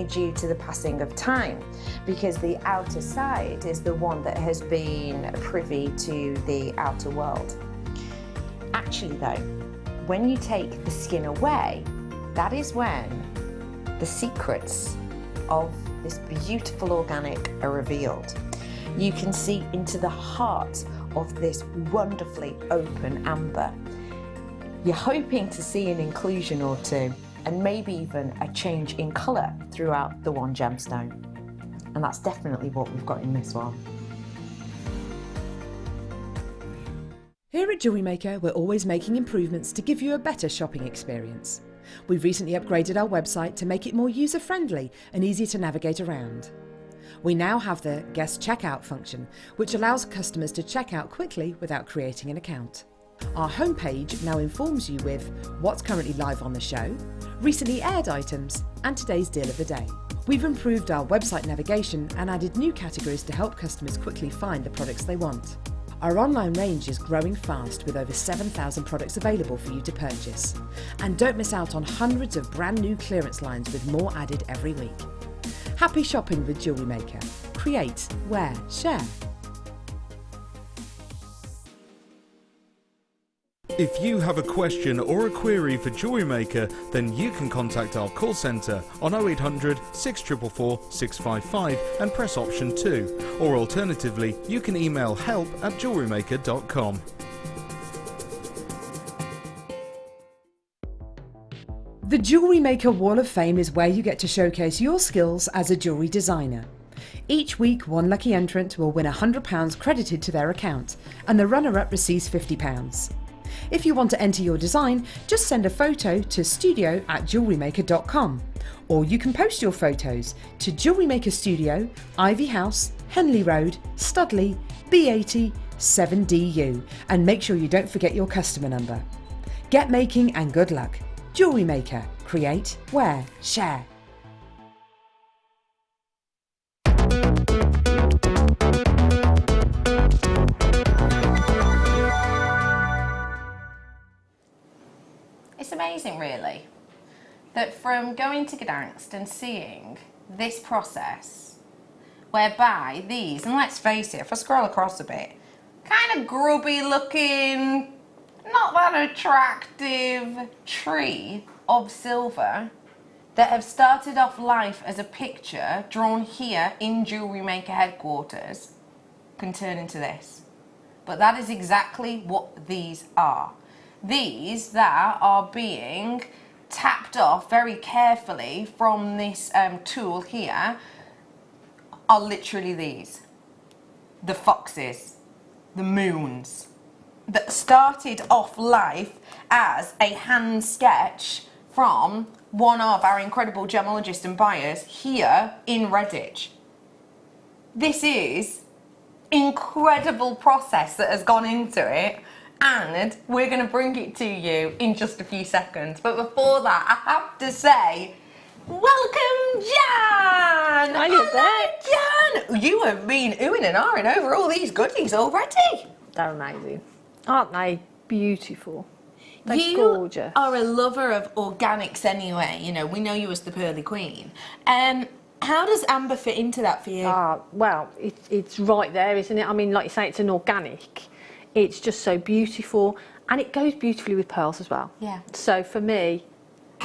due to the passing of time, because the outer side is the one that has been privy to the outer world. Actually though, when you take the skin away, that is when the secrets of this beautiful organic are revealed. You can see into the heart of this wonderfully open amber. You're hoping to see an inclusion or two, and maybe even a change in colour throughout the one gemstone. And that's definitely what we've got in this one. Here at Jewellery Maker, we're always making improvements to give you a better shopping experience. We've recently upgraded our website to make it more user-friendly and easy to navigate around. We now have the guest checkout function, which allows customers to check out quickly without creating an account. Our homepage now informs you with what's currently live on the show, recently aired items, and today's deal of the day. We've improved our website navigation and added new categories to help customers quickly find the products they want. Our online range is growing fast with over 7,000 products available for you to purchase. And don't miss out on hundreds of brand new clearance lines with more added every week. Happy shopping with Jewellery Maker. Create, wear, share. If you have a question or a query for Jewellery Maker, then you can contact our call centre on 0800 644 655 and press option 2, or alternatively you can email help@jewellerymaker.com. The Jewellery Maker Wall of Fame is where you get to showcase your skills as a jewellery designer. Each week, one lucky entrant will win £100 credited to their account, and the runner-up receives £50. If you want to enter your design, just send a photo to studio@jewellerymaker.com, or you can post your photos to Jewellery Maker Studio, Ivy House, Henley Road, Studley, B80 7DU, and make sure you don't forget your customer number. Get making and good luck. Jewellery Maker. Create, wear, share. It's amazing really, that from going to Gdansk and seeing this process, whereby these, and let's face it, if I scroll across a bit, kind of grubby looking, not that attractive tree of silver that have started off life as a picture drawn here in Jewellery Maker headquarters can turn into this. But that is exactly what these are. These that are being tapped off very carefully from this tool here are literally these. The foxes, the moons, that started off life as a hand sketch from one of our incredible gemologists and buyers here in Redditch. This is incredible process that has gone into it, and we're going to bring it to you in just a few seconds. But before that, I have to say, welcome, Jan! Hello, Jan! You have been oohing and ahhing over all these goodies already. They're amazing. Aren't they beautiful? They're you gorgeous. are a lover of organics anyway. You know, we know you as the Pearly Queen. How does amber fit into that for you? Well, it's right there, isn't it? I mean, like you say, it's an organic. It's just so beautiful, and it goes beautifully with pearls as well. Yeah. So for me,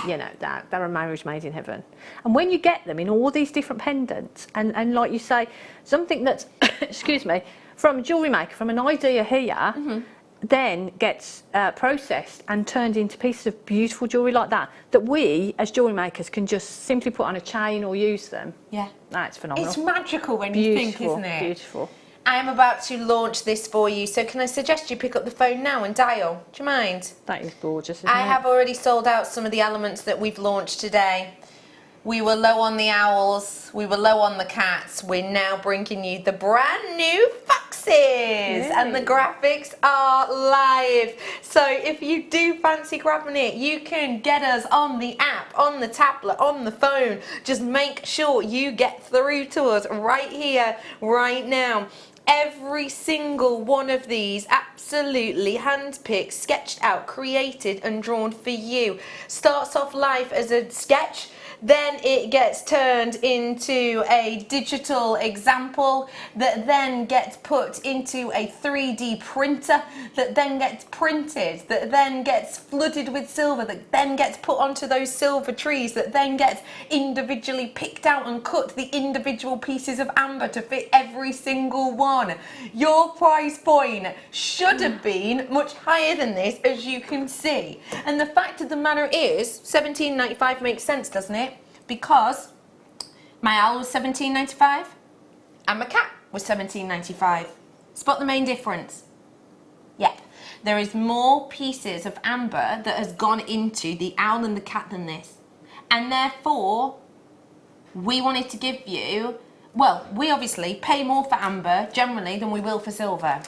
you know, they're a marriage made in heaven. And when you get them in all these different pendants, and like you say, something that's, excuse me, from a Jewellery Maker, from an idea here, then gets processed and turned into pieces of beautiful jewellery like that, that we, as Jewellery Makers, can just simply put on a chain or use them. Yeah. That's phenomenal. It's magical when you think, isn't it? Beautiful. I'm about to launch this for you, so can I suggest you pick up the phone now and dial? Do you mind? That is gorgeous, isn't I it? have already sold out some of the elements that we've launched today. We were low on the owls, we were low on the cats. We're now bringing you the brand new foxes. Yay. And the graphics are live. So if you do fancy grabbing it, you can get us on the app, on the tablet, on the phone. Just make sure you get through to us right here, right now. Every single one of these absolutely handpicked, sketched out, created and drawn for you. Starts off life as a sketch, then it gets turned into a digital example that then gets put into a 3D printer that then gets printed, that then gets flooded with silver, that then gets put onto those silver trees, that then gets individually picked out and cut the individual pieces of amber to fit every single one. Your price point should have been much higher than this, as you can see. And the fact of the matter is, £17.95 makes sense, doesn't it? Because my owl was £17.95 and my cat was £17.95. Spot the main difference? Yep. There is more pieces of amber that has gone into the owl and the cat than this. And therefore, we wanted to give you, well, we obviously pay more for amber generally than we will for silver.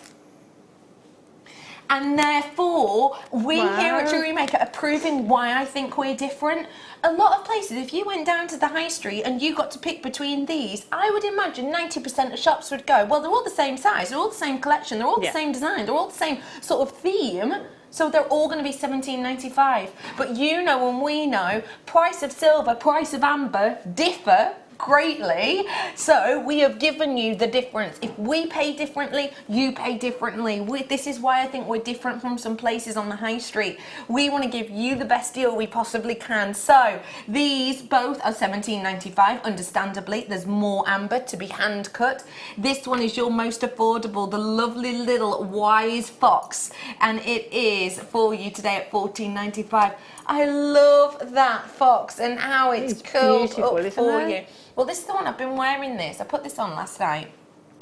And therefore, we here at Jewellery Maker are proving why I think we're different. A lot of places, if you went down to the high street and you got to pick between these, I would imagine 90% of shops would go, well, they're all the same size, they're all the same collection, they're all the same design, they're all the same sort of theme. So they're all going to be £17.95. But you know and we know, price of silver, price of amber differ greatly. So we have given you the difference. If we pay differently, you pay differently. This is why I think we're different from some places on the high street. We want to give you the best deal we possibly can. So these both are £17.95. Understandably, there's more amber to be hand cut. This one is your most affordable, the lovely little wise fox, and it is for you today at £14.95. I love that fox and how it's curled up for you. Well, this is the one I've been wearing this. I put this on last night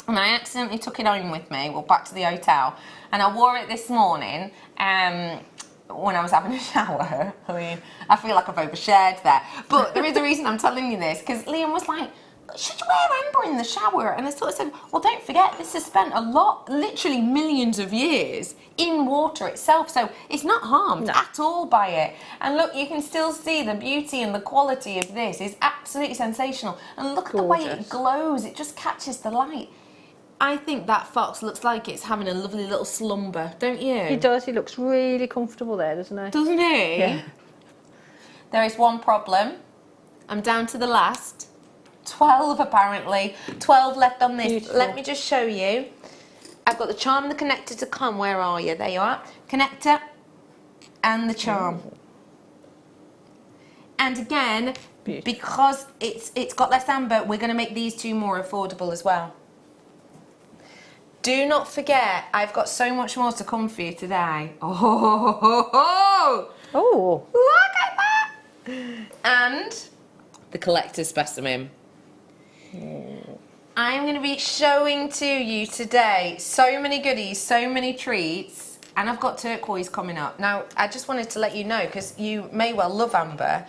and I accidentally took it home with me, well, back to the hotel, and I wore it this morning when I was having a shower. I mean, I feel like I've overshared there. But there is a reason I'm telling you this, because Liam was like, should you wear amber in the shower? And I sort of said, well, don't forget, this has spent a lot, literally millions of years in water itself, so it's not harmed at all by it. And look, you can still see the beauty and the quality of this is absolutely sensational. And look at the way it glows, it just catches the light. I think that fox looks like it's having a lovely little slumber, don't you? He does, he looks really comfortable there, doesn't he? Doesn't he? Yeah. There is one problem. I'm down to the last. 12 apparently. 12 left on this. Beautiful. Let me just show you. I've got the charm and the connector to come. Where are you? There you are. Connector and the charm. And again, because it's got less amber, we're going to make these two more affordable as well. Do not forget, I've got so much more to come for you today. Oh, look at that! And the collector's specimen. I'm going to be showing to you today so many goodies, so many treats, and I've got turquoise coming up. Now, I just wanted to let you know, because you may well love amber,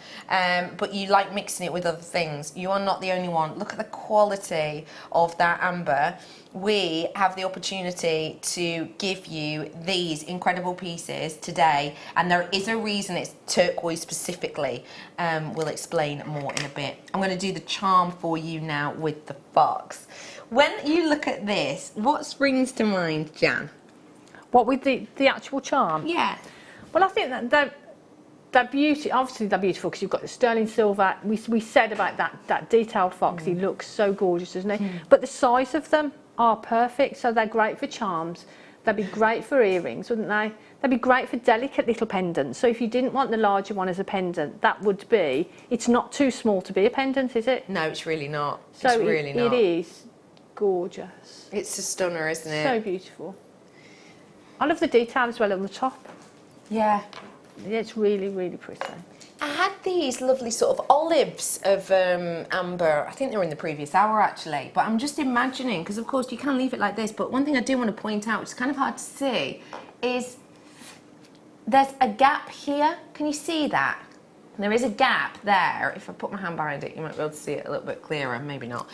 but you like mixing it with other things. You are not the only one. Look at the quality of that amber. We have the opportunity to give you these incredible pieces today, and there is a reason it's turquoise specifically. We'll explain more in a bit. I'm going to do the charm for you now with the fox. When you look at this, what springs to mind, Jan? What with the actual charm? Yeah. Well, I think that they're beautiful. Obviously, they're beautiful because you've got the sterling silver. We said about that detailed fox. He looks so gorgeous, doesn't he? But the size of them are perfect, so they're great for charms. They'd be great for earrings, wouldn't they? They'd be great for delicate little pendants. So if you didn't want the larger one as a pendant, that would be, it's not too small to be a pendant, is it? No, it's really not. So it's really not. It is gorgeous. It's a stunner, isn't it? So beautiful. I love the detail as well on the top. Yeah. Yeah, it's really, really pretty. I had these lovely sort of olives of amber. I think they were in the previous hour actually, but I'm just imagining, because of course you can leave it like this, but one thing I do want to point out, which is kind of hard to see, is there's a gap here. Can you see that? There is a gap there. If I put my hand behind it, you might be able to see it a little bit clearer, maybe not.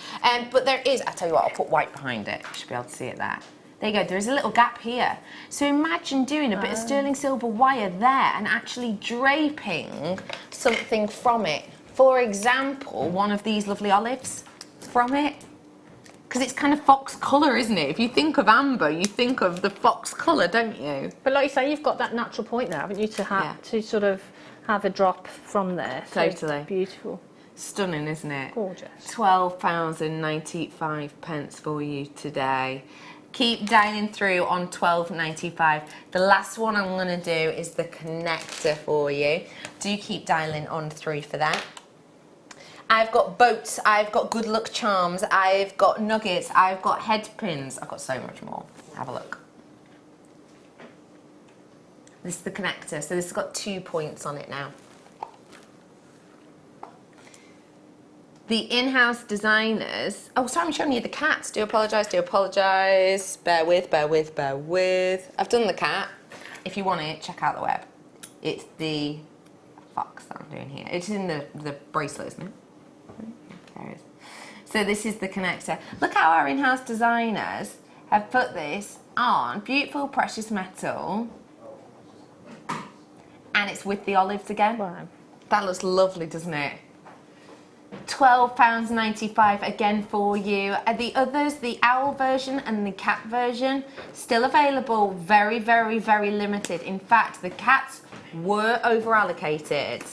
But there is, I'll tell you what, I'll put white behind it. You should be able to see it there. There you go, there's a little gap here. So imagine doing a bit of sterling silver wire there and actually draping something from it. For example, one of these lovely olives from it. Because it's kind of fox colour, isn't it? If you think of amber, you think of the fox colour, don't you? But like you say, you've got that natural point there, haven't you, to have to sort of have a drop from there. So totally. beautiful. Stunning, isn't it? Gorgeous. £12.95 for you today. Keep dialing through on £12.95. The last one I'm going to do is the connector for you. Do keep dialing on through for that. I've got boats, I've got good luck charms, I've got nuggets, I've got head pins. I've got so much more. Have a look. This is the connector, so this has got 2 points on it now. The in-house designers, oh sorry, I'm showing you the cats. Do apologise. Bear with. I've done the cat. If you want it, check out the web. It's the fox that I'm doing here. It's in the bracelet, isn't it? There it is. So this is the connector. Look how our in-house designers have put this on. Beautiful precious metal. And it's with the olives again. Wow. That looks lovely, doesn't it? £12.95 again for you. The others, the owl version and the cat version, still available. Very, very, very limited. In fact, the cats were over allocated.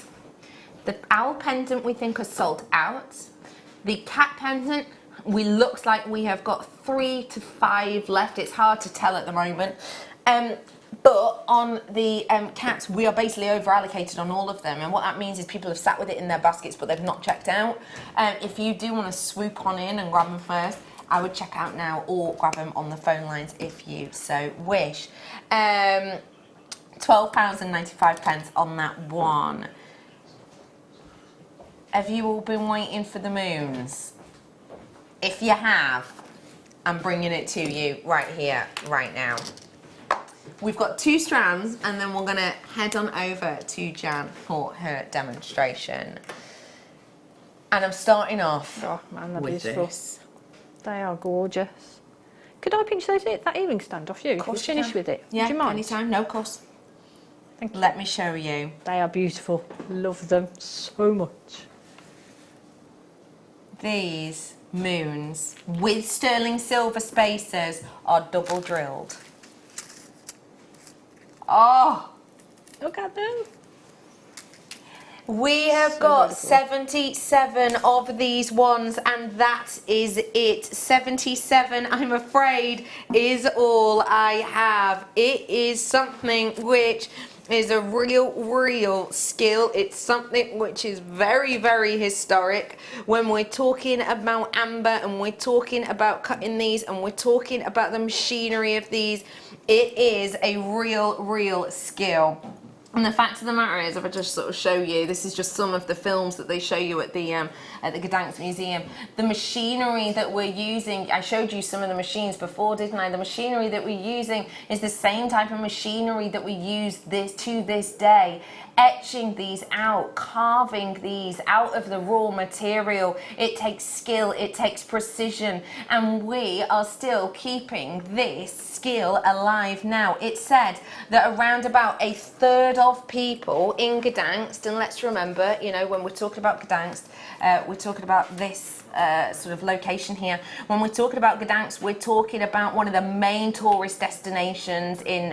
The owl pendant we think is sold out. The cat pendant, looks like we have got 3 to 5 left. It's hard to tell at the moment. But on the cats, we are basically over allocated on all of them. And what that means is people have sat with it in their baskets, but they've not checked out. If you do want to swoop on in and grab them first, I would check out now or grab them on the phone lines if you so wish. £12.95 on that one. Have you all been waiting for the moons? If you have, I'm bringing it to you right here, right now. We've got 2 strands and then we're going to head on over to Jan for her demonstration. And I'm starting off with this. They are gorgeous. Could I pinch that earring stand off you? Of course you you finish can. with it? Yeah, Do you mind? anytime. No, of course. Thank you. Let me show you. They are beautiful. Love them so much. These moons with sterling silver spacers are double drilled. Oh, look at them. We have got 77 of these ones and that is it. 77, I'm afraid, is all I have. It is something which is a real skill. It's something which is very, very historic. When we're talking about amber and we're talking about cutting these and we're talking about the machinery of these, it is a real skill. And the fact of the matter is, if I just sort of show you, this is just some of the films that they show you at the Gdansk Museum. The machinery that we're using, I showed you some of the machines before, didn't I? The machinery that we're using is the same type of machinery that we use to this day. Etching these out, carving these out of the raw material. It takes skill, it takes precision, and we are still keeping this skill alive now. It's said that around about 1/3 of people in Gdansk, and let's remember, you know, when we're talking about Gdansk, we're talking about this sort of location here. When we're talking about Gdansk, we're talking about one of the main tourist destinations in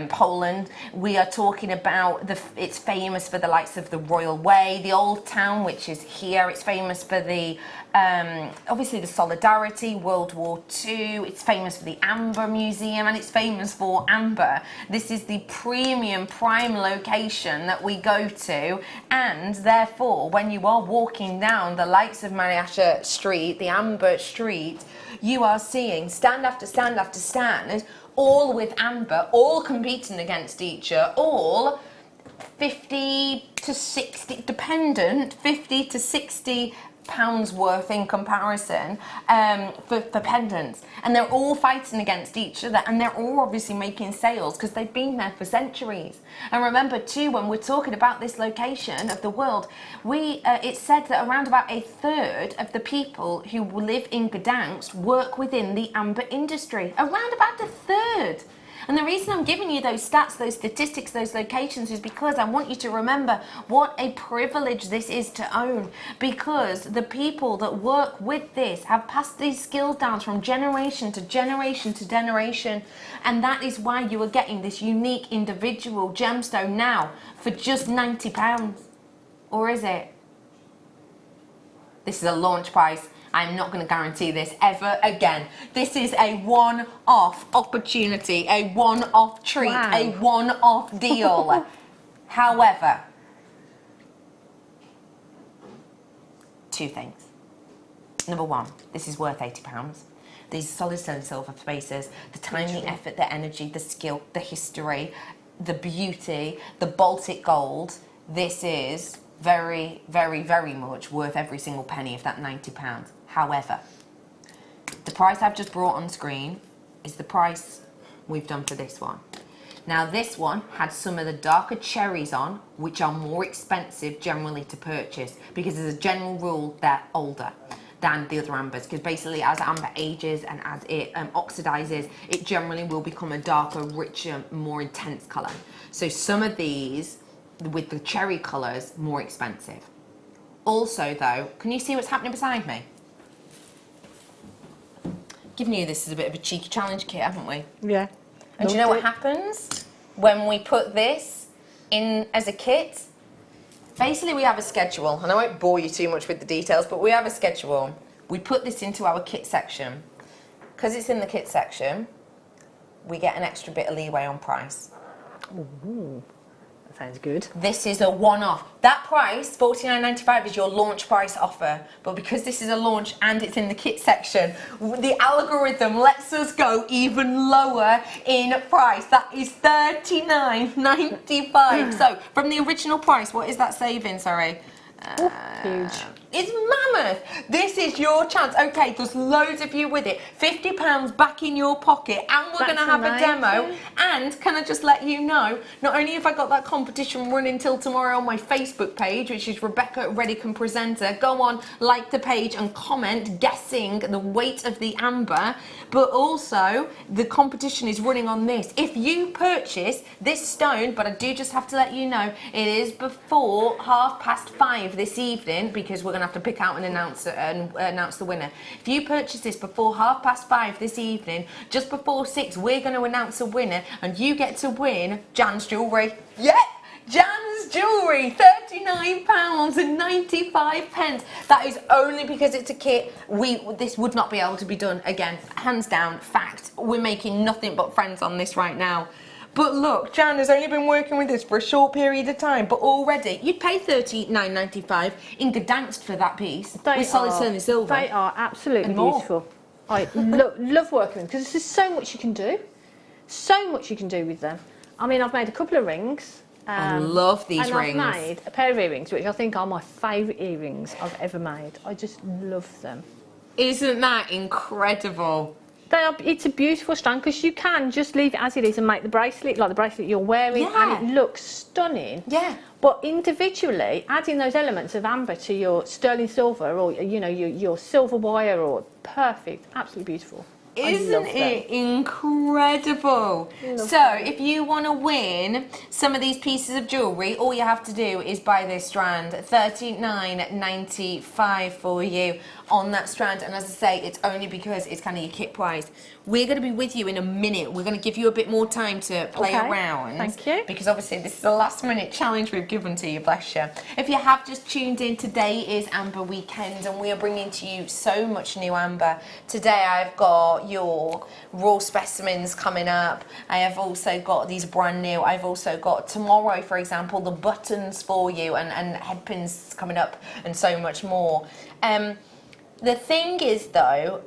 Poland. We are talking about it's famous for the likes of the Royal Way, the Old Town, which is here. It's famous for the obviously the Solidarity, World War II. It's famous for the Amber Museum, and it's famous for amber. This is the premium prime location that we go to, and therefore when you are walking down the likes of Mariasha Street, the Amber Street, you are seeing stand after stand after stand, all with amber, all competing against each other, all 50 to 60, dependent, 50 to 60 pounds worth in comparison for pendants, and they're all fighting against each other, and they're all obviously making sales because they've been there for centuries. And remember too, when we're talking about this location of the world, it's said that around about 1/3 of the people who live in Gdansk work within the amber industry. Around about 1/3. And the reason I'm giving you those stats, those statistics, those locations is because I want you to remember what a privilege this is to own, because the people that work with this have passed these skills down from generation to generation to generation, and that is why you are getting this unique individual gemstone now for just £90. Or is it? This is a launch price. I'm not going to guarantee this ever again. This is a one-off opportunity, a one-off treat, Wow. a one-off deal. However, two things. Number one, this is worth £80. These solid stone silver spaces, the time, the effort, the energy, the skill, the history, the beauty, the Baltic gold. This is very, very, very much worth every single penny of that £90. However, the price I've just brought on screen is the price we've done for this one. Now this one had some of the darker cherries on, which are more expensive generally to purchase because as a general rule, they're older than the other ambers, because basically as amber ages and as it oxidizes, it generally will become a darker, richer, more intense color. So some of these with the cherry colors, more expensive. Also though, can you see what's happening beside me? Giving you this as a bit of a cheeky challenge kit, haven't we? Yeah. And do you know what happens when we put this in as a kit? Basically, we have a schedule, and I won't bore you too much with the details, but we have a schedule. We put this into our kit section. Because it's in the kit section, we get an extra bit of leeway on price. Ooh, that sounds good. This is a one-off. That price, $49.95, is your launch price offer. But because this is a launch and it's in the kit section, the algorithm lets us go even lower in price. That is $39.95. So from the original price, what is that saving? Sorry. Huge. It's mammoth. This is your chance. Okay, there's loads of you with it. £50 back in your pocket, and we're going to have a demo. And can I just let you know, not only have I got that competition running till tomorrow on my Facebook page, which is Rebecca Redican Presenter. Go on, like the page and comment guessing the weight of the amber. But also, the competition is running on this. If you purchase this stone, but I do just have to let you know, it is before 5:30 this evening, because we're going to have to pick out and announce the winner. If you purchase this before 5:30 this evening, just before 6, we're going to announce a winner, and you get to win Jan's jewellery. Yeah, Jan's jewellery, £39.95. That is only because it's a kit. This would not be able to be done again. Hands down, fact. We're making nothing but friends on this right now. But look, Jan has only been working with us for a short period of time, but already you'd pay $39.95 in Gdansk for that piece. With solid sterling silver. They are absolutely And more. beautiful. I love working with them because there's so much you can do. So much you can do with them. I mean, I've made a couple of rings. I love these rings. And I've made a pair of earrings, which I think are my favourite earrings I've ever made. I just love them. Isn't that incredible? It's a beautiful strand because you can just leave it as it is and make the bracelet like the bracelet you're wearing, and it looks stunning. Yeah. But individually, adding those elements of amber to your sterling silver, or your silver wire, or perfect, absolutely beautiful. Isn't it incredible? So if you want to win some of these pieces of jewellery, all you have to do is buy this strand, $39.95 for you on that strand. And as I say, it's only because it's kind of your kit price. We're going to be with you in a minute. We're going to give you a bit more time to play around. Thank you. Because obviously this is the last minute challenge we've given to you, bless you. If you have just tuned in, today is Amber Weekend and we are bringing to you so much new amber. Today I've got your raw specimens coming up. I have also got these brand new. I've also got tomorrow, for example, the buttons for you and head pins coming up and so much more. The thing is though,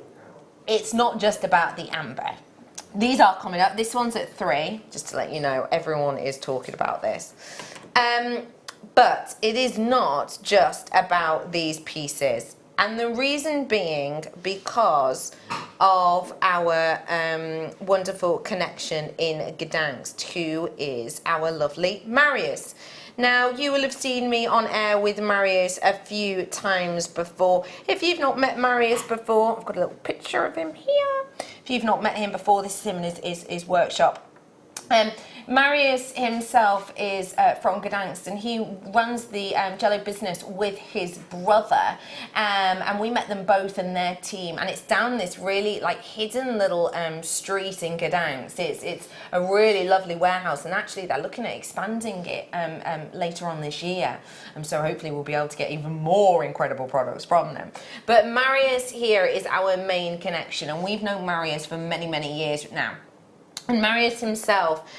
it's not just about the amber. These are coming up. This one's at 3, just to let you know, everyone is talking about this. But it is not just about these pieces. And the reason being because of our wonderful connection in Gdansk, who is our lovely Marius. Now, you will have seen me on air with Marius a few times before. If you've not met Marius before, I've got a little picture of him here. If you've not met him before, this is him in his workshop. Marius himself is from Gdansk, and he runs the jello business with his brother, and we met them both and their team, and it's down this really like hidden little street in Gdansk. It's a really lovely warehouse, and actually they're looking at expanding it later on this year, so hopefully we'll be able to get even more incredible products from them. But Marius here is our main connection, and we've known Marius for many years now. And Marius himself,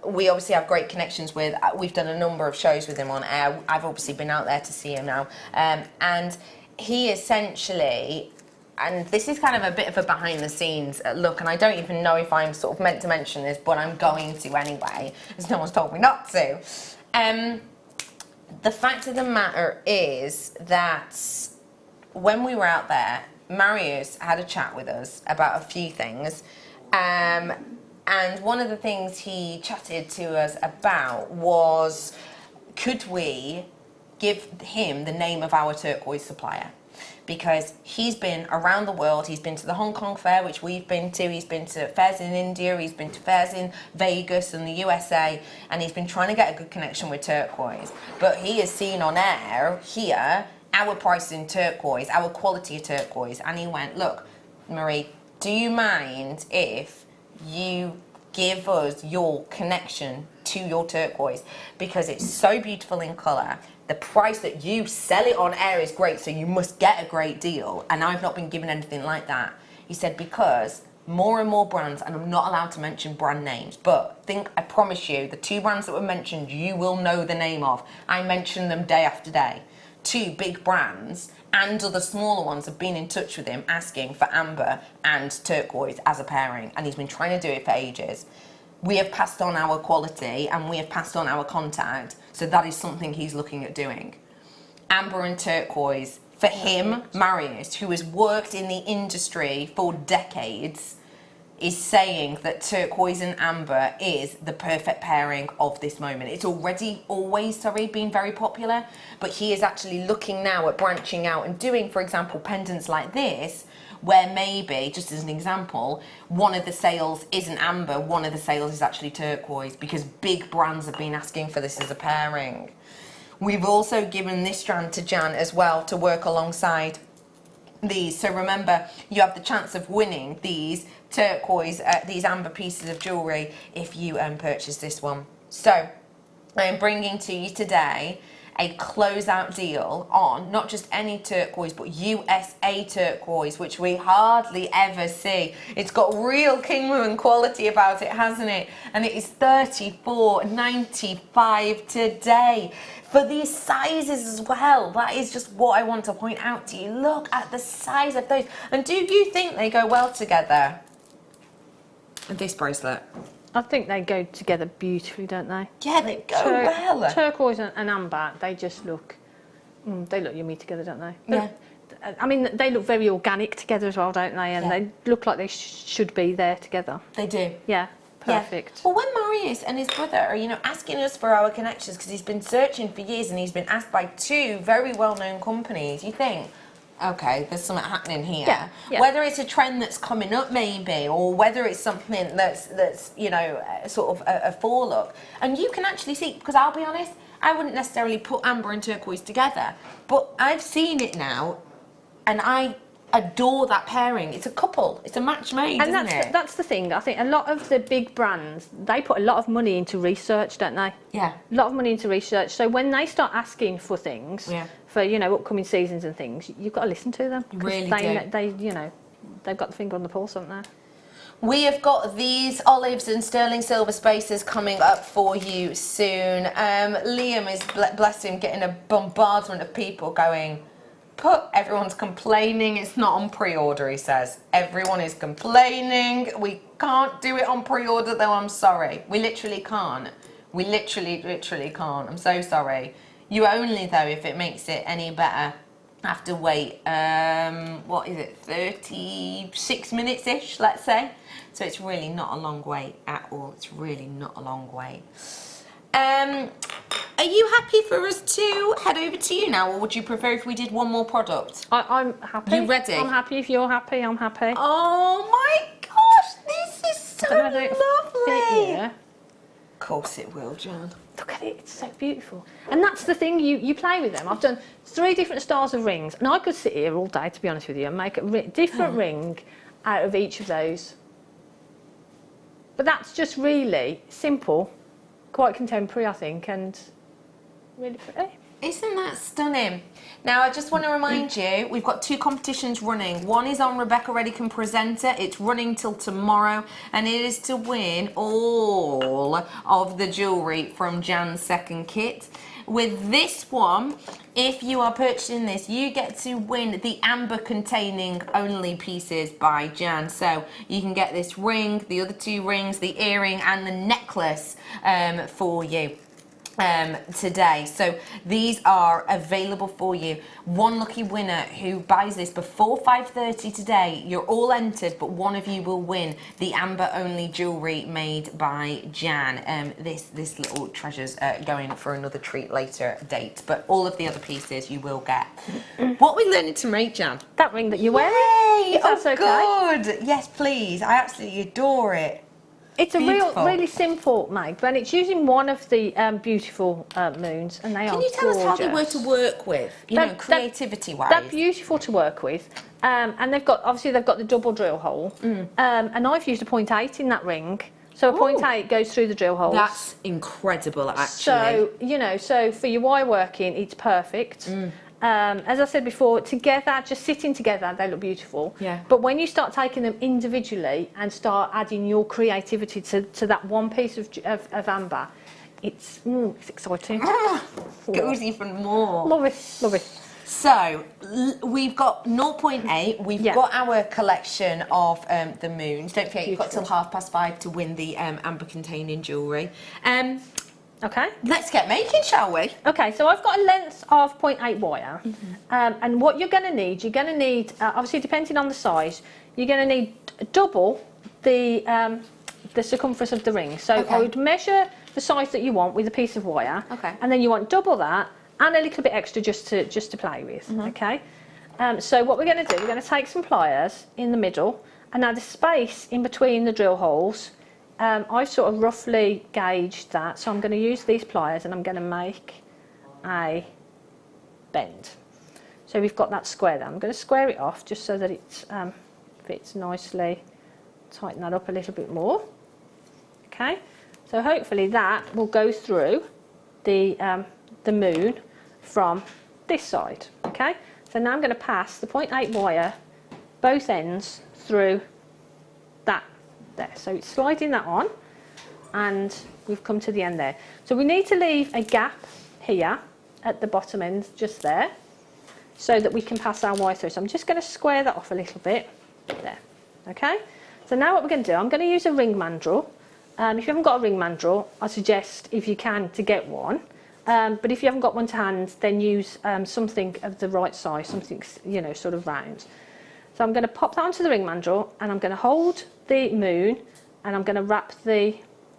we obviously have great connections with. We've done a number of shows with him on air. I've obviously been out there to see him now. And he essentially, and this is kind of a bit of a behind the scenes look, and I don't even know if I'm sort of meant to mention this, but I'm going to anyway, as no one's told me not to. The fact of the matter is that when we were out there, Marius had a chat with us about a few things. And one of the things he chatted to us about was, could we give him the name of our turquoise supplier? Because he's been around the world. He's been to the Hong Kong fair, which we've been to. He's been to fairs in India. He's been to fairs in Vegas and the USA. And he's been trying to get a good connection with turquoise. But he has seen on air here our price in turquoise, our quality of turquoise. And he went, look, Marie, do you mind if you give us your connection to your turquoise? Because it's so beautiful in colour. The price that you sell it on air is great, so you must get a great deal. And I've not been given anything like that. He said, because more and more brands, and I'm not allowed to mention brand names, but I promise you, the 2 brands that were mentioned, you will know the name of. I mention them day after day. 2 big brands and other smaller ones have been in touch with him asking for amber and turquoise as a pairing, and he's been trying to do it for ages. We have passed on our quality and we have passed on our contact, so that is something he's looking at doing. Amber and turquoise, for him, Marius, who has worked in the industry for decades, is saying that turquoise and amber is the perfect pairing of this moment. It's always been very popular, but he is actually looking now at branching out and doing, for example, pendants like this, where maybe, just as an example, one of the sales isn't amber, one of the sales is actually turquoise, because big brands have been asking for this as a pairing. We've also given this strand to Jan as well to work alongside these. So remember, you have the chance of winning these turquoise, these amber pieces of jewellery if you purchase this one. So I am bringing to you today a closeout deal on not just any turquoise, but USA turquoise, which we hardly ever see. It's got real king woman quality about it, hasn't it? And it is $34.95 today. For these sizes as well, that is just what I want to point out to you. Look at the size of those. And do you think they go well together? And this bracelet. I think they go together beautifully, don't they? Yeah, they go well. Turquoise and amber, they just look, they look yummy together, don't they? Yeah. I mean, they look very organic together as well, don't they? And they look like they should be there together. They do. Yeah. Perfect. Yeah. Well, when Marius and his brother are, asking us for our connections, because he's been searching for years and he's been asked by 2 very well-known companies, you think, okay, there's something happening here. Yeah. Whether it's a trend that's coming up maybe, or whether it's something that's sort of a forelook. And you can actually see, because I'll be honest, I wouldn't necessarily put amber and turquoise together, but I've seen it now, and I adore that pairing. It's a couple. It's a match made, isn't it? That's the thing. I think a lot of the big brands, they put a lot of money into research, don't they? Yeah. A lot of money into research. So when they start asking for things, for upcoming seasons and things, you've got to listen to them. You really do. They've got the finger on the pulse, haven't they? We have got these olives and sterling silver spaces coming up for you soon. Liam is, bless him, getting a bombardment of people going, everyone's complaining it's not on pre-order, he says. Everyone is complaining. We can't do it on pre-order though, I'm sorry. We literally can't. We literally can't. I'm so sorry. You only, though, if it makes it any better, have to wait, 36 minutes-ish, let's say. So it's really not a long wait at all. It's really not a long wait. Are you happy for us to head over to you now, or would you prefer if we did one more product? I'm happy. You ready? I'm happy. If you're happy, I'm happy. Oh my gosh, this is So I don't know if it'll fit lovely. here. Of course it will, Jan. Look at it, it's so beautiful. And that's the thing, you play with them. I've done 3 different styles of rings, and I could sit here all day, to be honest with you, and make a different ring out of each of those. But that's just really simple, quite contemporary, I think, and really pretty. Isn't that stunning? Now, I just want to remind you, we've got 2 competitions running. One is on Rebecca Redican Presenter. It's running till tomorrow, and it is to win all of the jewellery from Jan's second kit. With this one, if you are purchasing this, you get to win the amber containing only pieces by Jan. So you can get this ring, the other 2 rings, the earring and the necklace for you today. So these are available for you. One lucky winner who buys this before 5:30 today, you're all entered, but one of you will win the amber only jewellery made by Jan. This little treasure's going for another treat later date, but all of the other pieces you will get. What are we learning to make, Jan? That ring that you're wearing. Yay! If that's okay. Good. Yes, please. I absolutely adore it. It's a Beautiful. really simple make, and it's using one of the beautiful moons, and they are Can you tell us how they were gorgeous. to work with? You know, creativity-wise. They're beautiful to work with, and they've got the double drill hole, and I've used a 0.8 in that ring, so a 0.8 goes through the drill holes. That's incredible, actually. So so for your wire working, it's perfect. As I said before, together, just sitting together, they look beautiful. Yeah. But when you start taking them individually and start adding your creativity to that one piece of amber, it's exciting. Goes even more. Love it, love it. So we've got 0.8. We've got our collection of the moons. Don't forget, you've got till 5:30 to win the amber containing jewellery. Okay. Let's get making, shall we? Okay, so I've got a length of 0.8 wire, and what you're going to need, obviously depending on the size, you're going to need double the circumference of the ring. So I would measure the size that you want with a piece of wire, and then you want double that and a little bit extra just to play with. Okay. So what we're going to do, we're going to take some pliers in the middle, and now the space in between the drill holes. I've sort of roughly gauged that, so I'm going to use these pliers and I'm going to make a bend. So we've got that square there. I'm going to square it off just so that it fits nicely. Tighten that up a little bit more. Okay, so hopefully that will go through the moon from this side. Okay, so now I'm going to pass the 0.8 wire, both ends, through that. There. So it's sliding that on, and we've come to the end there. So we need to leave a gap here at the bottom end, just there, so that we can pass our wire through. So I'm just going to square that off a little bit there. Okay, so now what we're going to do, I'm going to use a ring mandrel. If you haven't got a ring mandrel, I suggest, if you can, to get one. But if you haven't got one to hand, then use something of the right size, something, you know, sort of round. So I'm going to pop that onto the ring mandrel, and I'm going to hold the moon, and I'm going to wrap the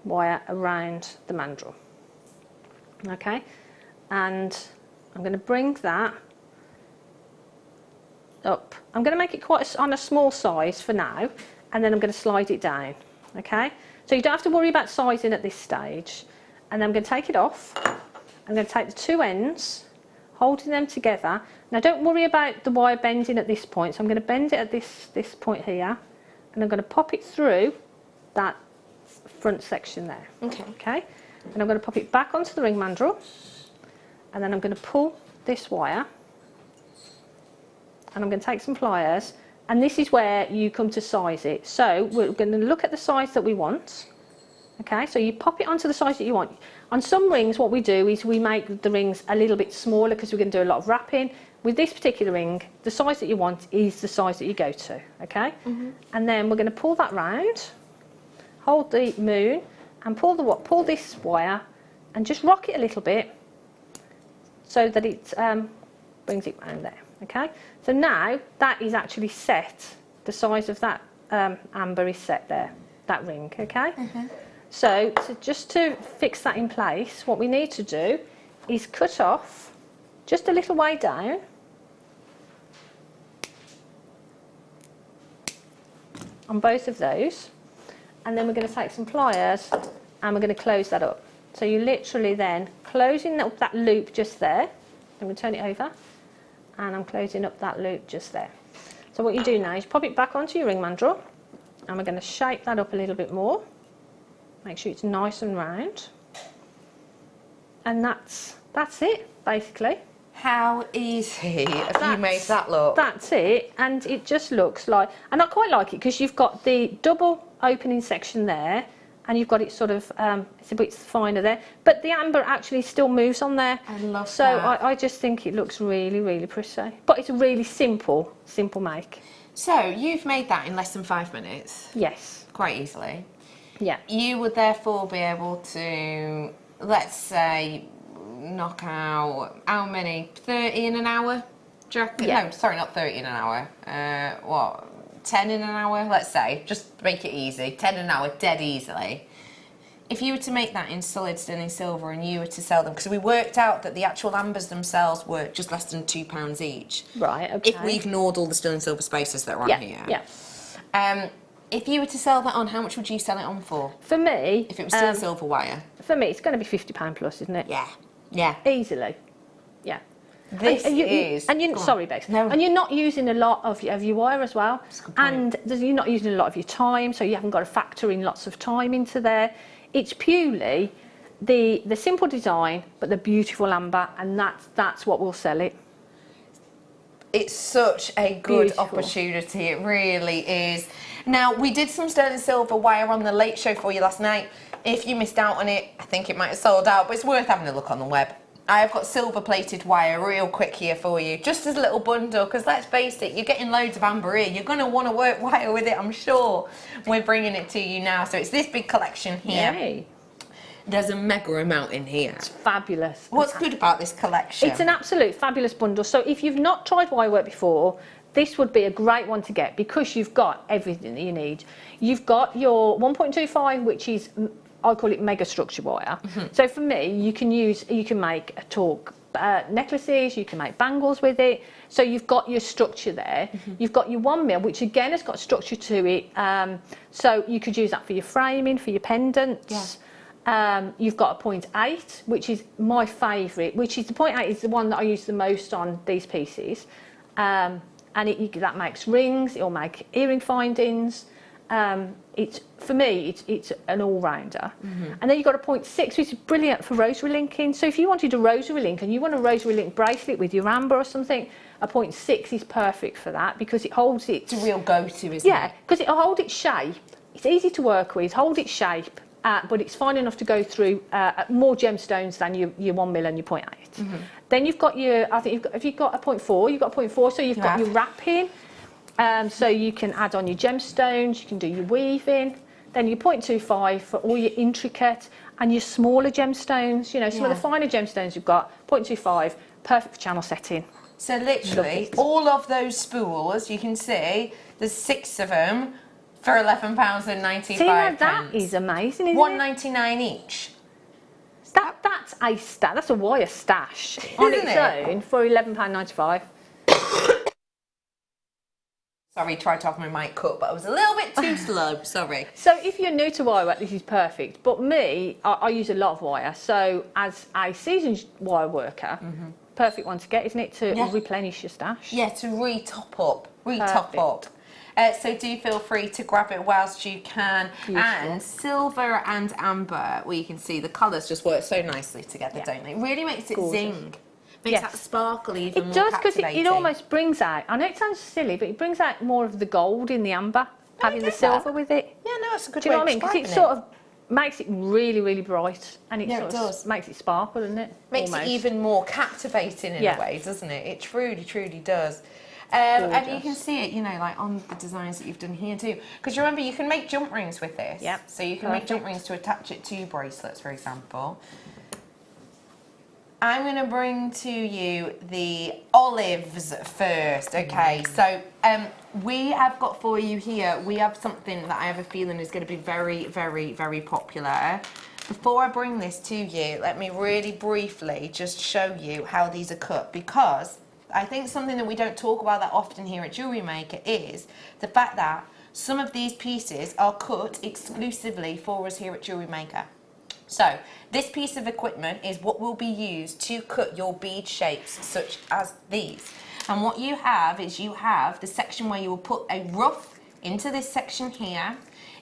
wire around the mandrel. Okay, and I'm going to bring that up. I'm going to make it quite on a small size for now, and then I'm going to slide it down. Okay, so you don't have to worry about sizing at this stage. And then I'm going to take it off. I'm going to take the 2 ends, holding them together. Now don't worry about the wire bending at this point, so I'm going to bend it at this point here, and I'm going to pop it through that front section there. Okay, and I'm going to pop it back onto the ring mandrel, and then I'm going to pull this wire, and I'm going to take some pliers, and this is where you come to size it. So we're going to look at the size that we want. Okay, so you pop it onto the size that you want. On some rings, what we do is we make the rings a little bit smaller because we're going to do a lot of wrapping. With this particular ring, the size that you want is the size that you go to, okay? And then we're going to pull that round, hold the moon, and pull this wire, and just rock it a little bit so that it brings it round there, okay? So now that is actually set. The size of that amber is set there, that ring, okay? So just to fix that in place, what we need to do is cut off just a little way down, on both of those, and then we're going to take some pliers and we're going to close that up. So you're literally then closing up that loop just there. I'm going to turn it over, and I'm closing up that loop just there. So what you do now is pop it back onto your ring mandrel, and we're going to shape that up a little bit more. Make sure it's nice and round. And that's it, basically. How easy have you made that look? That's it, and it just looks like, and I quite like it because you've got the double opening section there, and you've got it sort of, it's a bit finer there, but the amber actually still moves on there. I love that. So I just think it looks really, really pretty. But it's a really simple make. So you've made that in less than 5 minutes? Yes. Quite easily? Yeah. You would therefore be able to, let's say, knock out, how many? 30 in an hour? Do you reckon? Yeah. No, sorry, not 30 in an hour. What? 10 in an hour, let's say, just make it easy, 10 in an hour, dead easily. If you were to make that in solid sterling silver and you were to sell them, because we worked out that the actual ambers themselves were just less than £2 each. Right, okay. If we ignored all the sterling silver spaces that are on here. Yeah. If you were to sell that on, how much would you sell it on for? For me... If it was sterling silver wire? For me, it's going to be £50 plus, isn't it? Yeah. Yeah. Easily. Yeah. This is... Sorry, Bex. No. And you're not using a lot of your wire as well. And you're not using a lot of your time, so you haven't got to factor in lots of time into there. It's purely the simple design, but the beautiful amber, and that's what will sell it. It's such a good opportunity, it really is. Now, we did some sterling silver wire on the late show for you last night. If you missed out on it, I think it might have sold out, but it's worth having a look on the web. I have got silver plated wire real quick here for you, just as a little bundle, because let's face it, you're getting loads of amber here. You're going to want to work wire with it, I'm sure. We're bringing it to you now. So it's this big collection here. Yay. There's a mega amount in here. It's fabulous. What's good about this collection? It's an absolute fabulous bundle. So if you've not tried wire work before, this would be a great one to get because you've got everything that you need. You've got your 1.25, which is, I call it mega structure wire. So for me, you can make a torque necklaces, you can make bangles with it. So you've got your structure there. You've got your 1 mil, which again has got structure to it. So you could use that for your framing, for your pendants. You've got a 0.8, which is my favourite, which is the 0.8 is the one that I use the most on these pieces. And that makes rings, it'll make earring findings. For me, it's an all-rounder. And then you've got a 0.6, which is brilliant for rosary linking. So if you wanted a rosary link and you want a rosary link bracelet with your amber or something, a 0.6 is perfect for that because it holds it. It's a real go-to, isn't it? Yeah, because it'll hold its shape. It's easy to work with, hold its shape, but it's fine enough to go through more gemstones than your 1 mil and your 0.8. Then you've got your, have you got a 0.4? You've got a 0.4, so you've got your wrapping. So you can add on your gemstones, you can do your weaving. Then your 0.25 for all your intricate and your smaller gemstones. You know, some of the finer gemstones you've got, 0.25, perfect for channel setting. So literally, all of those spools, you can see, there's 6 of them for £11.95. See, now that is amazing, isn't it? £1.99 each. That's a stash. That's a wire stash on its own for £11.95. Sorry, tried to have my mic cut, but I was a little bit too slow. Sorry. So if you're new to wire work, this is perfect. But me, I use a lot of wire. So as a seasoned wire worker, perfect one to get, isn't it, to replenish your stash? Yeah, to re-top up. So do feel free to grab it whilst you can. Beautiful. And silver and amber, well, you can see the colours just work so nicely together, don't they? It really makes it zing. Makes that sparkle even more captivating. It does, because it almost brings out, I know it sounds silly, but it brings out more of the gold in the amber, having the silver with it. Yeah, no, it's a good way of describing it. Because it sort of makes it really, really bright, and it sort of makes it sparkle, doesn't it? Makes it even more captivating in a way, doesn't it? It truly, truly does. And you can see it, you know, like on the designs that you've done here too. Because remember, you can make jump rings with this. Yep. So you can make jump rings to attach it to bracelets, for example. I'm going to bring to you the olives first, okay? So we have got for you here, we have something that I have a feeling is going to be very, very, very popular. Before I bring this to you, let me really briefly just show you how these are cut, because I think something that we don't talk about that often here at Jewellery Maker is the fact that some of these pieces are cut exclusively for us here at Jewellery Maker. So this piece of equipment is what will be used to cut your bead shapes such as these. And what you have is you have the section where you will put a rough into this section here.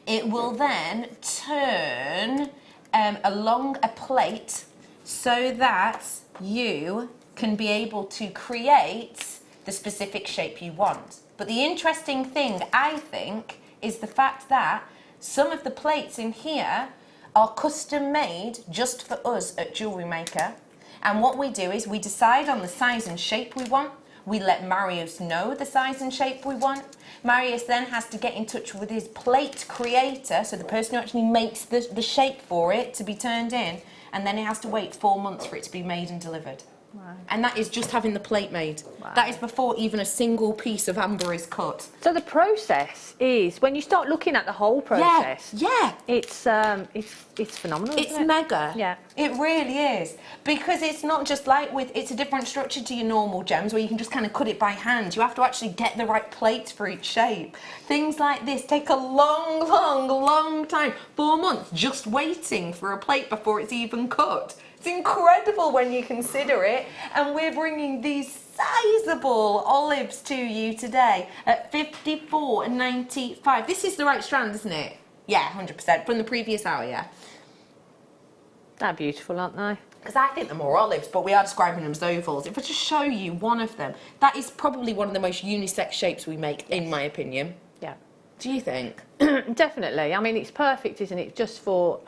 It will then turn along a plate so that you can be able to create the specific shape you want. But the interesting thing, I think, is the fact that some of the plates in here are custom made just for us at Jewellery Maker. And what we do is we decide on the size and shape we want. We let Marius know the size and shape we want. Marius then has to get in touch with his plate creator, so the person who actually makes the shape for it to be turned in, and then he has to wait 4 months for it to be made and delivered. Wow. And that is just having the plate made. Wow. That is before even a single piece of amber is cut. So the process is, when you start looking at the whole process, Yeah. it's phenomenal. It's isn't it? mega. Yeah. It really is. Because it's not just like it's a different structure to your normal gems where you can just kind of cut it by hand. You have to actually get the right plates for each shape. Things like this take a long time. 4 months just waiting for a plate before it's even cut. It's incredible when you consider it. And we're bringing these sizable olives to you today at $54.95. This is the right strand, isn't it? Yeah, 100%. From the previous hour, yeah. They're beautiful, aren't they? Because I think they're more olives, but we are describing them as ovals. If I just show you one of them, that is probably one of the most unisex shapes we make, in my opinion. Yeah. Do you think? Definitely. I mean, it's perfect, isn't it? Just for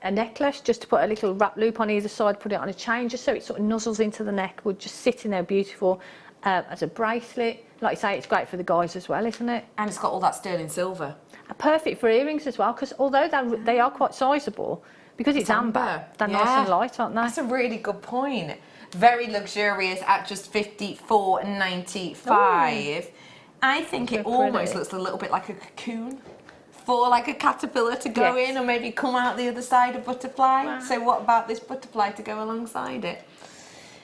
a necklace, just to put a little wrap loop on either side, put it on a chain, just so it sort of nuzzles into the neck, would just sit in there beautiful. As a bracelet, like you say, it's great for the guys as well, isn't it? And it's got all that sterling silver. Perfect for earrings as well, because although they are quite sizable, because it's amber, they're nice and light, aren't they? That's a really good point. Very luxurious at just $54.95. I think it almost looks a little bit like a cocoon for like a caterpillar to go in, or maybe come out the other side of butterfly. Wow. So what about this butterfly to go alongside it?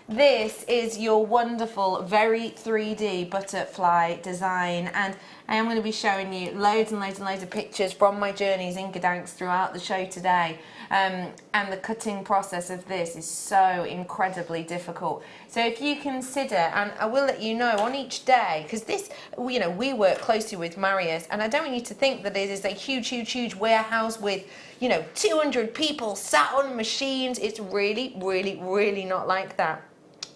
This is your wonderful, very 3D butterfly design, and I am going to be showing you loads and loads and loads of pictures from my journeys in Gdansk throughout the show today. And the cutting process of this is so incredibly difficult. So if you consider, and I will let you know on each day, because this, you know, we work closely with Marius, and I don't want you to think that it is a huge warehouse with, you know, 200 people sat on machines. It's really not like that.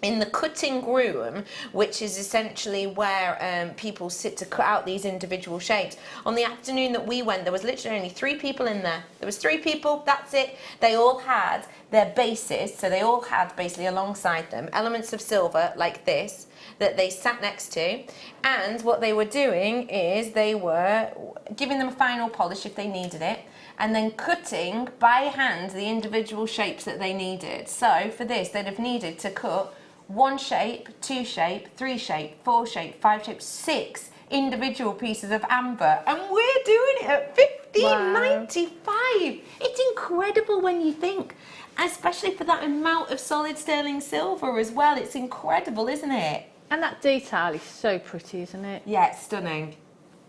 In the cutting room, which is essentially where people sit to cut out these individual shapes. On the afternoon that we went, there was literally only 3 people in there. There was 3 people, that's it. They all had their bases, so they all had basically alongside them elements of silver like this that they sat next to, and what they were doing is they were giving them a final polish if they needed it, and then cutting by hand the individual shapes that they needed. So for this, they'd have needed to cut 1 shape, 2 shape, 3 shape, 4 shape, 5 shape, 6 individual pieces of amber, and we're doing it at $15.95. It's incredible when you think, especially for that amount of solid sterling silver as well. It's incredible, isn't it? And that detail is so pretty, isn't it? Yeah, it's stunning.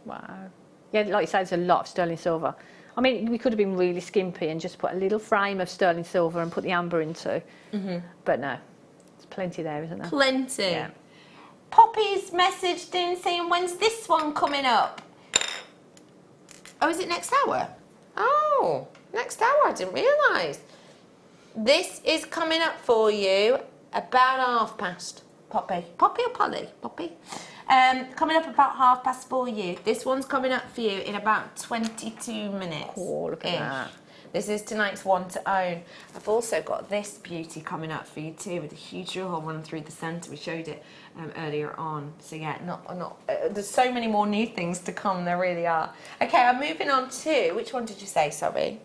Wow. Yeah, like you said, there's a lot of sterling silver. I mean, we could have been really skimpy and just put a little frame of sterling silver and put the amber into, but no. Plenty there, isn't there? Plenty. Yeah. Poppy's messaged in saying, when's this one coming up? Oh, is it next hour? Oh, next hour, I didn't realise. This is coming up for you about past. Poppy. Poppy or Polly? Poppy. Coming up about 4:30 for you. This one's coming up for you in about 22 minutes. Oh, look at that. This is tonight's one to own. I've also got this beauty coming up for you too, with a huge drill hole running through the centre. We showed it earlier on. So yeah, there's so many more new things to come. There really are. Okay, I'm moving on to, which one did you say? Sorry.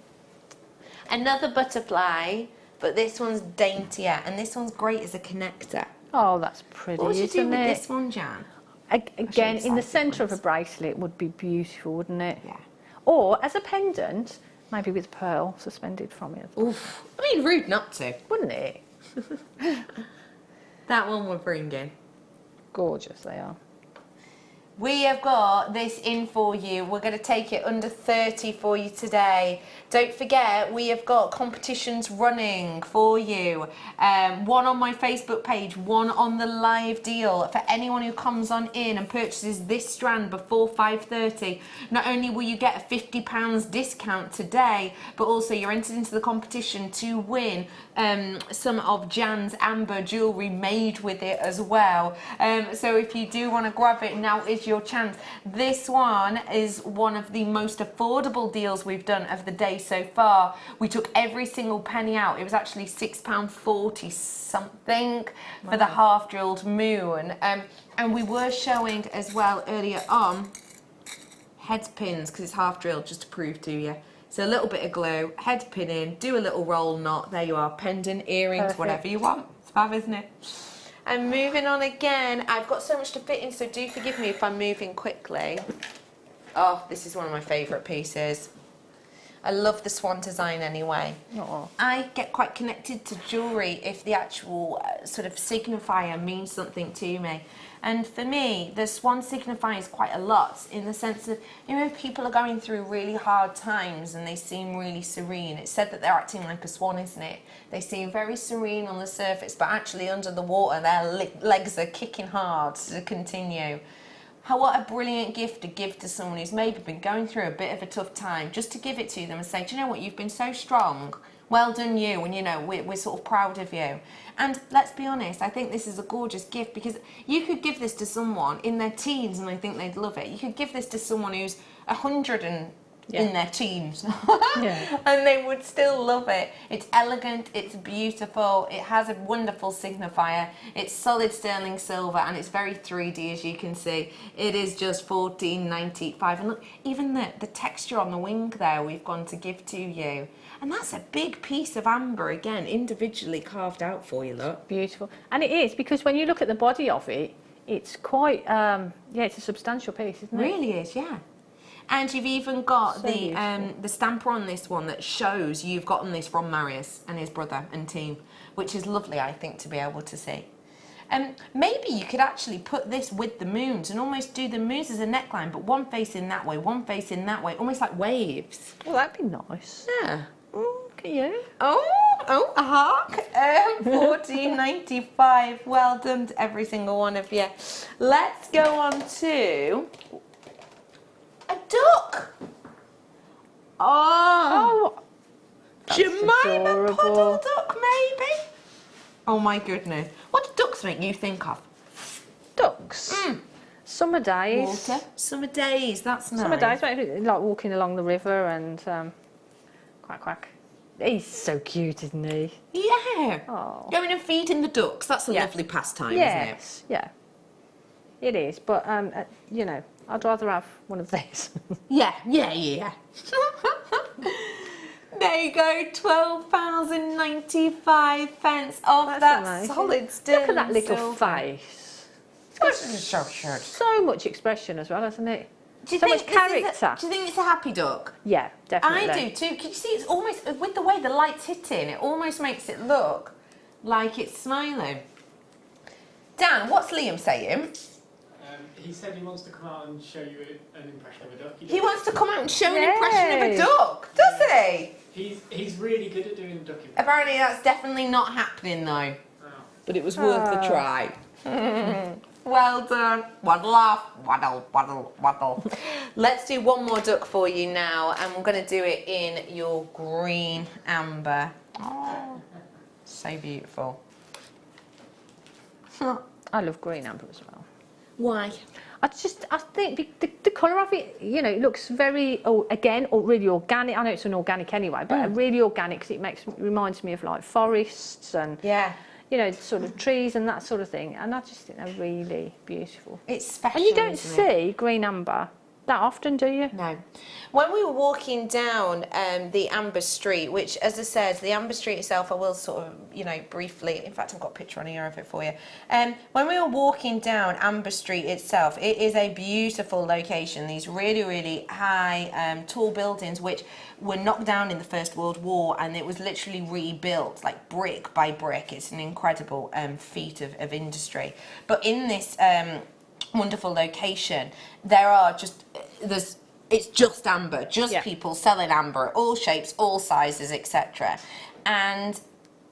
Another butterfly, but this one's daintier, and this one's great as a connector. Oh, that's pretty. What would you do with it? this one, Jan? Again, in the centre of a bracelet would be beautiful, wouldn't it? Yeah. Or as a pendant. Maybe with pearl suspended from it. Oof. I mean, rude not to. Wouldn't it? That one we're bringing. Gorgeous they are. We have got this in for you. We're going to take it under 30 for you today. Don't forget, we have got competitions running for you. One on my Facebook page, one on the live deal. For anyone who comes on in and purchases this strand before 5:30, not only will you get a £50 discount today, but also you're entered into the competition to win some of Jan's amber jewellery made with it as well. So if you do want to grab it, now is your chance. This one is one of the most affordable deals we've done of the day so far. We took every single penny out. It was actually £6.40 something for the half drilled moon. And we were showing as well earlier on head pins, because it's half drilled, just to prove to you. So a little bit of glue, head pin in, do a little roll knot. There you are, pendant, earrings, Perfect. whatever you want. It's fab, isn't it? And moving on again, I've got so much to fit in, so do forgive me if I'm moving quickly. Oh, this is one of my favourite pieces. I love the swan design anyway. Aw. I get quite connected to jewellery if the actual sort of signifier means something to me. And for me, the swan signifies quite a lot in the sense of, you know, people are going through really hard times and they seem really serene. It's said that they're acting like a swan, isn't it? They seem very serene on the surface, but actually under the water, their legs are kicking hard to continue. What a brilliant gift to give to someone who's maybe been going through a bit of a tough time, just to give it to them and say, do you know what, you've been so strong. Well done you, and you know, we're sort of proud of you. And let's be honest, I think this is a gorgeous gift, because you could give this to someone in their teens and I think they'd love it. You could give this to someone who's 100 and in their teens and they would still love it. It's elegant, it's beautiful, it has a wonderful signifier, it's solid sterling silver, and it's very 3D, as you can see. It is just $14.95, and look, even the texture on the wing there we've gone to give to you. And that's a big piece of amber, again, individually carved out for you, look. Beautiful. And it is, because when you look at the body of it, it's quite, yeah, it's a substantial piece, isn't it? It really is, yeah. And you've even got So the stamper on this one that shows you've gotten this from Marius and his brother and team, which is lovely, I think, to be able to see. Maybe you could actually put this with the moons and almost do the moons as a neckline, but one facing that way, one facing that way, almost like waves. Well, that'd be nice. Yeah. Look at you. Oh, a hark. $14.95. Well done to every single one of you. Let's go on to a duck. Oh, Jemima adorable. puddle duck, maybe? Oh my goodness. What do ducks make you think of? Ducks. Summer days. Water. Summer days, that's nice. Summer days, like walking along the river and quack quack. He's so cute, isn't he? Yeah. Oh. Going and feeding the ducks, that's a lovely pastime, isn't it? Yes, yeah. It is, but you know, I'd rather have one of these. Yeah. There you go, £12.95 of that amazing. solid sterling Look at that little silver. face. So short. So much expression as well, hasn't it? Do you So think much this is character. do you think it's a happy duck? Yeah, definitely. I do too. Can you see it's almost, with the way the light's hitting, it almost makes it look like it's smiling. Dan, what's Liam saying? He said he wants to come out and show you an impression of a duck. He wants to come out and show an Yay. impression of a duck, does he? He's really good at doing duck impressions. Apparently that's definitely not happening though. Oh. But it was worth a try. Well done. Waddle off. Waddle, waddle, waddle. Let's do one more duck for you now, and we're going to do it in your green amber. Oh, so beautiful. I love green amber as well. Why? I think the colour of it, you know, it looks very, really organic. I know it's an organic anyway, but really organic, because it reminds me of like forests and, Yeah. you know, sort of trees and that sort of thing. And I just think they're really beautiful. It's special. And you don't isn't it? see green amber that often, do you? No. When we were walking down the Amber Street, which, as I said, the Amber Street itself, I will sort of, you know, briefly, in fact, I've got a picture on here of it for you. When we were walking down Amber Street itself, it is a beautiful location. These really, really high, tall buildings, which were knocked down in the First World War, and it was literally rebuilt, like brick by brick. It's an incredible feat of industry. But in this wonderful location. It's just amber, just people selling amber, all shapes, all sizes, etc. And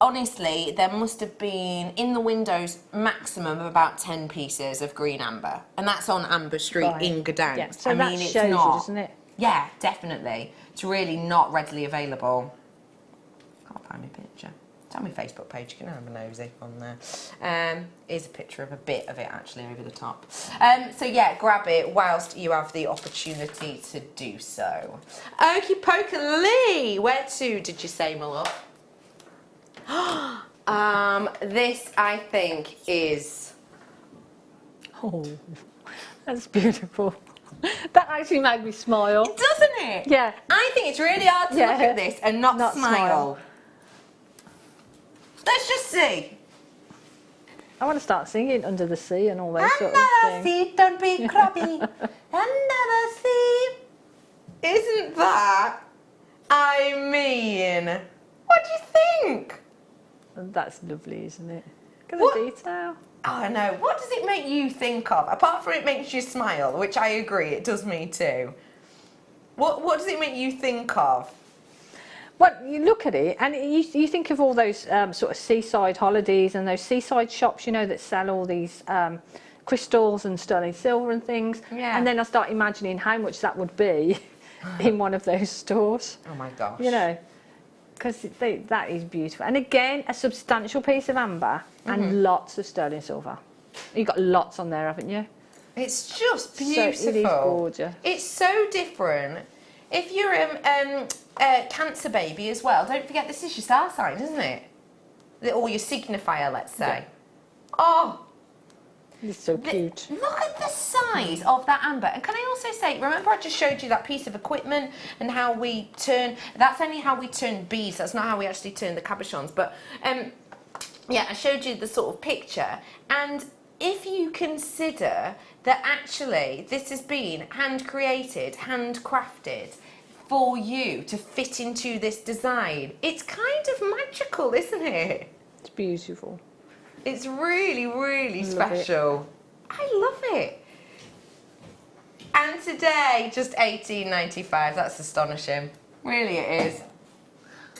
honestly, there must have been in the windows maximum of about 10 pieces of green amber, and that's on Amber Street in Gdansk. Yeah. So that shows you, doesn't it? Yeah, definitely. It's really not readily available. Can't find my picture. It's on my Facebook page, you can have a nosy on there. Here's a picture of a bit of it actually over the top. So yeah, grab it whilst you have the opportunity to do so. Okie pokie, where to did you say, my love? This I think is... Oh, that's beautiful. That actually made me smile. Doesn't it? Yeah. I think it's really hard to look at this and not smile. Let's just see. I want to start singing Under the Sea and all those sort of Under the things. sea, don't be crabby. Under the sea. Isn't that? I mean, what do you think? That's lovely, isn't it? Look What? at the detail. Oh, I know. What does it make you think of? Apart from it makes you smile, which I agree, it does me too. What does it make you think of? Well, you look at it and you think of all those sort of seaside holidays and those seaside shops, you know, that sell all these crystals and sterling silver and things. Yeah. And then I start imagining how much that would be in one of those stores. Oh my gosh. You know, because that is beautiful. And again, a substantial piece of amber and lots of sterling silver. You've got lots on there, haven't you? It's just beautiful. So, it is gorgeous. It's so different. If you're a Cancer baby as well, don't forget this is your star sign, isn't it? Or your signifier, let's say. Yeah. Oh, It's so cute. look at the size of that amber. And can I also say, remember I just showed you that piece of equipment and how we turn, that's only how we turn beads, that's not how we actually turn the cabochons. But yeah, I showed you the sort of picture. And if you consider that actually this has been hand created, handcrafted for you to fit into this design, it's kind of magical, isn't it? It's beautiful. It's really, really Love special. I love it. And today, just $18.95. That's astonishing. Really it is.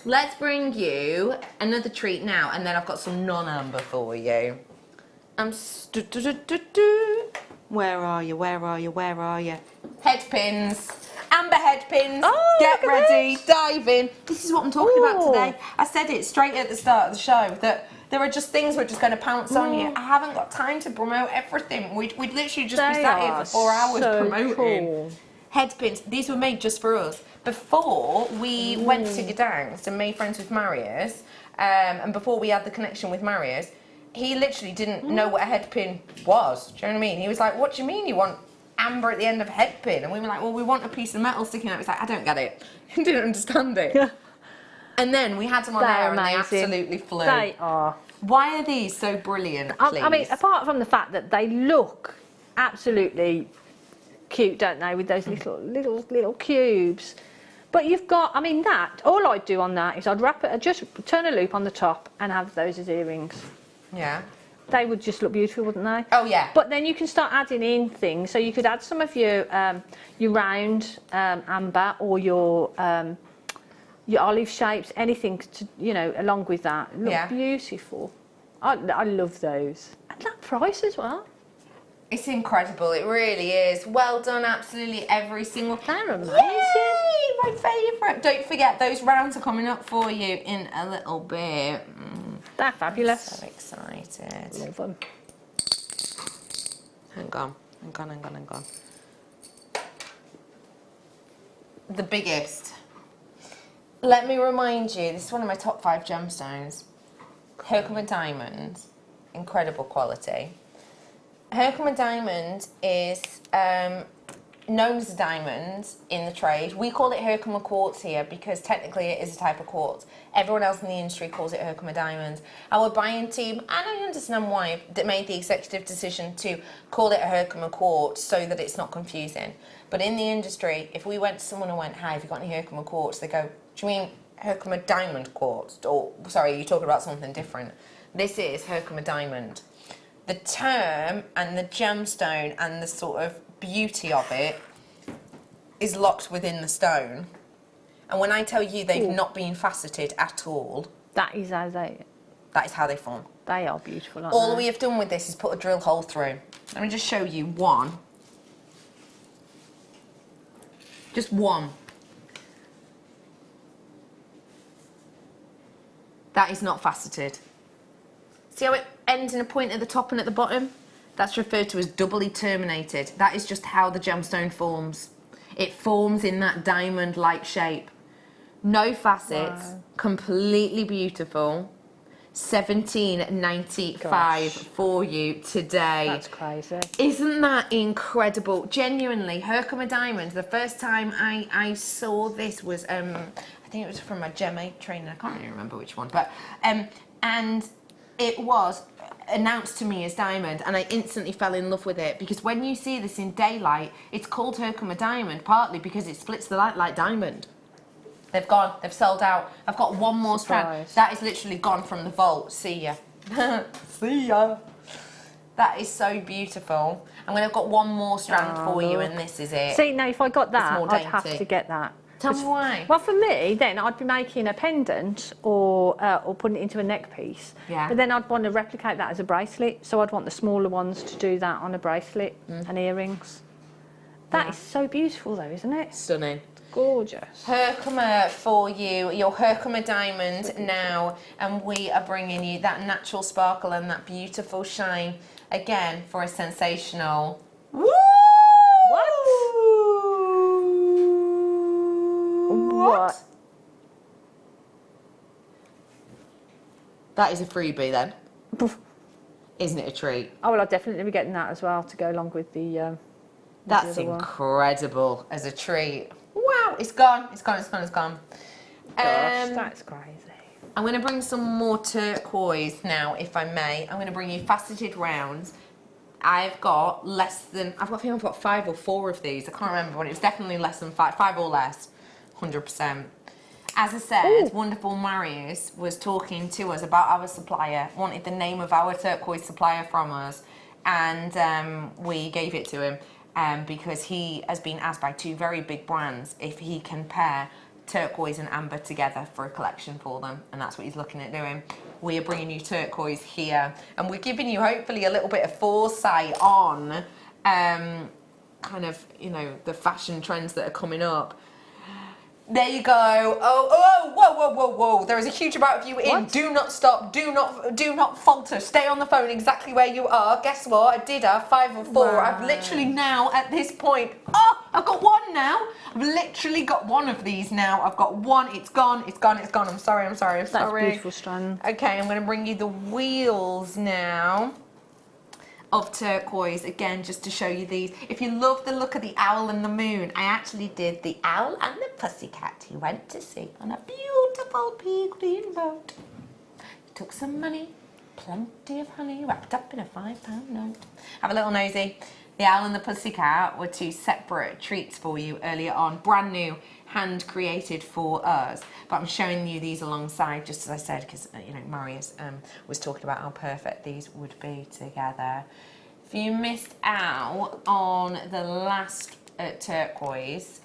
Let's bring you another treat now, and then I've got some non-amber for you. Where are you? Where are you? Where are you? Head pins. Amber head pins. Oh, Get look at ready. Dive in. This is what I'm talking about Ooh. today. I said it straight at the start of the show that there are just things we're just going to pounce on you. I haven't got time to promote everything. We'd literally just be sat here for 4 hours so promoting. cool. Head pins. These were made just for us. Before we went to Gdansk and made friends with Marius, and before we had the connection with Marius, he literally didn't know what a head pin was. Do you know what I mean? He was like, what do you mean you want amber at the end of a head pin? And we were like, well, we want a piece of metal sticking out. He was like, I don't get it. He didn't understand it. And then we had them on air and they absolutely flew. They are. Why are these so brilliant, please? I mean, apart from the fact that they look absolutely cute, don't they, with those little cubes. But you've got, I mean, that, all I'd do on that is I'd wrap it, I'd just turn a loop on the top and have those as earrings. Yeah. They would just look beautiful, wouldn't they? Oh, yeah. But then you can start adding in things. So you could add some of your round amber or your olive shapes, anything to, you know, along with that. Look beautiful. I love those. And that price as well. It's incredible, it really is. Well done, absolutely every single... They're amazing. Yay, my favourite. Don't forget, those rounds are coming up for you in a little bit. They're fabulous. So excited. Love them. Hang on. The biggest. Let me remind you, this is one of my top 5 gemstones. Herkimer diamond, incredible quality. Herkimer diamond is known as a diamond in the trade. We call it Herkimer quartz here because technically it is a type of quartz. Everyone else in the industry calls it Herkimer diamond. Our buying team, and I understand why, that made the executive decision to call it a Herkimer quartz so that it's not confusing. But in the industry, if we went to someone and went, hi, have you got any Herkimer quartz? They go, do you mean Herkimer diamond quartz? Or, sorry, you're talking about something different. This is Herkimer diamond. the term and the gemstone and the sort of beauty of it is locked within the stone. And when I tell you they've not been faceted at all, that is how they form. They are beautiful, aren't All they? we have done with this is put a drill hole through. Let me just show you one. Just one. That is not faceted. See how it ends in a point at the top and at the bottom? That's referred to as doubly terminated. That is just how the gemstone forms. It forms in that diamond-like shape. No facets, Wow. completely beautiful. $17.95 Gosh. for you today. That's crazy. Isn't that incredible? Genuinely, Herkimer diamonds. The first time I saw this was I think it was from a Gem8 trainer. I can't really remember which one, but and it was announced to me as diamond, and I instantly fell in love with it, because when you see this in daylight, it's called Herkimer diamond partly because it splits the light like diamond. They've gone. They've sold out. I've got one more strand. Surprise. That is literally gone from the vault. See ya. See ya. That is so beautiful. I'm going to have got one more strand for you, and this is it. See, now if I got that, more I'd have dainty. to get that. Tell me why. Well, for me, then I'd be making a pendant or putting it into a neck piece. Yeah. But then I'd want to replicate that as a bracelet. So I'd want the smaller ones to do that on a bracelet and earrings. That is so beautiful, though, isn't it? Stunning. Gorgeous. Herkimer for you, your Herkimer diamond now, and we are bringing you that natural sparkle and that beautiful shine again for a sensational. Woo! What? That is a freebie then. Isn't it a treat? Oh, well, I'll definitely be getting that as well to go along with the. That's other one. incredible as a treat. Wow, it's gone. It's gone. It's gone. It's gone. Gosh, that's crazy. I'm going to bring some more turquoise now, if I may. I'm going to bring you faceted rounds. I've got less than, I've got 5 or 4 of these. I can't remember, but it was definitely less than 5 or less, 100%. As I said, Wonderful Marius was talking to us about our supplier, wanted the name of our turquoise supplier from us, and we gave it to him because he has been asked by 2 very big brands if he can pair turquoise and amber together for a collection for them, and that's what he's looking at doing. We are bringing you turquoise here, and we're giving you hopefully a little bit of foresight on kind of, you know, the fashion trends that are coming up. There you go. Oh, whoa, whoa, whoa, whoa. There is a huge amount of you in. What? Do not stop. Do not falter. Stay on the phone exactly where you are. Guess what? I did 5 or 4. Wow. I've literally now, at this point, I've got 1 now. I've literally got 1 of these now. I've got 1. It's gone. It's gone. It's gone. I'm sorry. I'm sorry. I'm That's sorry. beautiful strand. Okay, I'm going to bring you the wheels now of turquoise again, just to show you these. If you love the look of the owl and the moon, I actually did the owl and the pussycat he went to sea on a beautiful pea green boat. He took some money, plenty of honey, wrapped up in a £5 note. Have a little nosy. The owl and the pussycat were 2 separate treats for you earlier on, brand new, hand created for us. But I'm showing you these alongside, just as I said, because you know, Marius was talking about how perfect these would be together. If you missed out on the last turquoise,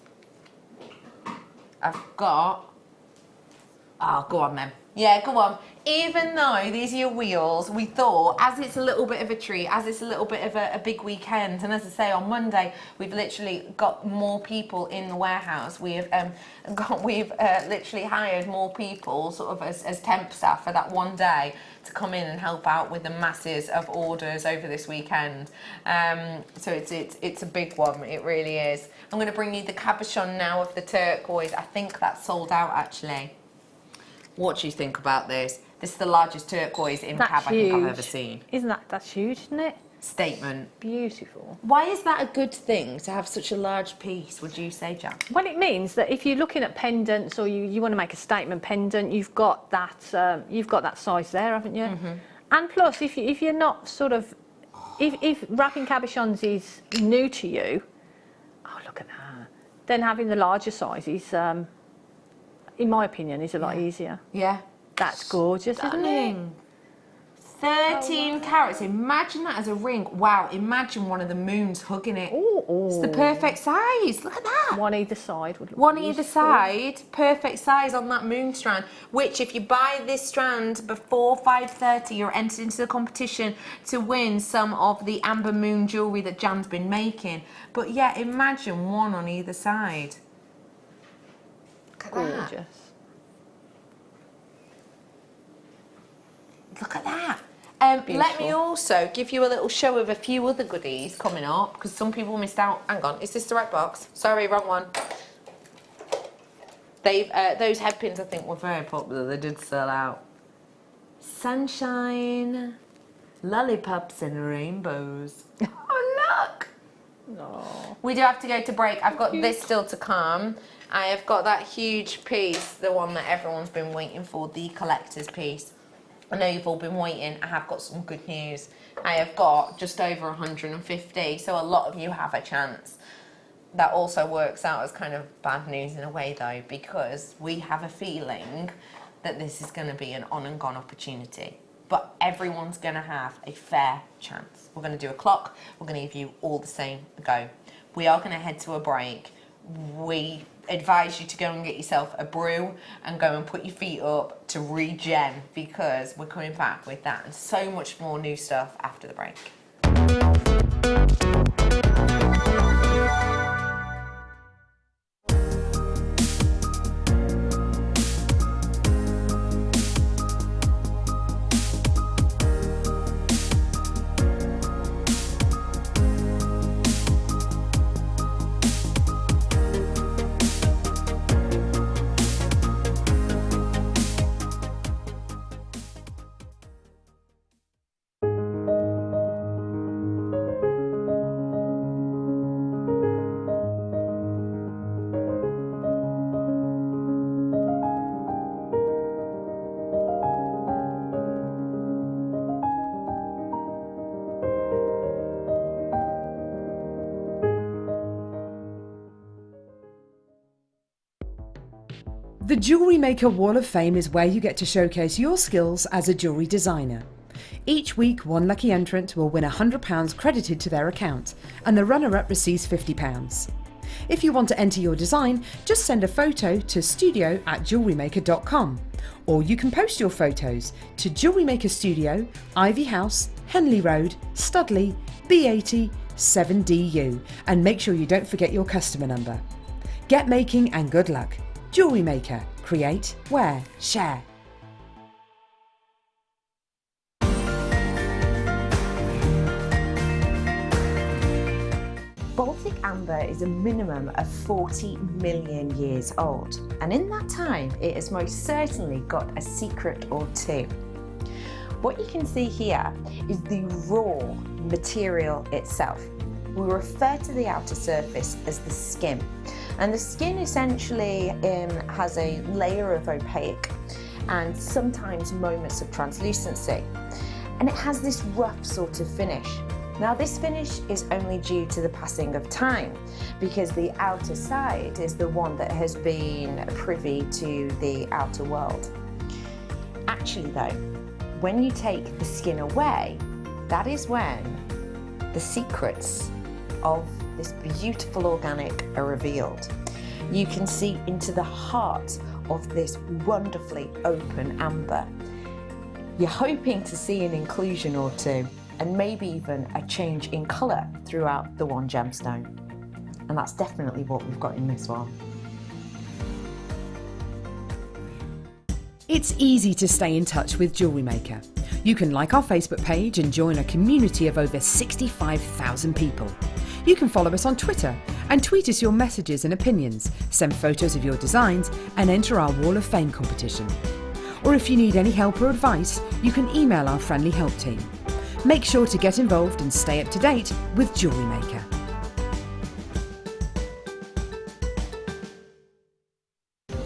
I've got. Oh, go on then. Yeah, go on. Even though these are your wheels, we thought, as it's a little bit of a treat, as it's a little bit of a big weekend, and as I say, on Monday, we've literally got more people in the warehouse. We've literally hired more people, sort of as temp staff for that one day, to come in and help out with the masses of orders over this weekend. So it's a big one. It really is. I'm going to bring you the cabochon now of the turquoise. I think that's sold out actually. What do you think about this? This is the largest turquoise in cab I think I've ever seen. That's huge, isn't it? Statement. Beautiful. Why is that a good thing to have such a large piece, would you say, Jack? Well, it means that if you're looking at pendants or you want to make a statement pendant, you've got that size there, haven't you? Mm-hmm. And plus, if you're not sort of, if wrapping cabochons is new to you, oh look at that, then having the larger size is, in my opinion, is a lot easier. Yeah. That's gorgeous, isn't it? 13 carats. Imagine that as a ring. Wow, imagine one of the moons hugging it. It's the perfect size. Look at that. One either side would look One either beautiful. side, perfect size on that moon strand, which if you buy this strand before 5:30, you're entered into the competition to win some of the amber moon jewellery that Jan's been making. But yeah, imagine one on either side. Look at that. Gorgeous. Look at that. Let me also give you a little show of a few other goodies coming up, because some people missed out. Hang on, is this the right box? Sorry, wrong one. Those head pins I think were very popular. They did sell out. Sunshine, lollipops and rainbows. Oh look! No. We do have to go to break. I've got this still to come. I have got that huge piece, the one that everyone's been waiting for, the collector's piece. I know you've all been waiting. I have got some good news. I have got just over 150, so a lot of you have a chance. That also works out as kind of bad news in a way though, because we have a feeling that this is going to be an on and gone opportunity. But everyone's going to have a fair chance. We're going to do a clock. We're going to give you all the same go. We are going to head to a break. We advise you to go and get yourself a brew and go and put your feet up to regen, because we're coming back with that and so much more new stuff after the break. The Jewellery Maker Wall of Fame is where you get to showcase your skills as a jewellery designer. Each week, one lucky entrant will win £100 credited to their account, and the runner-up receives £50. If you want to enter your design, just send a photo to studio@jewellerymaker.com, or you can post your photos to Jewellery Maker Studio, Ivy House, Henley Road, Studley, B80 7DU, and make sure you don't forget your customer number. Get making and good luck. Jewellery Maker. Create, wear, share. Baltic amber is a minimum of 40 million years old, and in that time it has most certainly got a secret or two. What you can see here is the raw material itself. We refer to the outer surface as the skin, and the skin essentially has a layer of opaque and sometimes moments of translucency, and it has this rough sort of finish. Now this finish is only due to the passing of time, because the outer side is the one that has been privy to the outer world. Actually though, when you take the skin away, that is when the secrets of this beautiful organic are revealed. You can see into the heart of this wonderfully open amber. You're hoping to see an inclusion or two, and maybe even a change in colour throughout the one gemstone. And that's definitely what we've got in this one. It's easy to stay in touch with Jewellery Maker. You can like our Facebook page and join a community of over 65,000 people. You can follow us on Twitter and tweet us your messages and opinions, send photos of your designs and enter our Wall of Fame competition. Or if you need any help or advice, you can email our friendly help team. Make sure to get involved and stay up to date with Jewellery Maker.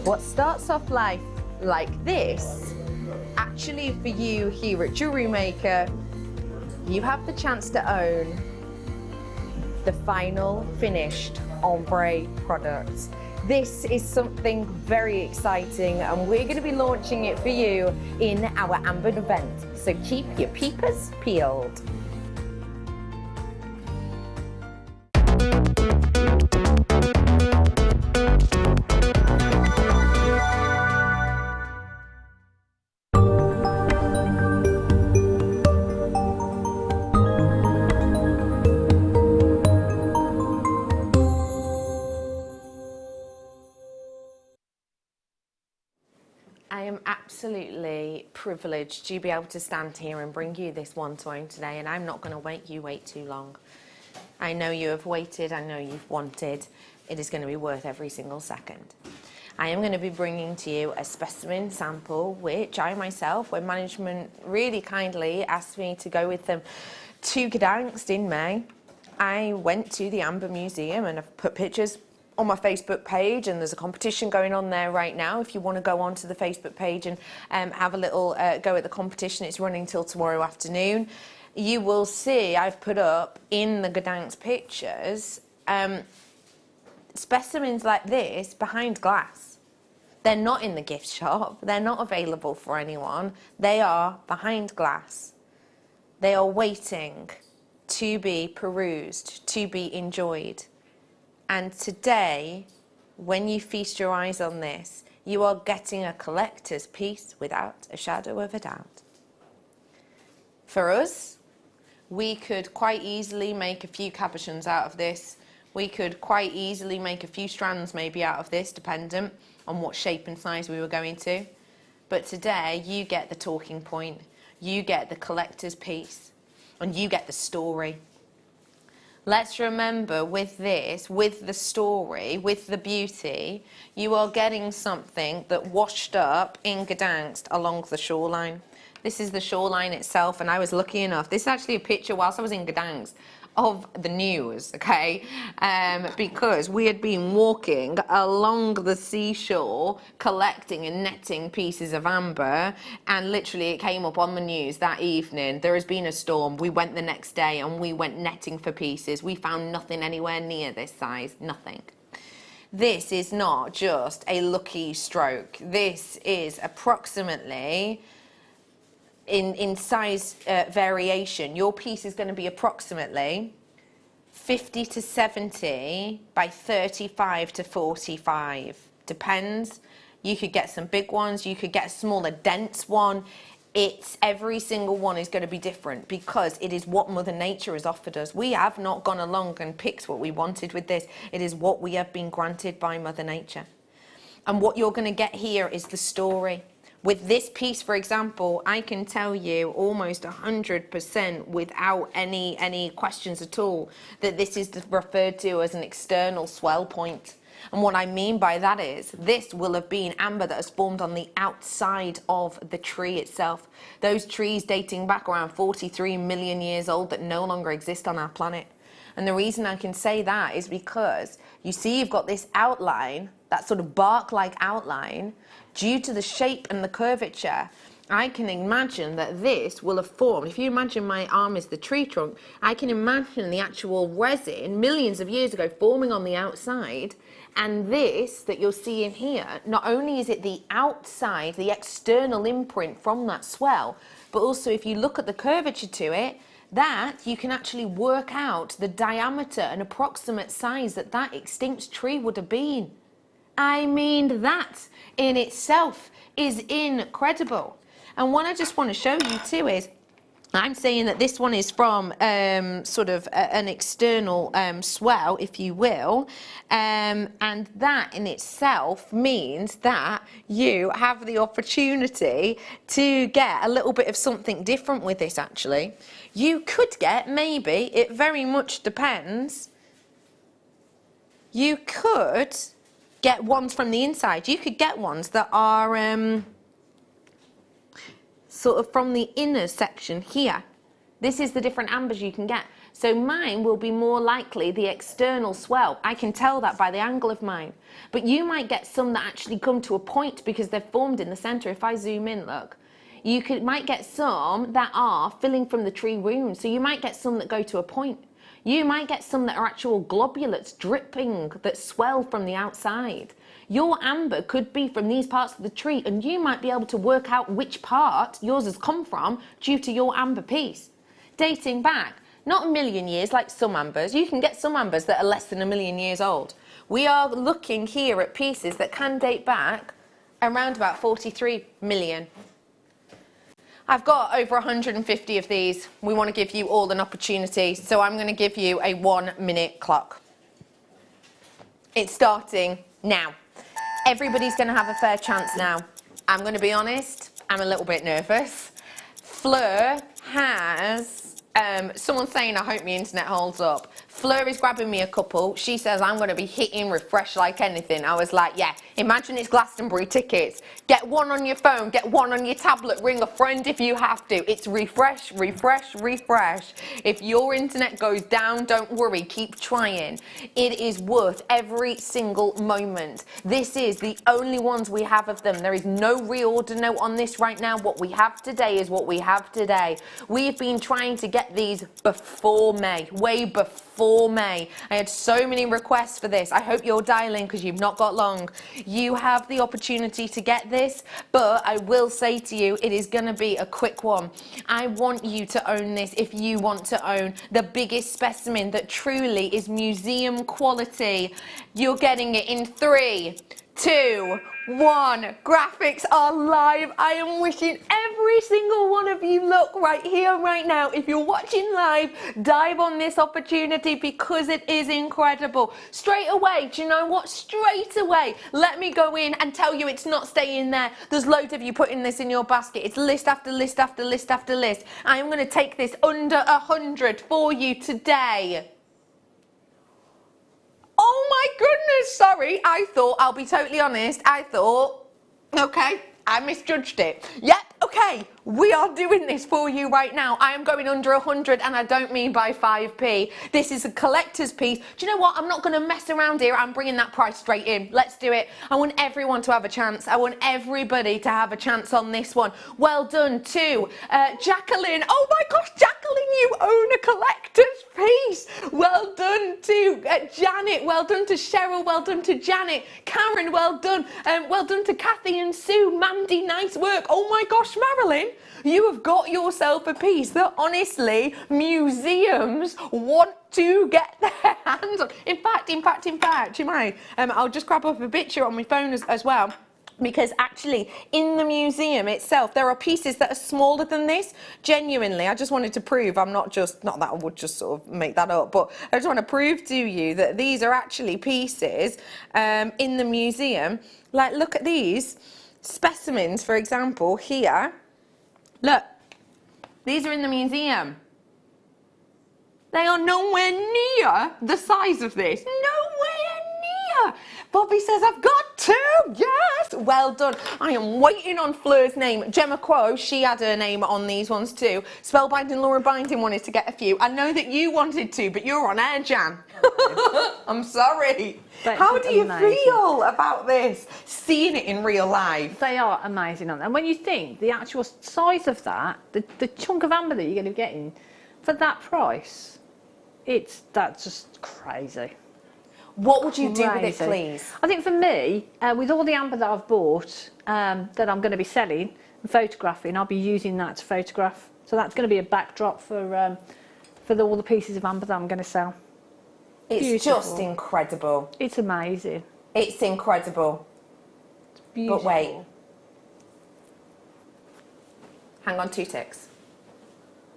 What starts off life like this, actually for you here at Jewellery Maker, you have the chance to own the final finished ombre products. This is something very exciting and we're going to be launching it for you in our Amber event. So keep your peepers peeled. I am absolutely privileged to be able to stand here and bring you this one-to-one today, and I'm not going to make you wait too long. I know you have waited, I know you've wanted. It is going to be worth every single second. I am going to be bringing to you a specimen sample, which I myself, when management really kindly asked me to go with them to Gdansk in May, I went to the Amber Museum and I've put pictures on my Facebook page, and there's a competition going on there right now. If you want to go onto the Facebook page and have a little go at the competition, it's running till tomorrow afternoon. You will see I've put up in the Gdansk pictures specimens like this behind glass. They're not in the gift shop, they're not available for anyone, they are behind glass. They are waiting to be perused, to be enjoyed. And today, when you feast your eyes on this, you are getting a collector's piece without a shadow of a doubt. For us, we could quite easily make a few cabochons out of this. We could quite easily make a few strands maybe out of this, dependent on what shape and size we were going to. But today, you get the talking point, you get the collector's piece, and you get the story. Let's remember with this, with the story, with the beauty, you are getting something that washed up in Gdansk along the shoreline. This is the shoreline itself, and I was lucky enough. This is actually a picture whilst I was in Gdansk of the news, okay? Because we had been walking along the seashore collecting and netting pieces of amber, and literally it came up on the news that evening. There has been a storm. We went the next day and we went netting for pieces. We found nothing anywhere near this size, nothing. This is not just a lucky stroke. This is approximately in size variation. Your piece is going to be approximately 50 to 70 by 35 to 45. Depends. You could get some big ones, you could get a smaller dense one. It's every single one is going to be different because it is what Mother Nature has offered us. We have not gone along and picked what we wanted with this. It is what we have been granted by Mother Nature. And what you're going to get here is the story. With this piece, for example, I can tell you almost 100% without any questions at all that this is referred to as an external swell point. And what I mean by that is this will have been amber that has formed on the outside of the tree itself. Those trees dating back around 43 million years old that no longer exist on our planet. And the reason I can say that is because you see you've got this outline, that sort of bark-like outline, due to the shape and the curvature. I can imagine that this will have formed. If you imagine my arm is the tree trunk, I can imagine the actual resin millions of years ago forming on the outside. And this that you're seeing here, not only is it the outside, the external imprint from that swell, but also if you look at the curvature to it, that you can actually work out the diameter and approximate size that that extinct tree would have been. I mean, that in itself is incredible. And what I just want to show you too is, I'm saying that this one is from sort of an external swell, if you will, and that in itself means that you have the opportunity to get a little bit of something different with this actually. You could get, maybe, it very much depends, you could get ones from the inside. You could get ones that are sort of from the inner section here. This is the different ambers you can get. So mine will be more likely the external swell. I can tell that by the angle of mine. But you might get some that actually come to a point because they're formed in the center. If I zoom in, look. Might get some that are filling from the tree wound. So you might get some that go to a point. You might get some that are actual globulates dripping that swell from the outside. Your amber could be from these parts of the tree, and you might be able to work out which part yours has come from due to your amber piece. Dating back, not a million years like some ambers. You can get some ambers that are less than a million years old. We are looking here at pieces that can date back around about 43 million. I've got over 150 of these. We want to give you all an opportunity, so I'm going to give you a 1 minute clock. It's starting now. Everybody's going to have a fair chance now. I'm going to be honest, I'm a little bit nervous. Fleur has, someone's saying, I hope my internet holds up. Fleur is grabbing me a couple. She says, I'm going to be hitting refresh like anything. I was like, yeah, imagine it's Glastonbury tickets. Get one on your phone, get one on your tablet, ring a friend if you have to. It's refresh, refresh, refresh. If your internet goes down, don't worry, keep trying. It is worth every single moment. This is the only ones we have of them. There is no reorder note on this right now. What we have today is what we have today. We've been trying to get these before May, way before May. I had so many requests for this. I hope you're dialing because you've not got long. You have the opportunity to get this, but I will say to you, it is going to be a quick one. I want you to own this if you want to own the biggest specimen that truly is museum quality. You're getting it in 3, 2, 1. Graphics are live. I am wishing every single one of you luck right here, right now. If you're watching live, dive on this opportunity because it is incredible. Straight away, do you know what? Straight away, let me go in and tell you it's not staying there. There's loads of you putting this in your basket. It's list after list after list after list. I am going to take this under 100 for you today. Oh my goodness, sorry. I thought, I'll be totally honest, I thought, okay, I misjudged it. Yep, okay, we are doing this for you right now. I am going under 100 and I don't mean by 5p. This is a collector's piece. Do you know what? I'm not going to mess around here. I'm bringing that price straight in. Let's do it. I want everyone to have a chance. I want everybody to have a chance on this one. Well done to Jacqueline. Oh my gosh, Jacqueline, you own a collector's piece. Well done to Janet. Well done to Cheryl. Well done to Janet. Karen, well done. Well done to Kathy and Sue. Mandy, nice work. Oh my gosh, Marilyn, you have got yourself a piece that honestly museums want to get their hands on. In fact, you might. I'll just grab up a picture on my phone as well. Because actually, in the museum itself, there are pieces that are smaller than this. Genuinely, I just wanted to prove I'm not that I would just sort of make that up, but I just want to prove to you that these are actually pieces in the museum. Like, look at these specimens, for example, here. Look, these are in the museum. They are nowhere near the size of this. Nowhere near. Bobby says, I've got 2. Yes. Well done. I am waiting on Fleur's name. Gemma Quo, she had her name on these ones too. Spellbinding Laura Binding wanted to get a few. I know that you wanted to, but you're on air, Jan. I'm sorry. How do you feel about this? Seeing it in real life. They are amazing, aren't they? And when you think the actual size of that, the chunk of amber that you're going to be getting for that price, that's just crazy. What would you do with it, please? I think for me, with all the amber that I've bought, that I'm going to be selling and photographing, I'll be using that to photograph. So that's going to be a backdrop for all the pieces of amber that I'm going to sell. It's beautiful. Just incredible. It's amazing. It's incredible. It's beautiful. But wait. Hang on, 2 ticks.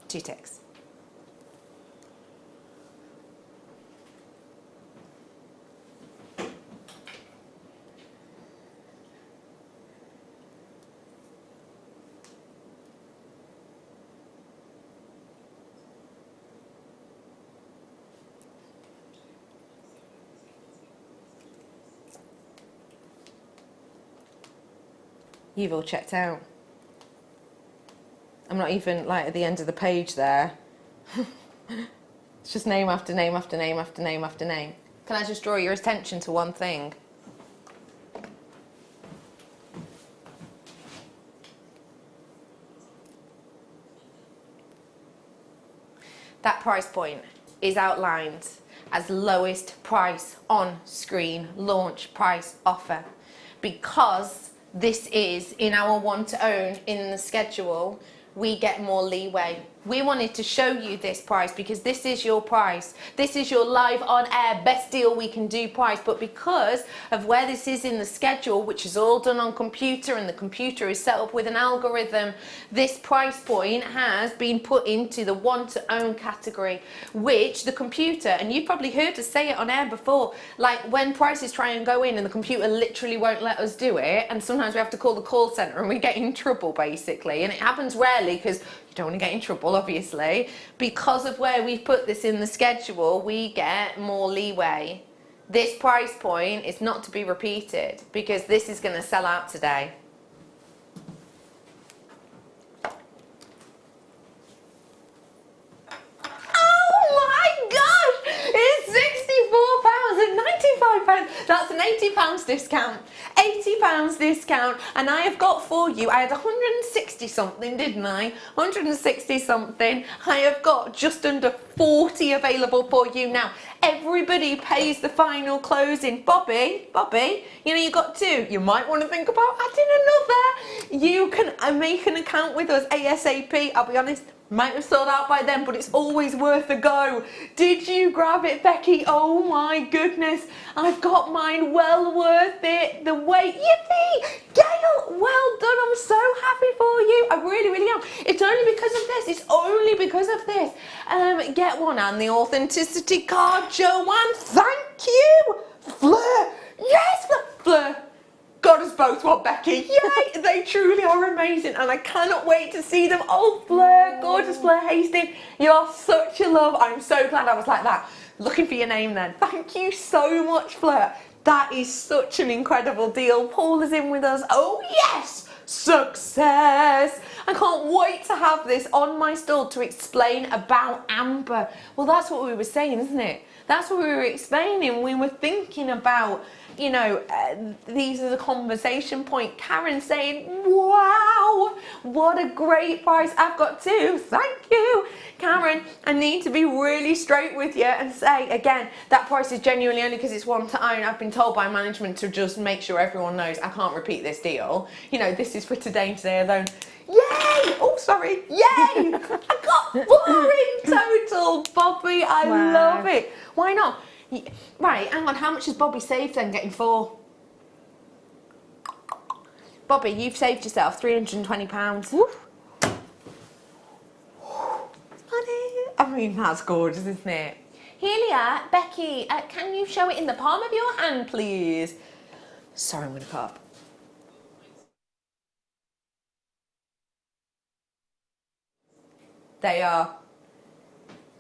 2 ticks. You've all checked out. I'm not even like at the end of the page there. It's just name after name after name after name after name. Can I just draw your attention to one thing? That price point is outlined as lowest price on screen launch price offer, because this is in our want to own in the schedule. We get more leeway. We wanted to show you this price because this is your price. This is your live on air best deal we can do price. But because of where this is in the schedule, which is all done on computer, and the computer is set up with an algorithm, this price point has been put into the want to own category, which the computer, and you've probably heard us say it on air before, like when prices try and go in and the computer literally won't let us do it, and sometimes we have to call the call center and we get in trouble basically, and it happens rarely because you don't want to get in trouble, obviously. Because of where we've put this in the schedule, we get more leeway. This price point is not to be repeated because this is going to sell out today. Oh my gosh! It's £64.95. That's an £80 discount. £80 discount, and I have got for you, I had 160 something, didn't I? 160 something. I have got just under 40 available for you now. Everybody pays the final closing. Bobby, you know you got two. You might want to think about adding another. You can make an account with us ASAP. I'll be honest, might have sold out by then, but it's always worth a go. Did you grab it, Becky? Oh my goodness, I've got mine. Well worth it. The wait. Yippee! Gail, well done. I'm so happy for you. I really, really am. It's only because of this. It's only because of this. Get one, and the authenticity card, Joanne. Thank you. Fleur. Yes, Fleur. Got us both one, Becky. Yay! They truly are amazing, and I cannot wait to see them. Oh, Fleur, gorgeous Fleur Hastings. You're such a love. I'm so glad I was like that. Looking for your name then. Thank you so much, Fleur. That is such an incredible deal. Paul is in with us. Oh, yes! Success! I can't wait to have this on my stall to explain about amber. Well, that's what we were saying, isn't it? That's what we were explaining. We were thinking about, you know, these are the conversation point. Karen saying, wow, what a great price. I've got two. Thank you, Karen. I need to be really straight with you and say, again, that price is genuinely only because it's one to own. I've been told by management to just make sure everyone knows I can't repeat this deal. You know, this is for today and today alone. Yay! Oh, sorry. Yay! I got 4 in total, Bobby. I love it. Why not? Right, hang on. How much has Bobby saved then getting 4? Bobby, you've saved yourself £320. Woof. I mean, that's gorgeous, isn't it? Helia, Becky, can you show it in the palm of your hand, please? Sorry, I'm going to cough. They are.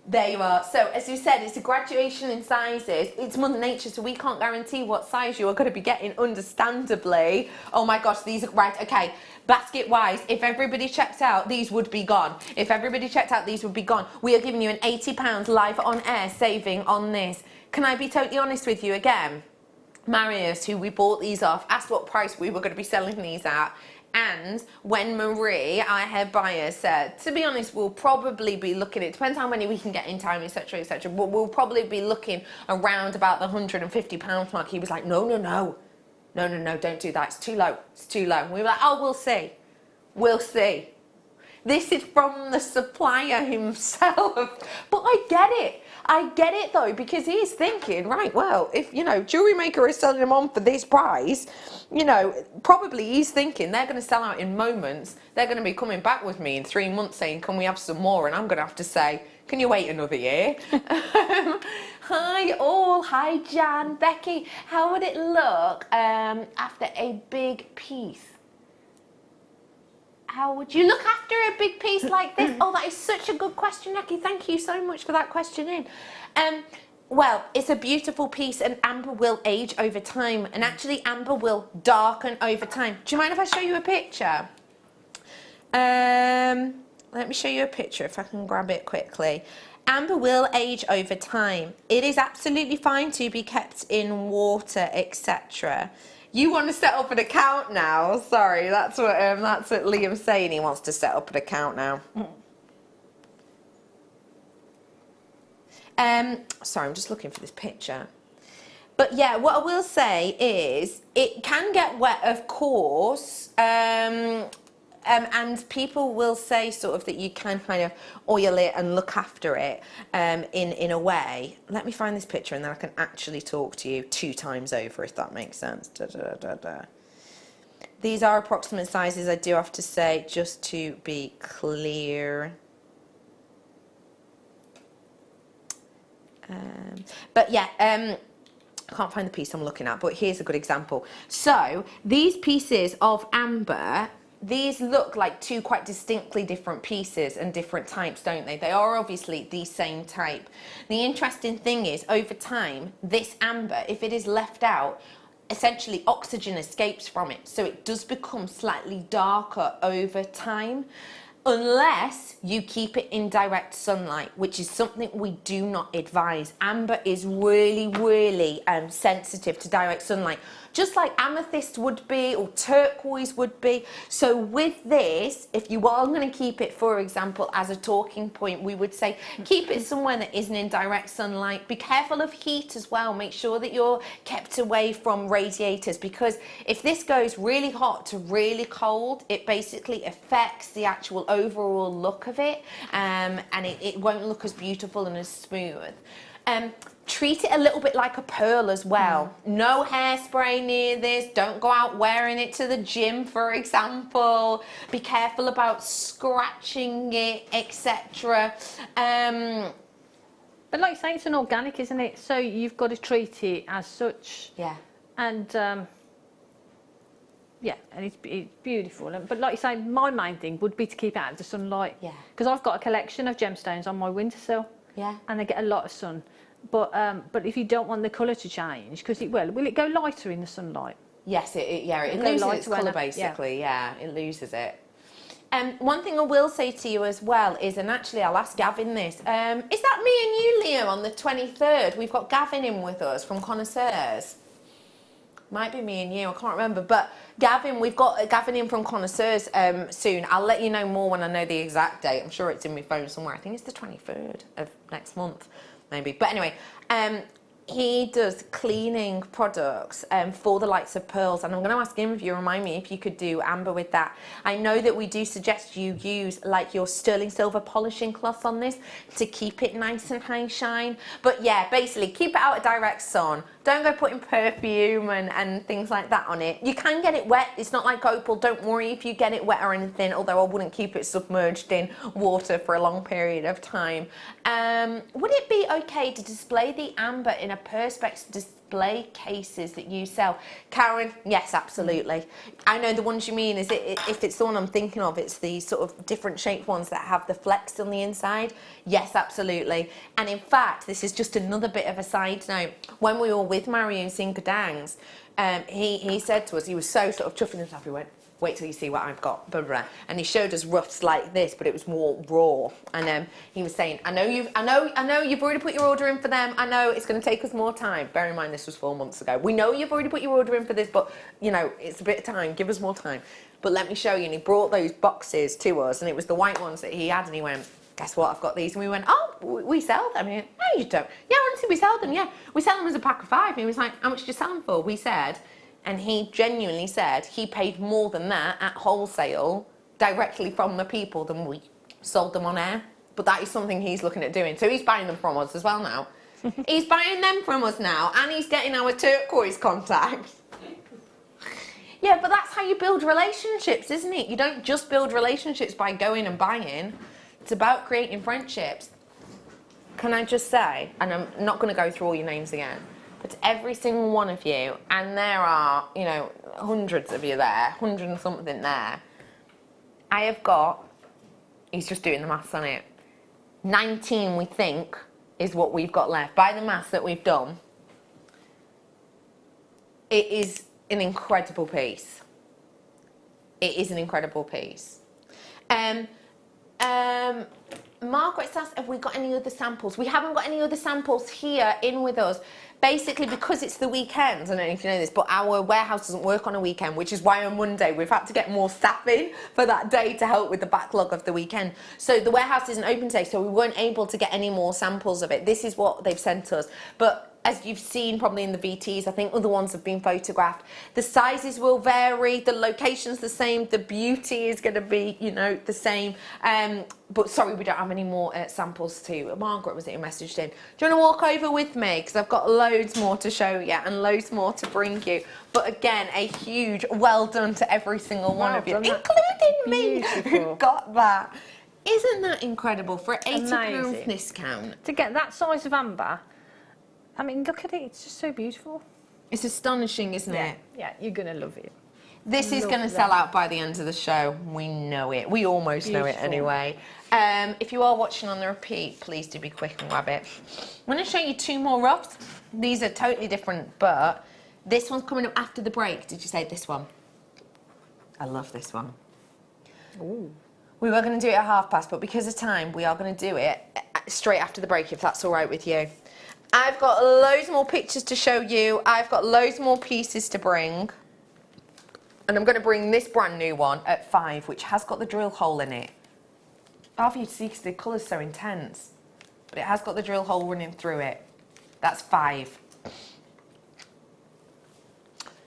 There you are. So, as you said, it's a graduation in sizes. It's Mother Nature, so we can't guarantee what size you are going to be getting, understandably. Oh my gosh, these are right. Okay, basket-wise, if everybody checked out, these would be gone. If everybody checked out, these would be gone. We are giving you an £80 live on air saving on this. Can I be totally honest with you again? Marius, who we bought these off, asked what price we were going to be selling these at. And when Marie, our head buyer, said, to be honest, we'll probably be looking, it depends how many we can get in time, etc., but we'll probably be looking around about the £150 mark. He was like, no, don't do that. It's too low. It's too low. And we were like, oh, we'll see. We'll see. This is from the supplier himself. But I get it. I get it though, because he's thinking, right, well, if, you know, Jewellery Maker is selling them on for this price, you know, probably he's thinking they're going to sell out in moments. They're going to be coming back with me in 3 months saying, can we have some more? And I'm going to have to say, can you wait another year? Hi all, hi Jan, Becky. How would it look after a big piece? How would you look after a big piece like this? Oh, that is such a good question, Neki. Thank you so much for that question in. Well, it's a beautiful piece, and amber will age over time, and actually amber will darken over time. Do you mind if I show you a picture? Let me show you a picture if I can grab it quickly. Amber will age over time. It is absolutely fine to be kept in water, etc. You want to set up an account now? Sorry, that's what Liam's saying. He wants to set up an account now. Sorry, I'm just looking for this picture. But yeah, what I will say is it can get wet, of course, and people will say sort of that you can kind of oil it and look after it in a way. Let me find this picture and then I can actually talk to you 2 times over, if that makes sense. These are approximate sizes, I do have to say, just to be clear. But yeah, I can't find the piece I'm looking at, but here's a good example. So these pieces of amber, these look like 2 quite distinctly different pieces and different types, don't they? They are obviously the same type. The interesting thing is, over time, this amber, if it is left out, essentially oxygen escapes from it, so it does become slightly darker over time, unless you keep it in direct sunlight, which is something we do not advise. Amber is really, really sensitive to direct sunlight, just like amethyst would be or turquoise would be. So with this, if you are going to keep it, for example, as a talking point, we would say keep it somewhere that isn't in direct sunlight. Be careful of heat as well. Make sure that you're kept away from radiators, because if this goes really hot to really cold, it basically affects the actual overall look of it, and it won't look as beautiful and as smooth. Treat it a little bit like a pearl as well. No hairspray near this. Don't go out wearing it to the gym, for example. Be careful about scratching it, etc. But like you say, it's an organic, isn't it? So you've got to treat it as such. Yeah. And yeah, and it's beautiful. But like you say, my main thing would be to keep it out of the sunlight. Yeah. Because I've got a collection of gemstones on my windowsill. Yeah. And they get a lot of sun. But if you don't want the colour to change, because it will it go lighter in the sunlight? Yes, it loses its colour basically. Yeah, it loses it. One thing I will say to you as well is, and actually I'll ask Gavin this, is that me and you, Leo, on the 23rd? We've got Gavin in with us from Connoisseurs. Might be me and you, I can't remember. But Gavin, we've got Gavin in from Connoisseurs soon. I'll let you know more when I know the exact date. I'm sure it's in my phone somewhere. I think it's the 23rd of next month, maybe. But anyway, he does cleaning products for the likes of pearls, and I'm going to ask him if you remind me if you could do amber with that. I know that we do suggest you use like your sterling silver polishing cloth on this to keep it nice and high shine. But yeah, basically keep it out of direct sun. Don't go putting perfume and things like that on it. You can get it wet. It's not like opal. Don't worry if you get it wet or anything, although I wouldn't keep it submerged in water for a long period of time. Would it be okay to display the amber in a perspex display cases that you sell? Karen, yes, absolutely. I know the ones you mean. Is it, if it's the one I'm thinking of, it's the sort of different shaped ones that have the flecks on the inside? Yes, absolutely. And in fact, this is just another bit of a side note. When we were with Marius in Gdansk, he said to us, he was so sort of chuffing himself, he went, wait till you see what I've got, blah, blah. And he showed us roughs like this, but it was more raw. And he was saying, I know you've already put your order in for them. I know it's going to take us more time. Bear in mind, this was 4 months ago. We know you've already put your order in for this, but you know, it's a bit of time. Give us more time. But let me show you. And he brought those boxes to us, and it was the white ones that he had. And he went, guess what? I've got these. And we went, oh, we sell them. He went, no, you don't. Yeah, honestly, we sell them. Yeah, we sell them as a pack of 5. And he was like, how much do you sell them for? We said. And he genuinely said he paid more than that at wholesale directly from the people than we sold them on air. But that is something he's looking at doing. So he's buying them from us as well now. He's buying them from us now, and he's getting our turquoise contacts. Yeah, but that's how you build relationships, isn't it? You don't just build relationships by going and buying. It's about creating friendships. Can I just say, and I'm not going to go through all your names again, but to every single one of you, and there are, you know, hundreds of you there, 100 and something there, I have got, he's just doing the maths on it, 19 we think is what we've got left. By the maths that we've done, it is an incredible piece. It is an incredible piece. Margaret says, have we got any other samples? We haven't got any other samples here in with us, basically, because it's the weekend, I don't know if you know this, but our warehouse doesn't work on a weekend, which is why on Monday we've had to get more staff in for that day to help with the backlog of the weekend. So the warehouse isn't open today, so we weren't able to get any more samples of it. This is what they've sent us. But as you've seen probably in the VTs, I think other ones have been photographed. The sizes will vary, the location's the same, the beauty is going to be, you know, the same. But sorry, we don't have any more samples too. Margaret was it who messaged in. Do you want to walk over with me? Because I've got loads more to show you and loads more to bring you. But again, a huge well done to every single one of you, including me, who got that. Isn't that incredible for an £80 discount? To get that size of amber, I mean, look at it, it's just so beautiful. It's astonishing, isn't it? Yeah, you're going to love it. This is going to sell out by the end of the show. We know it. We almost know it anyway. If you are watching on the repeat, please do be quick and grab it. I'm going to show you two more ruffs. These are totally different, but this one's coming up after the break. Did you say this one? I love this one. Ooh. We were going to do it at past, but because of time, we are going to do it straight after the break, if that's all right with you. I've got loads more pictures to show you. I've got loads more pieces to bring. And I'm going to bring this brand new one at 5, which has got the drill hole in it. Hard for you to see because the colour's so intense. But it has got the drill hole running through it. That's 5.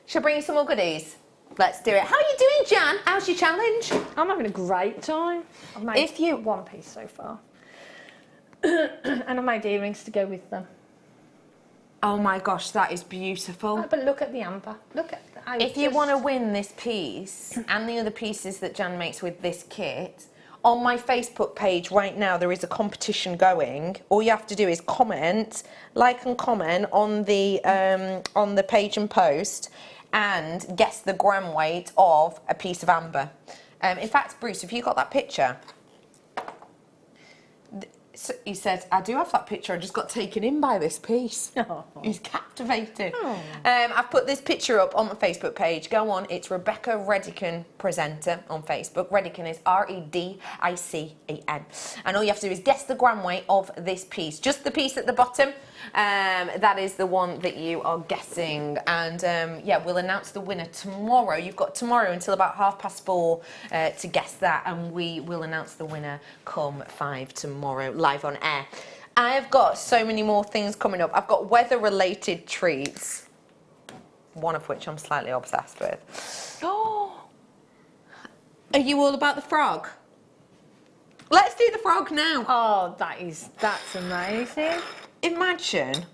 Shall I bring you some more goodies? Let's do it. How are you doing, Jan? How's your challenge? I'm having a great time. I've made one piece so far. And I made earrings to go with them. Oh my gosh, that is beautiful. But look at the amber. Look at that. If you want to win this piece and the other pieces that Jan makes with this kit, on my Facebook page right now there is a competition going. All you have to do is comment, like and comment on the page and post, and guess the gram weight of a piece of amber. In fact, Bruce, have you got that picture? So he said, I do have that picture, I just got taken in by this piece. Oh. He's captivated. Oh. I've put this picture up on my Facebook page. Go on, it's Rebecca Redican Presenter on Facebook. Redican is R-E-D-I-C-A-N. And all you have to do is guess the gram weight of this piece. Just the piece at the bottom. That is the one that you are guessing. And yeah, we'll announce the winner tomorrow. You've got tomorrow until about 4:30 to guess that. And we will announce the winner come 5 tomorrow, live on air. I've got so many more things coming up. I've got weather-related treats, one of which I'm slightly obsessed with. Oh, are you all about the frog? Let's do the frog now. Oh, that's amazing. Imagine.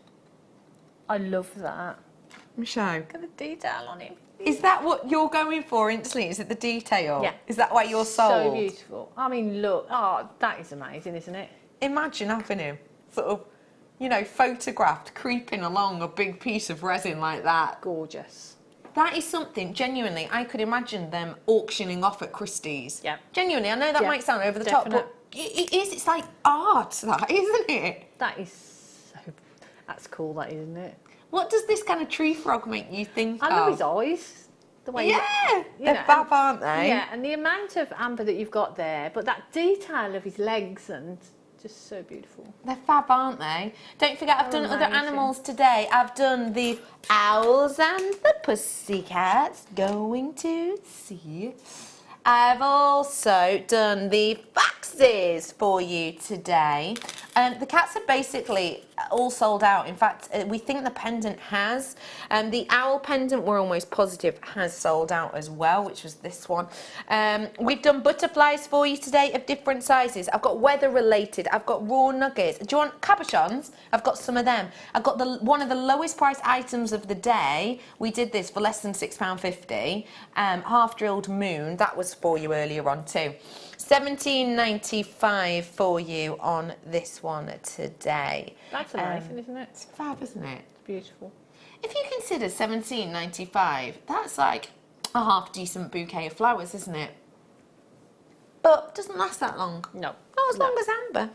I love that. Michelle. Look at the detail on it. Is that what you're going for instantly? Is it the detail? Yeah. Is that why you're sold? So beautiful. I mean, look. Oh, that is amazing, isn't it? Imagine having him sort of, you know, photographed creeping along a big piece of resin like that. Gorgeous. That is something, genuinely, I could imagine them auctioning off at Christie's. Yeah. Genuinely, I know that might sound over the top, but it is, it's like art, that, isn't it? That is so, that's cool, that isn't it? What does this kind of tree frog make you think of? I love his eyes. The way they're fab, aren't they? Yeah, and the amount of amber that you've got there, but that detail of his legs and just so beautiful. They're fab, aren't they? Don't forget, I've done other animals today. I've done the owls and the pussycats going to sea. I've also done the foxes for you today. The cats are basically all sold out. In fact, we think the pendant has. The owl pendant, we're almost positive, has sold out as well, which was this one. We've done butterflies for you today of different sizes. I've got weather related. I've got raw nuggets. Do you want cabochons? I've got some of them. I've got one of the lowest price items of the day. We did this for less than £6.50. Half drilled moon. That was for you earlier on too. £17.95 for you on this one today. That's amazing, isn't it? It's fab, isn't it? It's beautiful. If you consider £17.95, that's like a half decent bouquet of flowers, isn't it? But it doesn't last that long. No. Not as long as amber.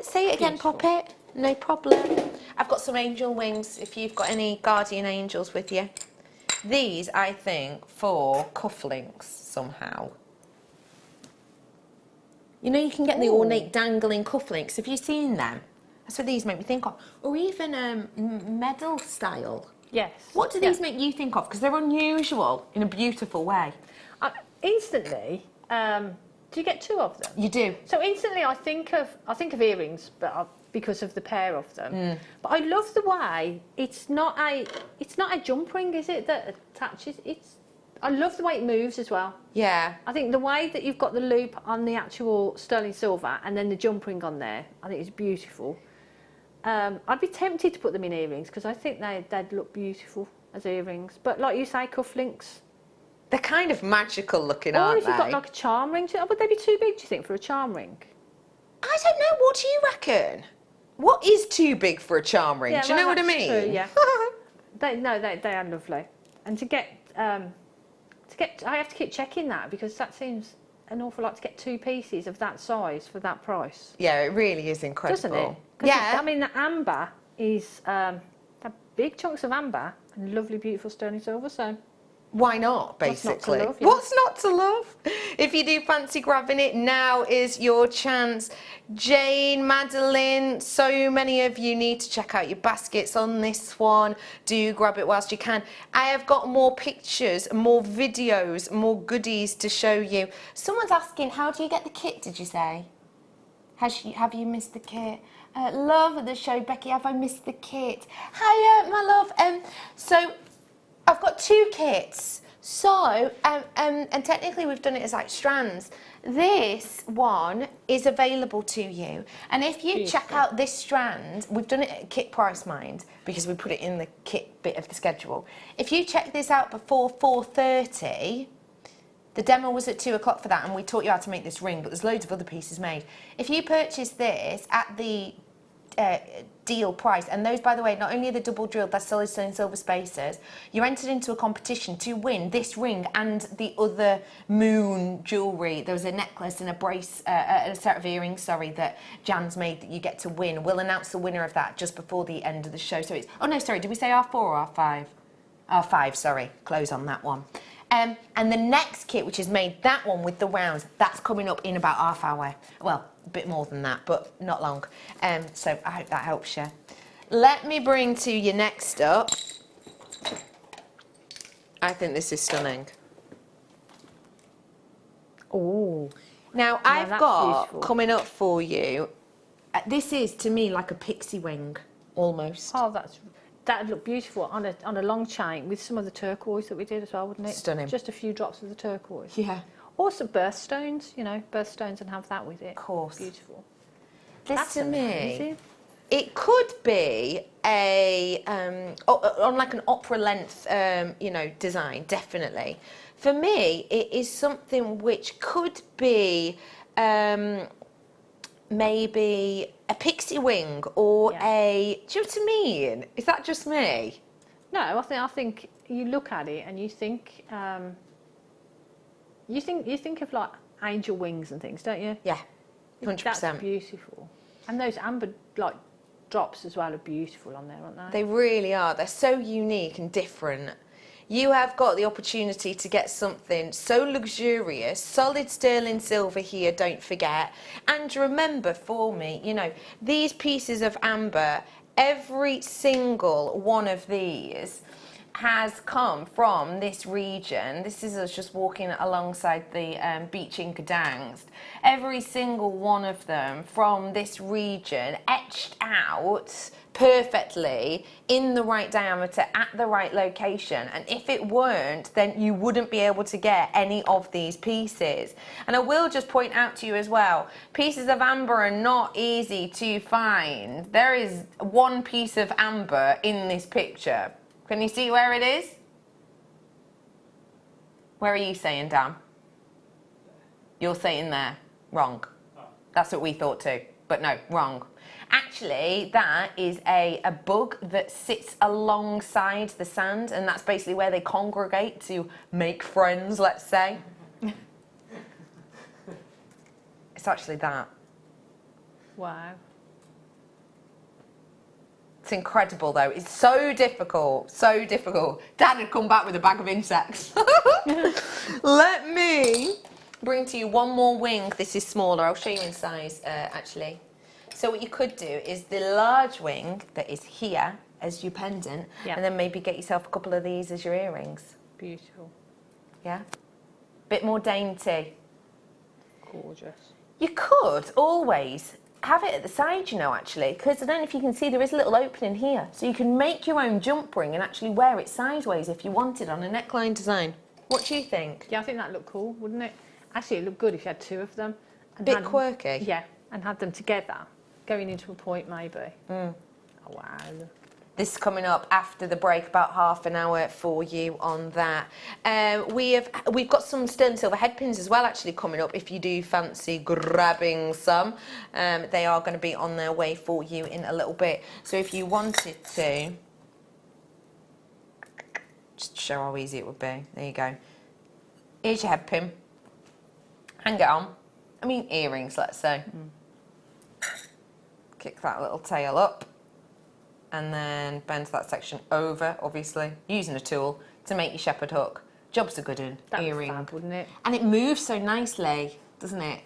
Say it again, Poppet. No problem. I've got some angel wings if you've got any guardian angels with you. These, I think, for cufflinks somehow. You know, you can get the ornate dangling cufflinks. Have you seen them? That's what these make me think of. Or even medal style. Yes. What do these make you think of? Because they're unusual in a beautiful way. Instantly, do you get two of them? You do. So instantly, I think of earrings, but because of the pair of them. But I love the way it's not a jump ring, is it? That attaches. I love the way it moves as well. Yeah. I think the way that you've got the loop on the actual sterling silver and then the jump ring on there, I think it's beautiful. I'd be tempted to put them in earrings because I think they'd look beautiful as earrings. But like you say, cufflinks. They're kind of magical looking, Or aren't if they? you've got like a charm ring, would they be too big, do you think, for a charm ring? I don't know. What do you reckon? What is too big for a charm ring? Yeah, do you know what I that's mean? True, yeah. they are lovely. And to get, I have to keep checking that because that seems an awful lot to get two pieces of that size for that price. Yeah, it really is incredible. Doesn't it? Yeah. I mean, the amber is, they're big chunks of amber and lovely, beautiful sterling silver, so... Why not, What's not to basically? love, yeah. What's not to love? If you do fancy grabbing it, now is your chance. Jane, Madeline, so many of you need to check out your baskets on this one. Do grab it whilst you can. I have got more pictures, more videos, more goodies to show you. Someone's asking, how do you get the kit, did you say? Have you missed the kit? Love the show, Becky. Have I missed the kit? Hiya, my love. So I've got two kits. So, and technically we've done it as like strands. This one is available to you. And if you check out this strand, we've done it at kit price, mind, because we put it in the kit bit of the schedule. If you check this out before 4:30, the demo was at 2 o'clock for that, and we taught you how to make this ring, but there's loads of other pieces made. If you purchase this at the deal price, and those, by the way, not only are they double drilled, they're solid sterling silver spacers, you're entered into a competition to win this ring and the other moon jewellery. There was a necklace and a brace, a set of earrings, sorry, that Jan's made that you get to win. We'll announce the winner of that just before the end of the show. So it's, oh no, sorry, did we say R4 or R5? R5, sorry, close on that one. And the next kit, which is made, that one with the rounds, that's coming up in about half hour. Well, a bit more than that, but not long. So I hope that helps you. Let me bring to you next up. I think this is stunning. Oh. Now, I've got beautiful. coming up for you, this is to me like a pixie wing, almost. Oh, that'd look beautiful on a long chain with some of the turquoise that we did as well, wouldn't it? Stunning. Just a few drops of the turquoise. Yeah. Or some birthstones, birthstones, and have that with it. Of course. Beautiful. This That's to me, amazing. it could be a on like an opera length, design. Definitely, for me, it is something which could be maybe a pixie wing or a. Do you know what I mean? Is that just me? No, I think you look at it and you think of like angel wings and things, don't you? Yeah, 100%. That's beautiful. And those amber like drops as well are beautiful on there, aren't they? They really are. They're so unique and different. You have got the opportunity to get something so luxurious, solid sterling silver here, don't forget. And remember for me, these pieces of amber, every single one of these has come from this region. This is us just walking alongside the beach in Gdansk. Every single one of them from this region, etched out perfectly in the right diameter at the right location. And if it weren't, then you wouldn't be able to get any of these pieces. And I will just point out to you as well, pieces of amber are not easy to find. There is one piece of amber in this picture. Can you see where it is? Where are you saying, Dan? You're saying there. Wrong. That's what we thought too. But no, wrong. Actually, that is a bug that sits alongside the sand, and that's basically where they congregate to make friends, let's say. It's actually that. Wow. It's incredible though. It's so difficult, so difficult. Dad had come back with a bag of insects. Let me bring to you one more wing. This is smaller. I'll show you in size actually. So what you could do is the large wing that is here as your pendant, Yeah. and then maybe get yourself a couple of these as your earrings. Beautiful. Yeah? Bit more dainty. Gorgeous. You could always have it at the side, you know, actually, because I don't know if you can see, there is a little opening here. So you can make your own jump ring and actually wear it sideways if you wanted on a neckline design. What do you think? Yeah, I think that'd look cool, wouldn't it? Actually, it'd look good if you had two of them. And Bit had- quirky. Yeah, and had them together, going into a point maybe. Oh, wow. This is coming up after the break, about half an hour for you on that. We've got some sterling silver head pins as well actually coming up if you do fancy grabbing some. They are going to be on their way for you in a little bit. So if you wanted to, just to show how easy it would be. There you go. Here's your head pin. Hang it on. I mean earrings, let's say. Kick that little tail up. And then bend that section over, obviously, using a tool to make your shepherd hook. Job's a good one. That'd be Earring. fab, wouldn't it? And it moves so nicely, doesn't it?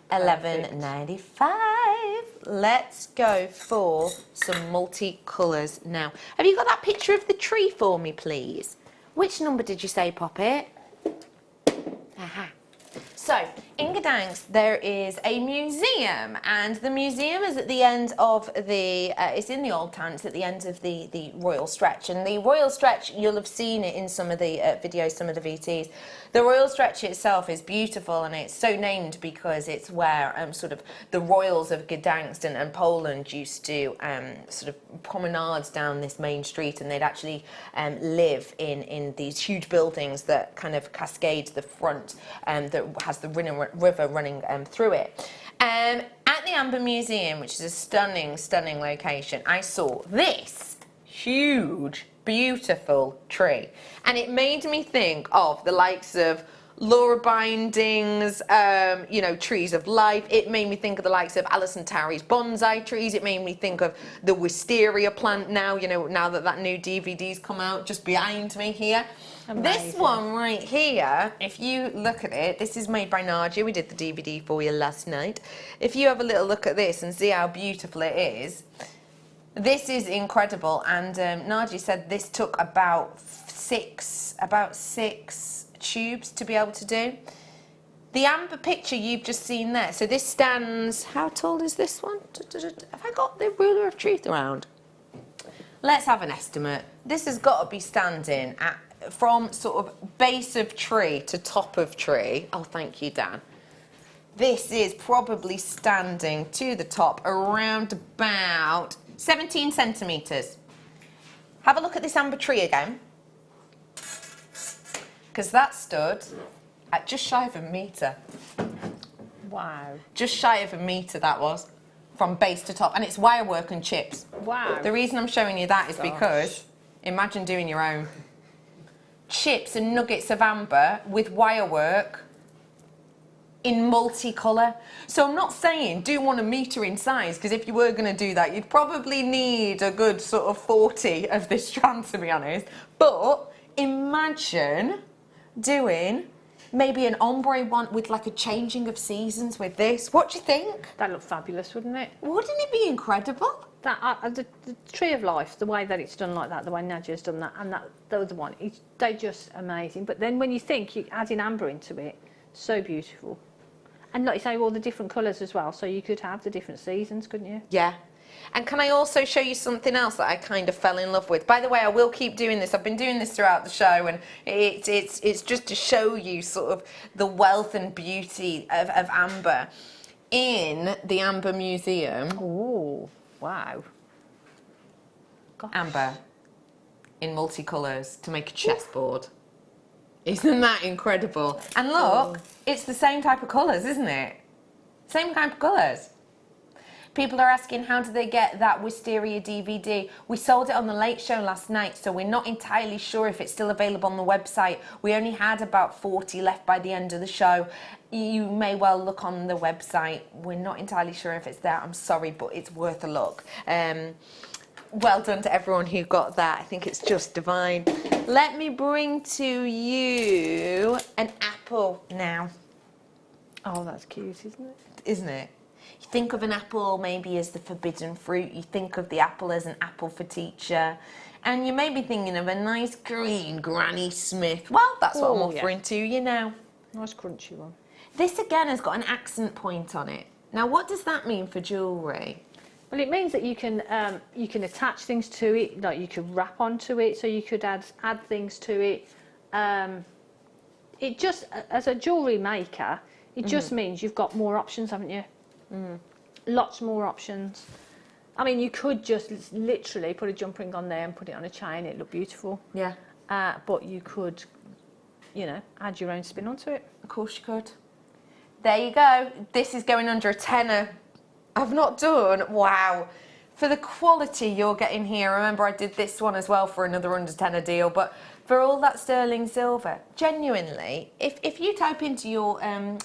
Perfect. $11.95. Let's go for some multicolours now. Have you got that picture of the tree for me, please? Which number did you say, Poppet? Aha. So, in Gdansk, there is a museum, and the museum is at the end of the, it's in the Old Town, it's at the end of the Royal Stretch. And the Royal Stretch, you'll have seen it in some of the videos, some of the VTs. The Royal Stretch itself is beautiful, and it's so named because it's where sort of the royals of Gdansk and Poland used to sort of promenade down this main street, and they'd actually live in these huge buildings that kind of cascade the front that has the river running through it. At the Amber Museum, which is a stunning, stunning location, I saw this huge, beautiful tree. And it made me think of the likes of Laura Binding's, you know, Trees of Life. It made me think of the likes of Alison Tarry's bonsai trees. It made me think of the wisteria plant now, you know, now that new DVD's come out just behind me here. Amazing. This one right here, if you look at it, this is made by Nadia. We did the DVD for you last night. If you have a little look at this and see how beautiful it is, this is incredible. And Nadia said this took about six tubes to be able to do. The amber picture you've just seen there, so this stands, how tall is this one? Have I got the ruler of truth around? Let's have an estimate. This has got to be standing at, from sort of base of tree to top of tree. Oh, thank you, Dan. This is probably standing to the top around about 17 centimetres. Have a look at this amber tree again. Because that stood at just shy of a metre. Wow. Just shy of a metre that was, from base to top. And it's wire work and chips. Wow. The reason I'm showing you that is because, imagine doing your own. Chips and nuggets of amber with wire work in multicolour. So I'm not saying do 1 metre in size, because if you were going to do that, you'd probably need a good sort of 40 of this strand, to be honest. But imagine doing maybe an ombre one with like a changing of seasons with this. What do you think? That'd look fabulous, wouldn't it? Wouldn't it be incredible? That the Tree of Life, the way that it's done like that, the way Nadia's done that, and that the other one, they're just amazing. But then when you think you add in amber into it, so beautiful. And like you say, all the different colours as well, so you could have the different seasons, couldn't you? Yeah. And can I also show you something else that I kind of fell in love with? By the way, I will keep doing this. I've been doing this throughout the show, and it's just to show you sort of the wealth and beauty of amber in the Amber Museum. Oh, wow. Gosh. Amber in multicolours to make a chessboard. Isn't that incredible? And look, it's the same type of colours, isn't it? Same type of colours. People are asking, how do they get that Wisteria DVD? We sold it on the Late Show last night, so we're not entirely sure if it's still available on the website. We only had about 40 left by the end of the show. You may well look on the website. We're not entirely sure if it's there. I'm sorry, but it's worth a look. Well done to everyone who got that. I think it's just divine. Let me bring to you an apple now. Oh, that's cute, isn't it? Isn't it? You think of an apple maybe as the forbidden fruit. You think of the apple as an apple for teacher. And you may be thinking of a nice green Granny Smith. Well, that's what I'm offering to you now. Nice crunchy one. This again has got an accent point on it. Now, what does that mean for jewellery? Well, it means that you can attach things to it, like you could wrap onto it, so you could add things to it. It just, as a jewellery maker, it just means you've got more options, haven't you? Lots more options. I mean, you could just literally put a jump ring on there and put it on a chain. It'd look beautiful. Yeah. But you could, you know, add your own spin onto it. Of course you could. There you go. This is going under a tenner. I've not done, wow. For the quality you're getting here, remember I did this one as well for another under tenner deal, but for all that sterling silver, genuinely, if you type into your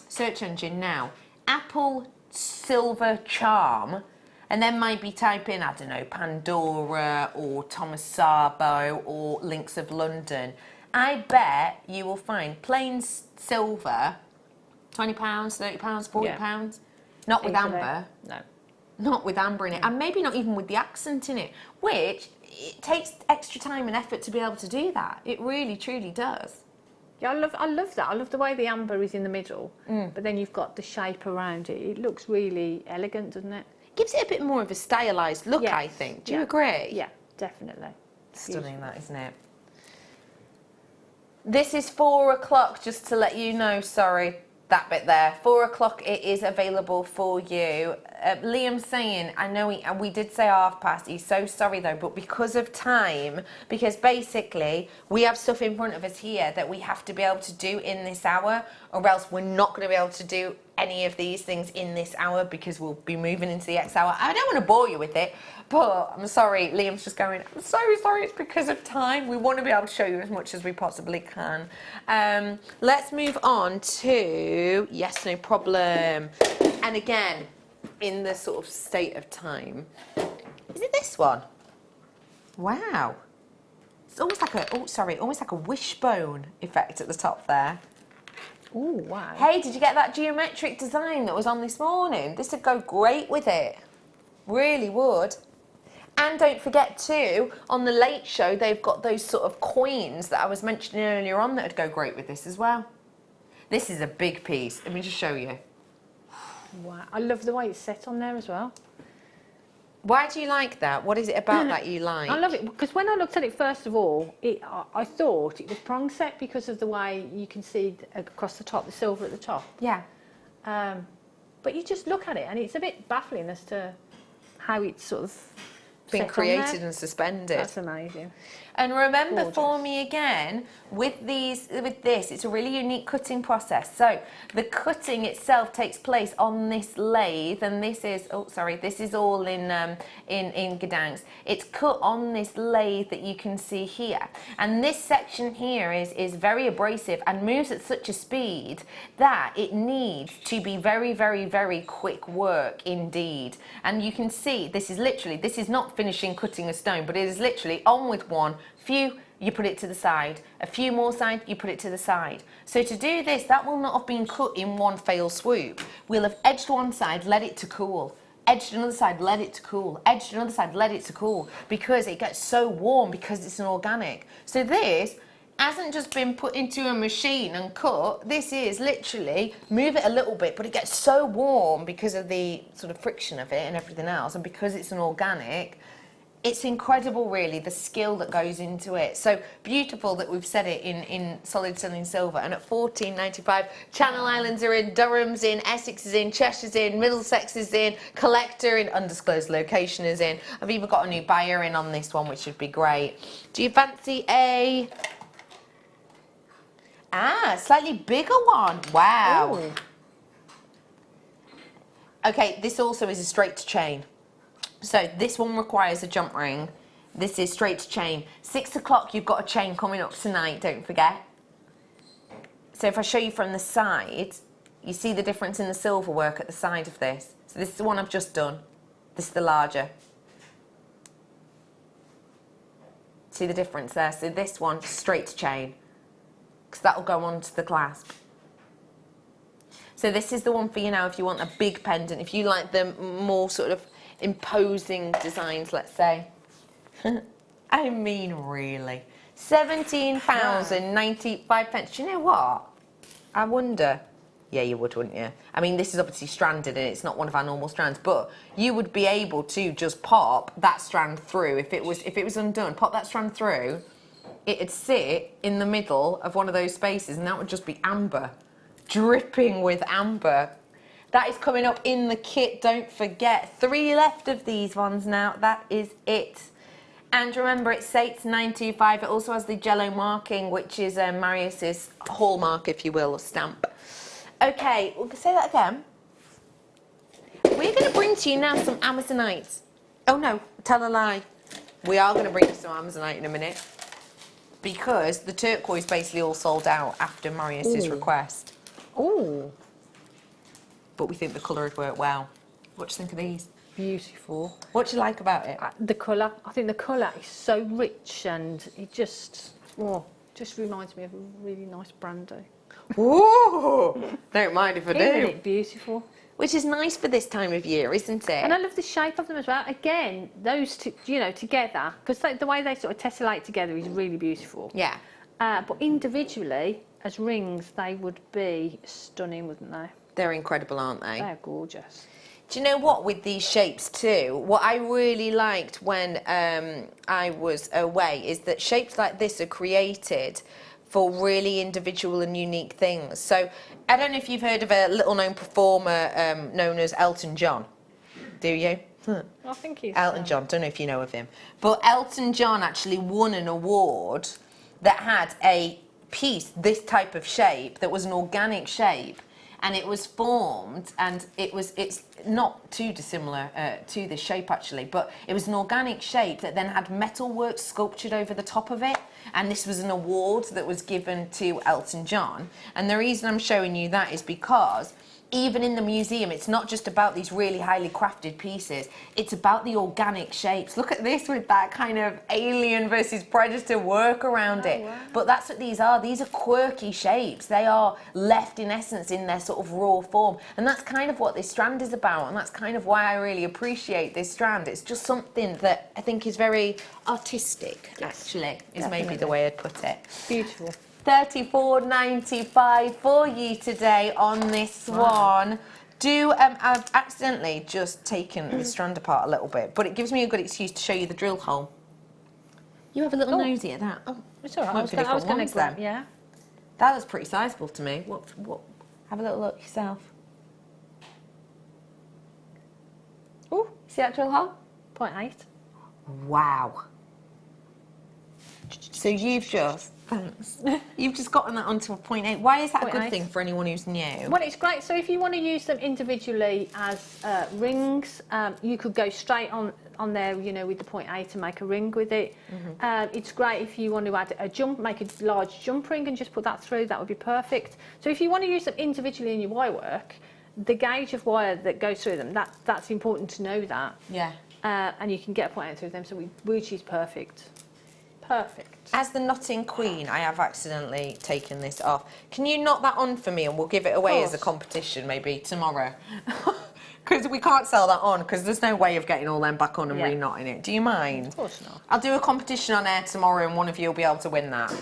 search engine now, Apple Silver Charm, and then maybe type in, I don't know, Pandora or Thomas Sabo or Links of London, I bet you will find plain silver, £20, £30, £40, not with amber. No. Not with amber in it, and maybe not even with the accent in it, which it takes extra time and effort to be able to do that. It really, truly does. Yeah, I love that. I love the way the amber is in the middle, but then you've got the shape around it. It looks really elegant, doesn't it? Gives it a bit more of a stylised look, Yes. I think. Do you agree? Yeah, definitely. Stunning, that, isn't it? This is 4 o'clock, just to let you know, sorry, that bit there. 4 o'clock, it is available for you. Liam's saying, I know we did say past, he's so sorry though, but because of time, because basically we have stuff in front of us here that we have to be able to do in this hour, or else we're not going to be able to do any of these things in this hour because we'll be moving into the next hour. I don't want to bore you with it, but I'm sorry, Liam's just going, I'm so sorry, it's because of time. We want to be able to show you as much as we possibly can. Let's move on to, yes, no problem. And again, in the sort of state of time, is it this one? Wow. It's almost like almost like a wishbone effect at the top there. Oh, wow. Hey, did you get that geometric design that was on this morning? This would go great with it. Really would. And don't forget too, on the Late Show, they've got those sort of coins that I was mentioning earlier on that would go great with this as well. This is a big piece. Let me just show you. Wow. I love the way it's set on there as well. Why do you like that? What is it about that you like? I love it because when I looked at it first of all, I thought it was prong set because of the way you can see across the top, the silver at the top. Yeah. But you just look at it and it's a bit baffling as to how it's sort of Been set on created there. and suspended. That's amazing. And remember, Gorgeous. for me again, with this, it's a really unique cutting process. So the cutting itself takes place on this lathe, and this is, this is all in Gdansk. It's cut on this lathe that you can see here. And this section here is very abrasive and moves at such a speed that it needs to be very, very, very quick work indeed. And you can see, this is not finishing cutting a stone, but it is literally on with one, few, you put it to the side, a few more side, you put it to the side. So to do this, that will not have been cut in one fell swoop. We'll have edged one side, let it to cool, edged another side, let it to cool, edged another side, let it to cool, because it gets so warm because it's an organic. So this hasn't just been put into a machine and cut. This is literally move it a little bit, but it gets so warm because of the sort of friction of it and everything else, and because it's an organic, it's incredible really, the skill that goes into it. So beautiful that we've said it in solid sterling silver, and at £14.95, Channel Islands are in, Durham's in, Essex is in, Cheshire's in, Middlesex is in, Collector in, undisclosed location is in. I've even got a new buyer in on this one, which should be great. Do you fancy a slightly bigger one? Wow. Ooh. Okay, this also is a straight to chain. So this one requires a jump ring. This is straight to chain. 6 o'clock, you've got a chain coming up tonight, don't forget. So if I show you from the side, you see the difference in the silver work at the side of this. So this is the one I've just done. This is the larger. See the difference there? So this one, straight to chain, because that will go on to the clasp. So this is the one for you now if you want a big pendant, if you like the more sort of imposing designs, let's say. I mean, really. £17.95. Do you know what? I wonder. Yeah, you would, wouldn't you? I mean, this is obviously stranded and it's not one of our normal strands, but you would be able to just pop that strand through if it was undone. Pop that strand through. It'd sit in the middle of one of those spaces, and that would just be amber, dripping with amber. That is coming up in the kit. Don't forget, 3 left of these ones now. That is it. And remember, it's £8.925. It also has the jello marking, which is Marius's hallmark, if you will, or stamp. Okay, we'll say that again. We're going to bring to you now some Amazonite. Oh no, tell a lie. We are going to bring you some Amazonite in a minute, because the turquoise basically all sold out after Marius's request. Oh, but we think the colour would work well. What do you think of these? beautiful. What do you like about it? The colour. I think the colour is so rich, and it just reminds me of a really nice brandy. Ooh, don't mind if I do. Isn't it beautiful? Which is nice for this time of year, isn't it? And I love the shape of them as well. Again, those two, you know, together, because the way they sort of tessellate together is really beautiful. Yeah. But individually, as rings, they would be stunning, wouldn't they? They're incredible, aren't they? They're gorgeous. Do you know what, with these shapes too, what I really liked when I was away is that shapes like this are created for really individual and unique things. So I don't know if you've heard of a little known performer known as Elton John. Do you? I think he's... Elton John, don't know if you know of him. But Elton John actually won an award that had a piece, this type of shape, that was an organic shape. And it was formed, and it's not too dissimilar to this shape actually, but it was an organic shape that then had metalwork sculptured over the top of it. And this was an award that was given to Elton John. And the reason I'm showing you that is because even in the museum, it's not just about these really highly crafted pieces, it's about the organic shapes. Look at this with that kind of Alien versus Predator work around it. Wow. But that's what these are. These are quirky shapes. They are left in essence in their sort of raw form. And that's kind of what this strand is about. And that's kind of why I really appreciate this strand. It's just something that I think is very artistic, actually, is definitely. maybe the way I'd put it. Beautiful. £34.95 for you today on this one. I've accidentally just taken the strand apart a little bit, but it gives me a good excuse to show you the drill hole. You have a little nosy at that. Oh, it's all right. might be I was different going ones to grab, then. yeah. That looks pretty sizable to me. What? Have a little look yourself. Oh, see that drill hole? 0.8. Wow. So you've just... Thanks. You've just gotten that onto a 0.8. Why is that a good 0.8. thing for anyone who's new? Well, it's great. So if you want to use them individually as rings, you could go straight on there, you know, with the 0.8 and make a ring with it. Mm-hmm. It's great if you want to add make a large jump ring and just put that through. That would be perfect. So if you want to use them individually in your wire work, the gauge of wire that goes through them, that's important to know that. Yeah. And you can get a 0.8 through them, so which is perfect. Perfect. As the knotting queen, I have accidentally taken this off. Can you knot that on for me, and we'll give it away as a competition maybe tomorrow? Because we can't sell that on, because there's no way of getting all them back on and re-knotting it. Do you mind? Of course not. I'll do a competition on air tomorrow, and one of you will be able to win that.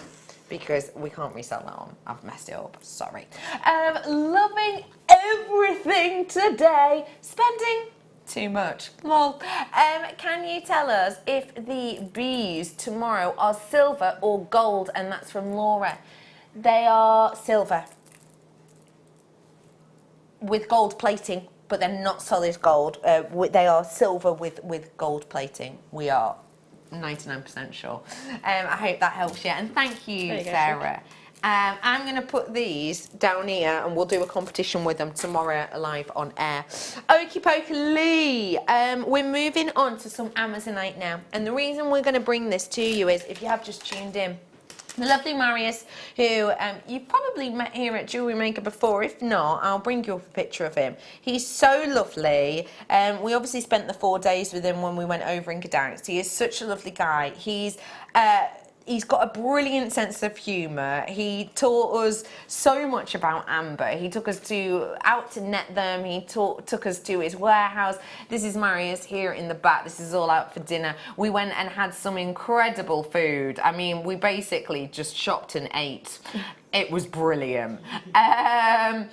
Because we can't resell that on. I've messed it up. Sorry. Loving everything today. Spending too much. Well, can you tell us if the bees tomorrow are silver or gold? And that's from Laura. They are silver with gold plating, but they're not solid gold. They are silver with gold plating. We are 99% sure. I hope that helps you. And thank you, Sarah. I'm going to put these down here and we'll do a competition with them tomorrow live on air. Okie pokie, we're moving on to some Amazonite now. And the reason we're going to bring this to you is, if you have just tuned in, the lovely Marius, who you've probably met here at Jewellery Maker before. If not, I'll bring you up a picture of him. He's so lovely. We obviously spent the 4 days with him when we went over in Gdansk. He is such a lovely guy. He's He's got a brilliant sense of humour. He taught us so much about amber. He took us out to net them. He took us to his warehouse. This is Marius here in the back. This is all out for dinner. We went and had some incredible food. I mean, we basically just shopped and ate. It was brilliant. Yeah,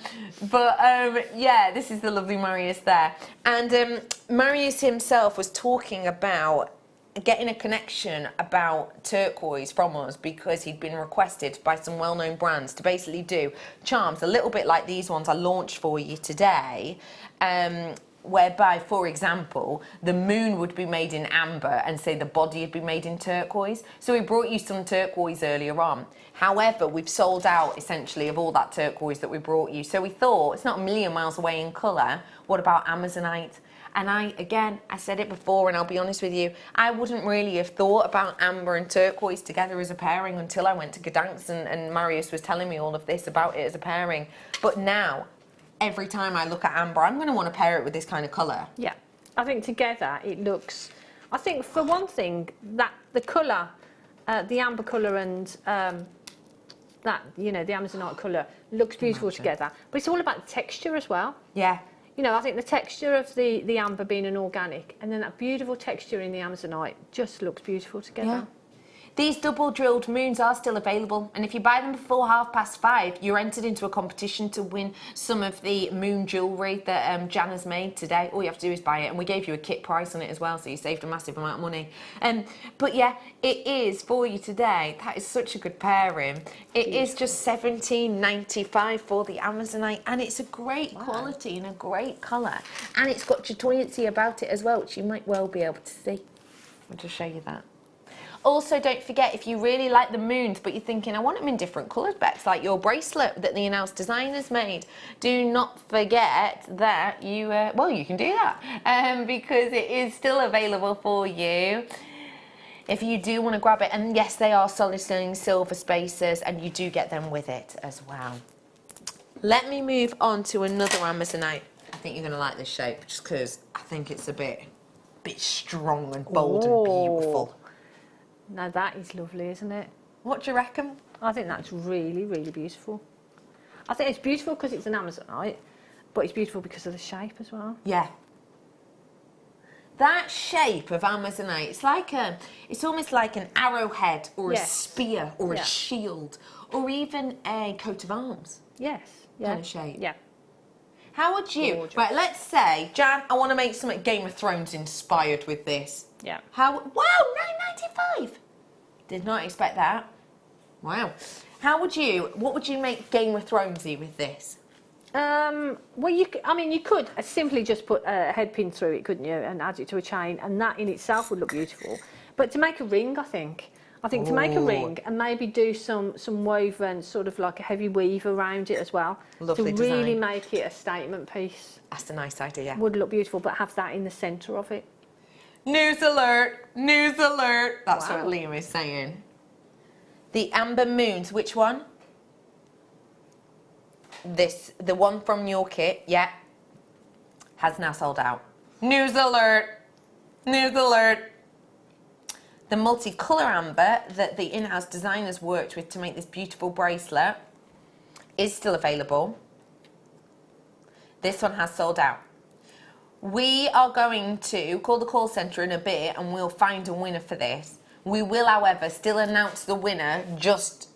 this is the lovely Marius there. And Marius himself was talking about getting a connection about turquoise from us because he'd been requested by some well-known brands to basically do charms a little bit like these ones I launched for you today, whereby, for example, the moon would be made in amber and say the body would be made in turquoise. So we brought you some turquoise earlier on. However, we've sold out essentially of all that turquoise that we brought you. So we thought it's not a million miles away in colour. What about amazonite? And I said it before, and I'll be honest with you, I wouldn't really have thought about amber and turquoise together as a pairing until I went to Gdansk and Marius was telling me all of this about it as a pairing. But now, every time I look at amber, I'm going to want to pair it with this kind of colour. Yeah, I think together it looks, I think for one thing, that the colour, the amber colour and that, you know, the amazonite colour looks beautiful together. But it's all about the texture as well. Yeah. You know, I think the texture of the amber being an organic and then that beautiful texture in the amazonite just looks beautiful together. Yeah. These double drilled moons are still available, and if you buy them before 5:30, you're entered into a competition to win some of the moon jewellery that Jan has made today. All you have to do is buy it, and we gave you a kit price on it as well, so you saved a massive amount of money. But yeah, it is for you today. That is such a good pairing. It is just $17.95 for the amazonite, and it's a great quality and a great colour, and it's got chatoyancy about it as well, which you might well be able to see. I'll just show you that. Also, don't forget, if you really like the moons, but you're thinking, I want them in different coloured bets, like your bracelet that the in-house designers made, do not forget that you, well, you can do that, because it is still available for you if you do want to grab it. And yes, they are solid sterling silver spacers, and you do get them with it as well. Let me move on to another amazonite. I think you're going to like this shape, just because I think it's a bit strong and bold and beautiful. Now that is lovely, isn't it? What do you reckon? I think that's really, really beautiful. I think it's beautiful because it's an amazonite, but it's beautiful because of the shape as well. Yeah. That shape of amazonite, it's like it's almost like an arrowhead or a spear or a shield or even a coat of arms. Yes. Yeah. Kind of shape. Yeah. How would you? Gorgeous. Right, let's say, Jan, I want to make something Game of Thrones inspired with this. Yeah. Wow, $9.95. Did not expect that. Wow. What would you make Game of Thronesy with this? Well, you could simply just put a head pin through it, couldn't you, and add it to a chain, and that in itself would look beautiful. But to make a ring, I think to make a ring and maybe do some woven, sort of like a heavy weave around it as well. Lovely to really design. make it a statement piece. That's a nice idea. Would look beautiful, but have that in the centre of it. News alert! News alert! That's Wow. what Liam is saying. The amber moons, which one? The one from your kit, yeah, has now sold out. News alert! News alert! The multicolour amber that the in-house designers worked with to make this beautiful bracelet is still available. This one has sold out. We are going to call the call centre in a bit and we'll find a winner for this. We will, however, still announce the winner just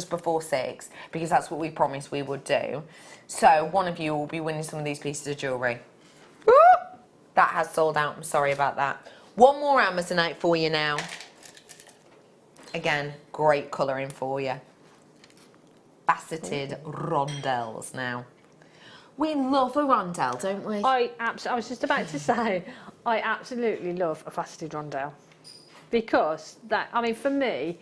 before 6, because that's what we promised we would do. So one of you will be winning some of these pieces of jewellery. That has sold out. I'm sorry about that. One more amazonite for you now. Again, great colouring for you. Faceted rondelles now. We love a rondelle, don't we? I was just about to say, I absolutely love a faceted rondelle, because for me,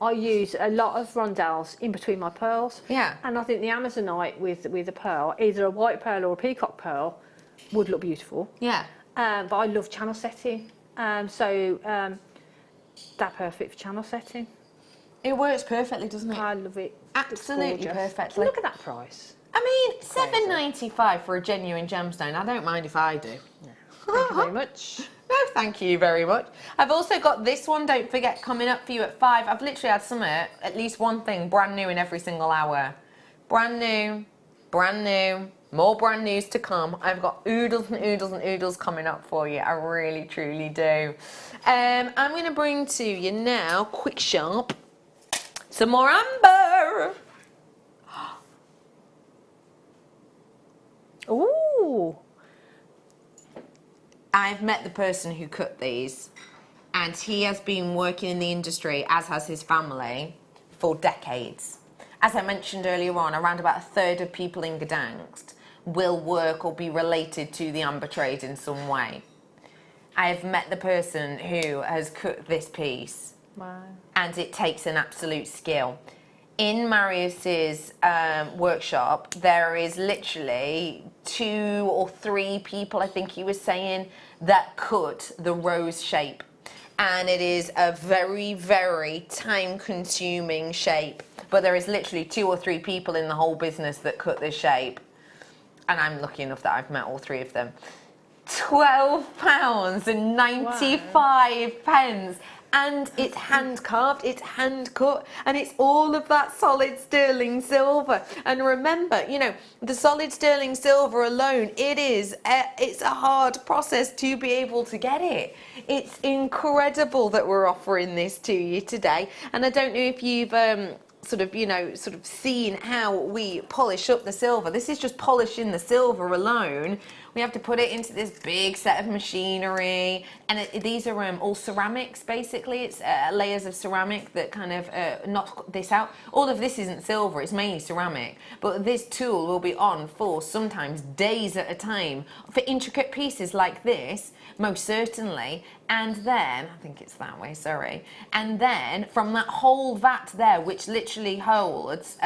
I use a lot of rondelles in between my pearls. Yeah. And I think the amazonite with a pearl, either a white pearl or a peacock pearl, would look beautiful. Yeah. But I love channel setting, so that's perfect for channel setting. It works perfectly, doesn't it? I love it. Absolutely It's gorgeous. perfectly. Look at that price. I mean, $7.95 for a genuine gemstone. I don't mind if I do. Thank you very much. No, Thank you very much. I've also got this one, don't forget, coming up for you at 5. I've literally had some, at least one thing brand new in every single hour. Brand new, more brand news to come. I've got oodles and oodles and oodles coming up for you. I really, truly do. I'm going to bring to you now, quick sharp, some more amber. Ooh. I've met the person who cut these, and he has been working in the industry, as has his family, for decades. As I mentioned earlier on, around about 1/3 of people in Gdansk will work or be related to the amber trade in some way. I have met the person who has cut this piece. Wow. And it takes an absolute skill. In Marius's workshop, there is literally 2 or 3 people, I think he was saying, that cut the rose shape. And it is a very, very time-consuming shape. But there is literally 2 or 3 people in the whole business that cut this shape. And I'm lucky enough that I've met all 3 of them. £12.95. And it's hand carved, it's hand cut, and it's all of that solid sterling silver. And remember, you know, the solid sterling silver alone, it's a hard process to be able to get it. It's incredible that we're offering this to you today. And I don't know if you've sort of seen how we polish up the silver. This is just polishing the silver alone. We have to put it into this big set of machinery, and these are all ceramics, basically. It's layers of ceramic that kind of knock this out. All of this isn't silver, it's mainly ceramic, but this tool will be on for sometimes days at a time for intricate pieces like this, most certainly. And then, I think it's that way, sorry. And then from that whole vat there, which literally holds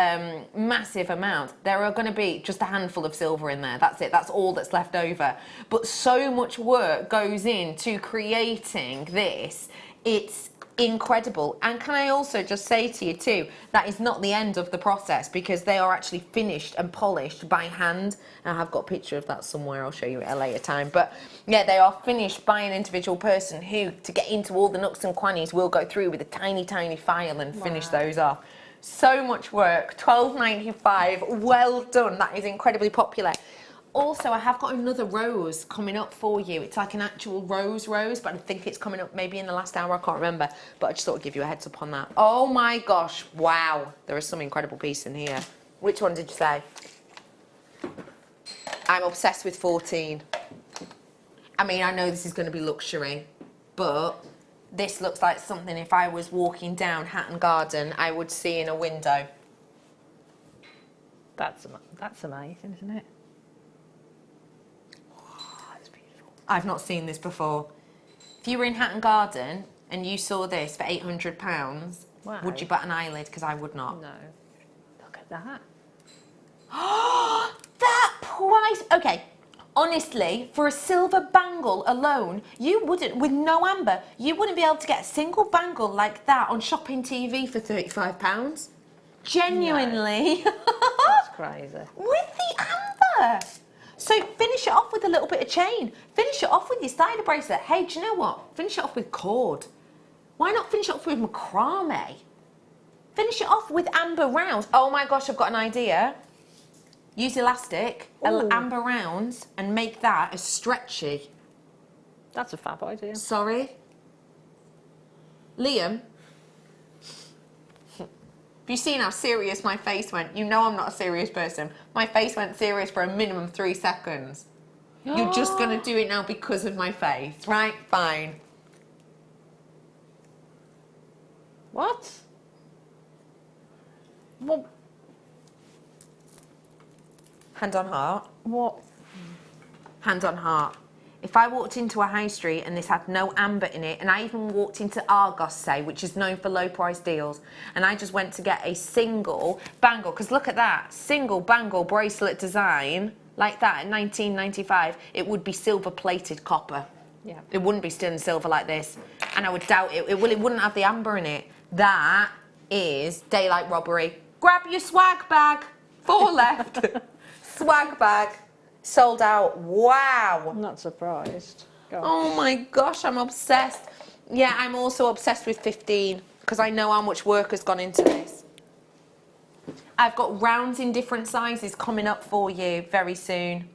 massive amount, there are going to be just a handful of silver in there. That's it, that's all that's left over. But so much work goes into creating this. It's incredible. And can I also just say to you too, that is not the end of the process, because they are actually finished and polished by hand. I have got a picture of that somewhere, I'll show you at a later time. But yeah, they are finished by an individual person who, to get into all the nooks and crannies, will go through with a tiny, tiny file and finish those off. So much work, £12.95, well done. That is incredibly popular. Also, I have got another rose coming up for you. It's like an actual rose, but I think it's coming up maybe in the last hour, I can't remember. But I just thought I'd give you a heads up on that. Oh my gosh, wow. There is some incredible piece in here. Which one did you say? I'm obsessed with 14. I mean, I know this is going to be luxury, but this looks like something if I was walking down Hatton Garden, I would see in a window. That's amazing, isn't it? I've not seen this before. If you were in Hatton Garden and you saw this for £800, wow, would you bat an eyelid? Because I would not. No. Look at that. That price! Okay, honestly, for a silver bangle alone, you wouldn't, with no amber, you wouldn't be able to get a single bangle like that on shopping TV for £35. Genuinely. No. That's crazy. With the amber. So finish it off with a little bit of chain. Finish it off with your spider bracelet. Hey, do you know what? Finish it off with cord. Why not finish it off with macrame? Finish it off with amber rounds. Oh my gosh, I've got an idea. Use elastic, amber rounds, and make that as stretchy. That's a fab idea. Sorry? Liam? Have you seen how serious my face went? You know I'm not a serious person. My face went serious for a minimum 3 seconds. You're just going to do it now because of my face, right? Fine. What? Well, Hand on heart. what? Hand on heart. If I walked into a high street and this had no amber in it, and I even walked into Argos, say, which is known for low price deals, and I just went to get a single bangle, because look at that, single bangle bracelet design, like that at £19.95, it would be silver plated copper. Yeah. It wouldn't be sterling silver like this. And I would doubt it. It wouldn't have the amber in it. That is daylight robbery. Grab your swag bag. 4 left. Swag bag. Sold out. Wow. I'm not surprised. Go on. Oh my gosh, I'm obsessed. Yeah, I'm also obsessed with 15 because I know how much work has gone into this. I've got rounds in different sizes coming up for you very soon.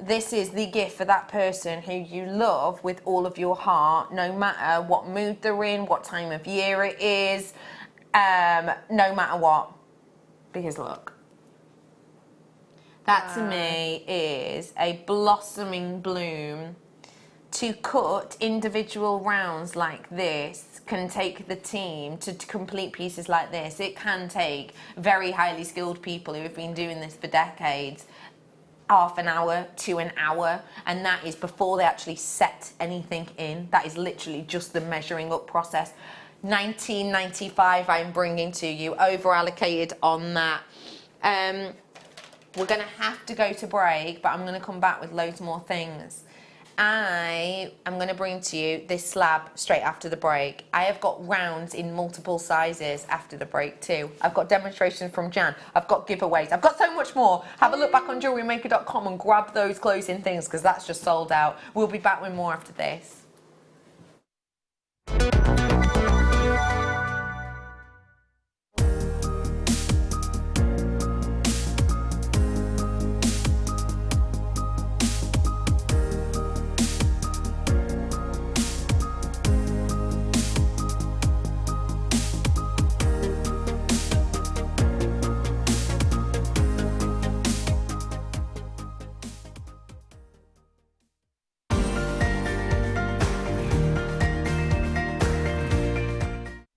This is the gift for that person who you love with all of your heart, no matter what mood they're in, what time of year it is, no matter what. Because look, that to me is a blossoming bloom. To cut individual rounds like this can take the team to complete pieces like this. It can take very highly skilled people who have been doing this for decades half an hour to an hour, and that is before they actually set anything in. That is literally just the measuring up process. 1995 I'm bringing to you, over allocated on that. We're gonna have to go to break, but I'm gonna come back with loads more things. I am going to bring to you this slab straight after the break. I have got rounds in multiple sizes after the break too. I've got demonstrations from Jan. I've got giveaways. I've got so much more. Have a look back on JewelleryMaker.com and grab those closing things because that's just sold out. We'll be back with more after this.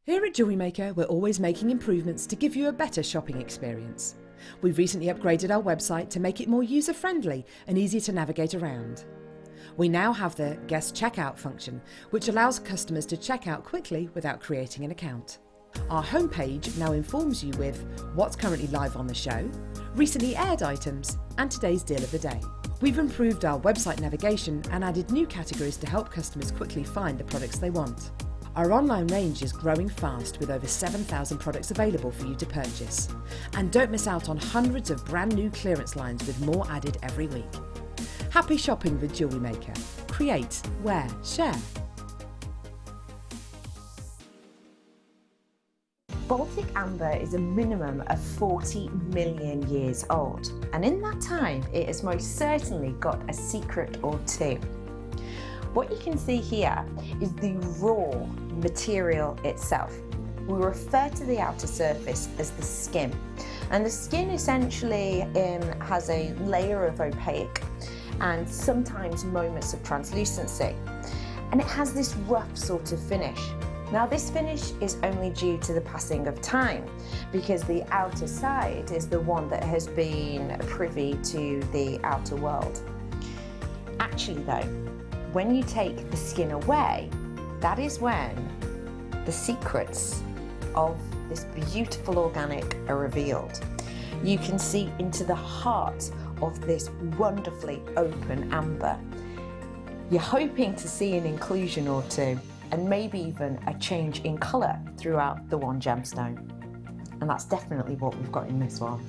Here at Jewellery Maker, we're always making improvements to give you a better shopping experience. We've recently upgraded our website to make it more user-friendly and easier to navigate around. We now have the guest checkout function, which allows customers to check out quickly without creating an account. Our homepage now informs you with what's currently live on the show, recently aired items, and today's deal of the day. We've improved our website navigation and added new categories to help customers quickly find the products they want. Our online range is growing fast with over 7,000 products available for you to purchase. And don't miss out on hundreds of brand new clearance lines with more added every week. Happy shopping with Jewellery Maker. Create, wear, share. Baltic amber is a minimum of 40 million years old, and in that time it has most certainly got a secret or two. What you can see here is the raw material itself. We refer to the outer surface as the skin, and the skin essentially has a layer of opaque and sometimes moments of translucency, and it has this rough sort of finish. Now this finish is only due to the passing of time, because the outer side is the one that has been privy to the outer world. Actually though, when you take the skin away, that is when the secrets of this beautiful organic are revealed. You can see into the heart of this wonderfully open amber. You're hoping to see an inclusion or two, and maybe even a change in colour throughout the one gemstone. And that's definitely what we've got in this one.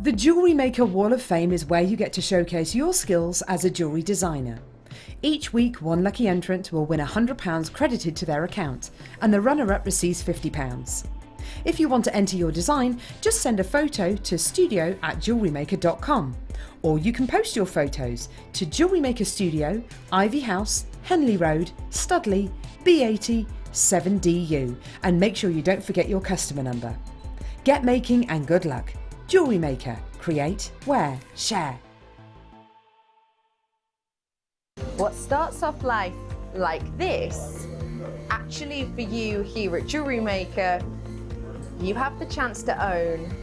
The Jewellery Maker Wall of Fame is where you get to showcase your skills as a jewellery designer. Each week, one lucky entrant will win £100 credited to their account, and the runner-up receives £50. If you want to enter your design, just send a photo to studio@jewellerymaker.com, or you can post your photos to Jewellery Maker Studio, Ivy House, Henley Road, Studley, B80 7DU, and make sure you don't forget your customer number. Get making and good luck. Jewellery Maker. Create, wear, share. What starts off life like this, actually for you here at Jewellery Maker, you have the chance to own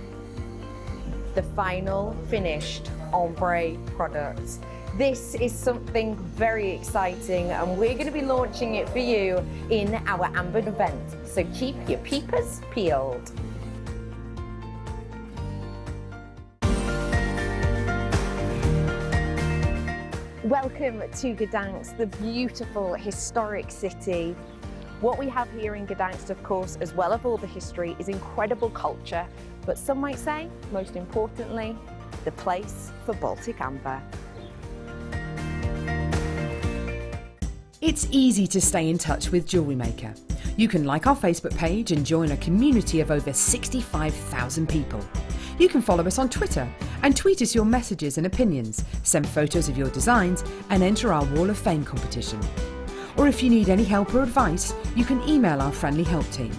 the final finished ombre product. This is something very exciting, and we're going to be launching it for you in our Amber event. So keep your peepers peeled. Welcome to Gdansk, the beautiful historic city. What we have here in Gdansk, of course, as well as all the history, is incredible culture, but some might say, most importantly, the place for Baltic amber. It's easy to stay in touch with Jewellery Maker. You can like our Facebook page and join a community of over 65,000 people. You can follow us on Twitter and tweet us your messages and opinions, send photos of your designs and enter our Wall of Fame competition. Or if you need any help or advice, you can email our friendly help team.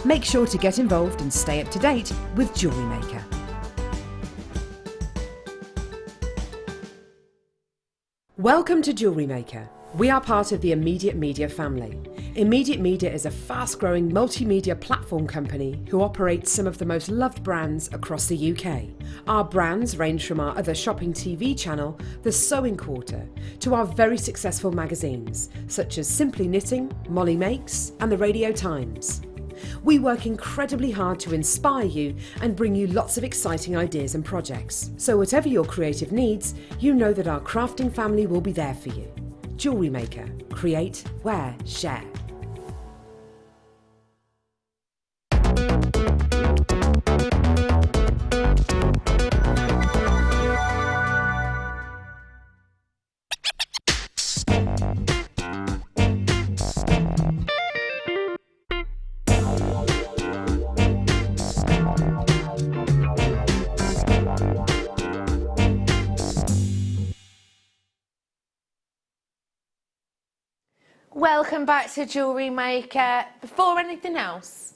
Make sure to get involved and stay up to date with Jewellery Maker. Welcome to Jewellery Maker. We are part of the Immediate Media family. Immediate Media is a fast-growing multimedia platform company who operates some of the most loved brands across the UK. Our brands range from our other shopping TV channel, The Sewing Quarter, to our very successful magazines, such as Simply Knitting, Molly Makes, and The Radio Times. We work incredibly hard to inspire you and bring you lots of exciting ideas and projects. So whatever your creative needs, you know that our crafting family will be there for you. Jewellery Maker. Create, wear, share. Welcome back to Jewellery Maker. Before anything else,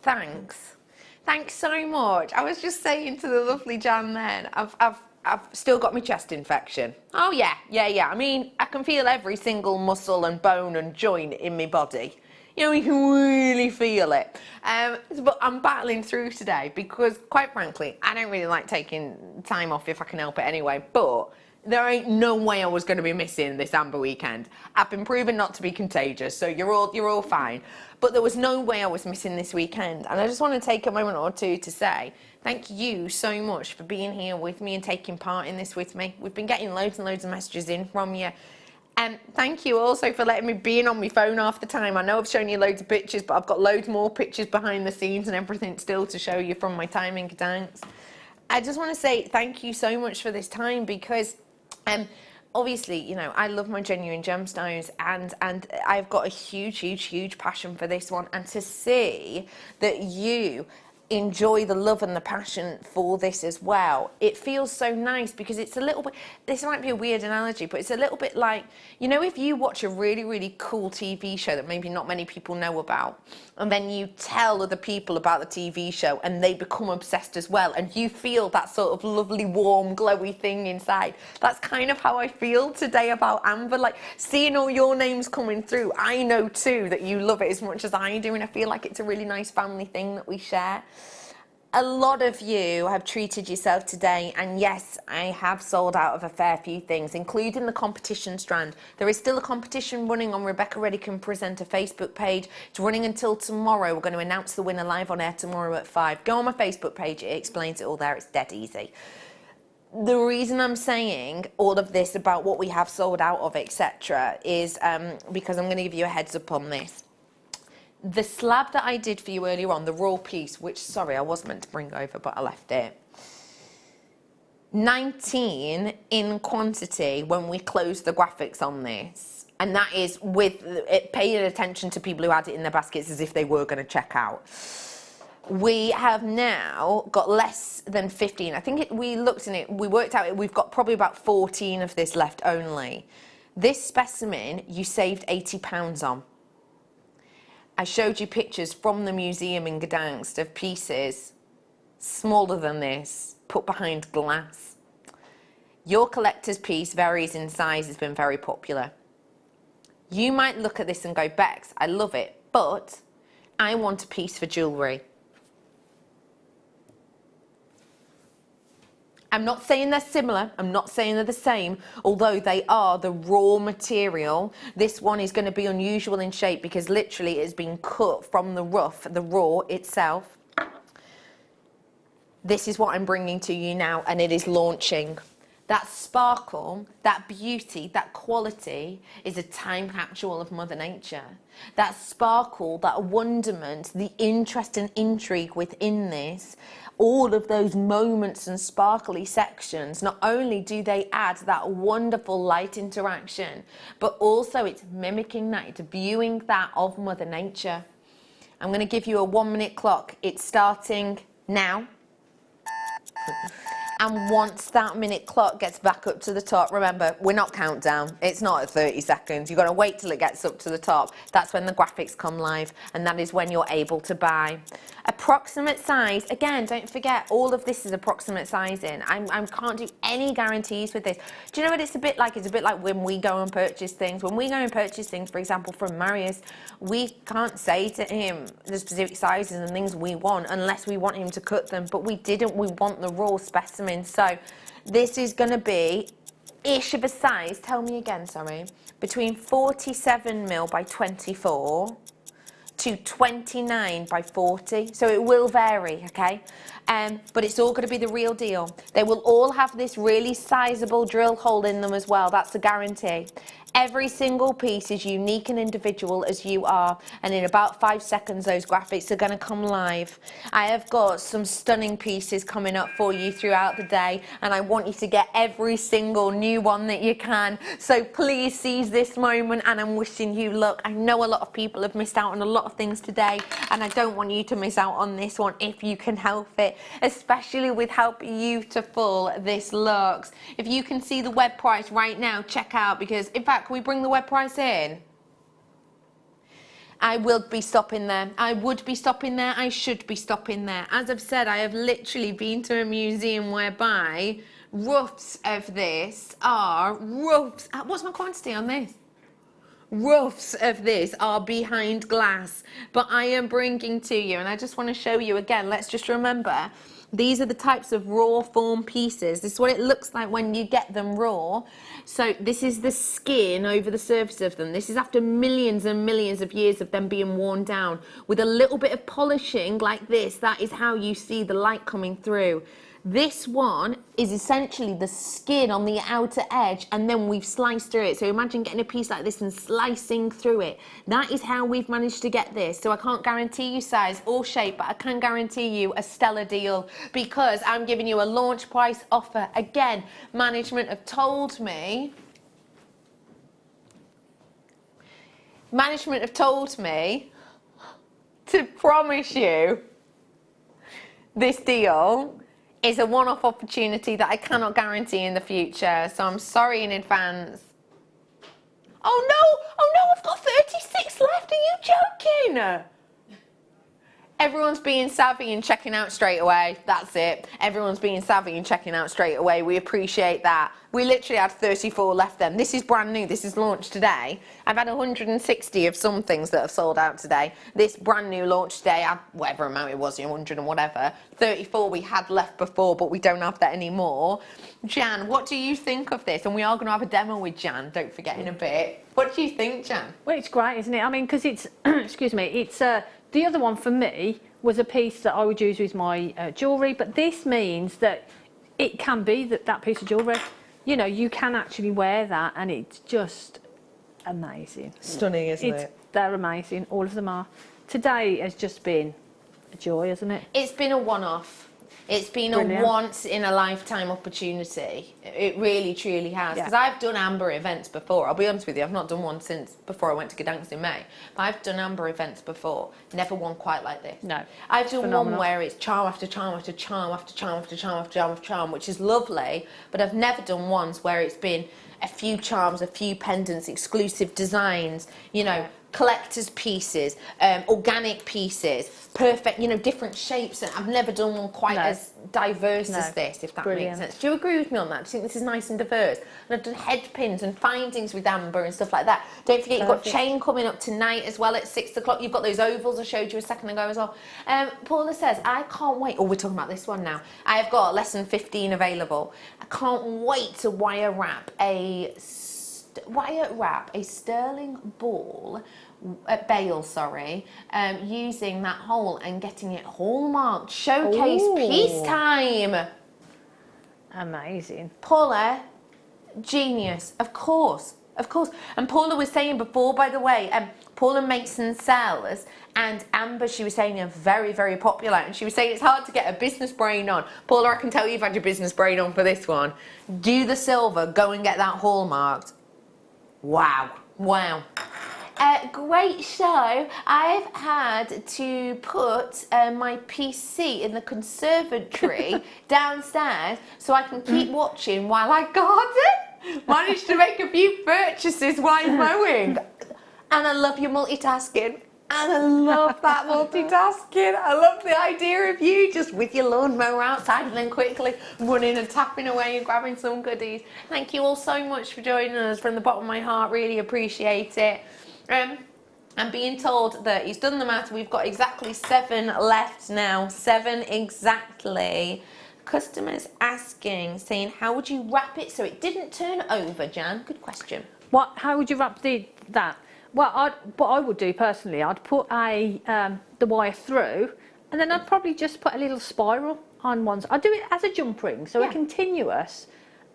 thanks. Thanks so much. I was just saying to the lovely Jan then, I've still got my chest infection. Oh yeah. I mean, I can feel every single muscle and bone and joint in my body. You know, you can really feel it. But I'm battling through today because, quite frankly, I don't really like taking time off if I can help it anyway. But there ain't no way I was going to be missing this Amber weekend. I've been proven not to be contagious, so you're all fine. But there was no way I was missing this weekend. And I just want to take a moment or two to say thank you so much for being here with me and taking part in this with me. We've been getting loads and loads of messages in from you. And thank you also for letting me be in on my phone half the time. I know I've shown you loads of pictures, but I've got loads more pictures behind the scenes and everything still to show you from my time in Gdansk. I just want to say thank you so much for this time because obviously, you know, I love my genuine gemstones and I've got a huge passion for this one. And to see that you enjoy the love and the passion for this as well, it feels so nice because it's a little bit, this might be a weird analogy, but it's a little bit like, you know, if you watch a really cool TV show that maybe not many people know about, and then you tell other people about the TV show and they become obsessed as well, and you feel that sort of lovely, warm, glowy thing inside. That's kind of how I feel today about Amber, like seeing all your names coming through. I know too that you love it as much as I do, and I feel like it's a really nice family thing that we share. A lot of you have treated yourself today, and yes, I have sold out of a fair few things, including the competition strand. There is still a competition running on Rebecca Reddy Can Present a Facebook page. It's running until tomorrow. We're going to announce the winner live on air tomorrow at 5. Go on my Facebook page, it explains it all there. It's dead easy. The reason I'm saying all of this about what we have sold out of, etc., is because I'm going to give you a heads up on this. The slab that I did for you earlier on, the raw piece, which, sorry, I was meant to bring over, but I left it. 19 in quantity when we closed the graphics on this. And that is with it paying attention to people who had it in their baskets as if they were going to check out. We have now got less than 15. I think we looked in it, we worked out we've got probably about 14 of this left only. This specimen you saved £80 on. I showed you pictures from the museum in Gdansk of pieces smaller than this, put behind glass. Your collector's piece varies in size, has been very popular. You might look at this and go, Bex, I love it, but I want a piece for jewellery. I'm not saying they're similar, I'm not saying they're the same, although they are the raw material. This one is going to be unusual in shape because literally it's been cut from the raw itself. This is what I'm bringing to you now, and it is launching. That sparkle, that beauty, that quality is a time capsule of Mother Nature. That sparkle, that wonderment, the interest and intrigue within this, all of those moments and sparkly sections, not only do they add that wonderful light interaction, but also it's mimicking that, it's viewing that of Mother Nature. I'm going to give you a 1 minute clock. It's starting now. And once that minute clock gets back up to the top, remember, we're not countdown. It's not at 30 seconds. You've got to wait till it gets up to the top. That's when the graphics come live, and that is when you're able to buy. Approximate size, again, don't forget, all of this is approximate sizing. I can't do any guarantees with this. Do you know what it's a bit like? It's a bit like when we go and purchase things. When we go and purchase things, for example, from Marius, we can't say to him the specific sizes and things we want unless we want him to cut them, but we want the raw specimen. So this is going to be ish of a size, tell me again, sorry, between 47mm by 24 to 29 by 40. So it will vary, okay? But it's all going to be the real deal. They will all have this really sizable drill hole in them as well. That's a guarantee. Every single piece is unique and individual as you are, and in about 5 seconds those graphics are going to come live. I have got some stunning pieces coming up for you throughout the day, and I want you to get every single new one that you can. So please seize this moment, and I'm wishing you luck. I know a lot of people have missed out on a lot of things today, and I don't want you to miss out on this one if you can help it, especially with how beautiful this looks. If you can see the web price right now, check out, because in fact, can we bring the web price in? I will be stopping there. I would be stopping there. I should be stopping there. As I've said, I have literally been to a museum whereby roughs of this are roughs. What's my quantity on this? Roughs of this are behind glass, but I am bringing to you, and I just want to show you again. Let's just remember, these are the types of raw form pieces. This is what it looks like when you get them raw. So this is the skin over the surface of them. This is after millions and millions of years of them being worn down. With a little bit of polishing like this, that is how you see the light coming through. This one is essentially the skin on the outer edge, and then we've sliced through it. So imagine getting a piece like this and slicing through it. That is how we've managed to get this. So I can't guarantee you size or shape, but I can guarantee you a stellar deal, because I'm giving you a launch price offer. Again, management have told me to promise you this deal is a one-off opportunity that I cannot guarantee in the future. So I'm sorry in advance. Oh no, I've got 36 left. Are you joking? Everyone's being savvy and checking out straight away. That's it. Everyone's being savvy and checking out straight away. We appreciate that. We literally had 34 left then. This is brand new. This is launched today. I've had 160 of some things that have sold out today. This brand new launch today, had whatever amount it was, 100 and whatever. 34 we had left before, but we don't have that anymore. Jan, what do you think of this? And we are going to have a demo with Jan, don't forget, in a bit. What do you think, Jan? Well, it's great, isn't it? I mean, because it's, excuse me, it's... the other one for me was a piece that I would use with my jewellery, but this means that it can be that piece of jewellery. You know, you can actually wear that, and it's just amazing. Stunning, isn't it? They're amazing, all of them are. Today has just been a joy, hasn't it? It's been a one-off. It's been Brilliant. a once-in-a-lifetime opportunity. It really, truly has. Because I've done amber events before. I'll be honest with you, I've not done one since before I went to Gdansk in May. But I've done amber events before. Never one quite like this. No. I've done Phenomenal. one where it's charm after charm after charm after charm after charm after charm after charm, which is lovely. But I've never done ones where it's been a few charms, a few pendants, exclusive designs, you know, collector's pieces, organic pieces, perfect, you know, different shapes. And I've never done one quite as diverse as this, if that Brilliant. makes sense. Do you agree with me on that? Do you think this is nice and diverse? And I've done head pins and findings with amber and stuff like that. Don't forget, you've got chain coming up tonight as well at 6 o'clock. You've got those ovals I showed you a second ago as well. Paula says, I can't wait. Oh, we're talking about this one now. I have got less than 15 available. I can't wait to wire wrap a sterling ball, bale, using that hole and getting it hallmarked. Showcase peacetime. Amazing. Paula, genius, of course. And Paula was saying before, by the way, Paul and Mason sells, and Amber, she was saying, are very, very popular, and she was saying it's hard to get a business brain on. Paula, I can tell you've had your business brain on for this one. Do the silver, go and get that hallmarked. Wow, wow. Great show. I've had to put my PC in the conservatory downstairs so I can keep watching while I garden. Managed to make a few purchases while mowing. And I love your multitasking. And I love that multitasking. I love the idea of you just with your lawnmower outside and then quickly running and tapping away and grabbing some goodies. Thank you all so much for joining us from the bottom of my heart. Really appreciate it. I'm being told that he's done the math. We've got exactly 7 left now. 7 exactly. Customers asking, saying, how would you wrap it so it didn't turn over, Jan? Good question. What? How would you wrap that? Well, what I would do personally, I'd put the wire through, and then I'd probably just put a little spiral on one side. I'd do it as a jump ring, so a continuous.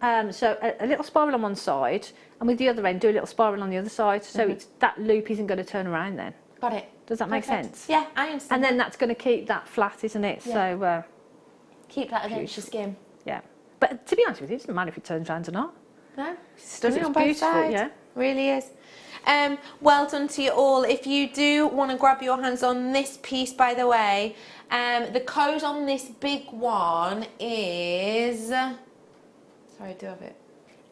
So a little spiral on one side, and with the other end, do a little spiral on the other side, so it's, that loop isn't going to turn around then. Got it. Does that make sense? Yeah, I understand. And then that's going to keep that flat, isn't it? Yeah. So keep that against your skin. yeah. But to be honest with you, it doesn't matter if it turns round or not. No, stunning It's on both beautiful, sides. yeah. Really is. Well done to you all. If you do want to grab your hands on this piece, by the way, the code on this big one is, sorry, I do have it,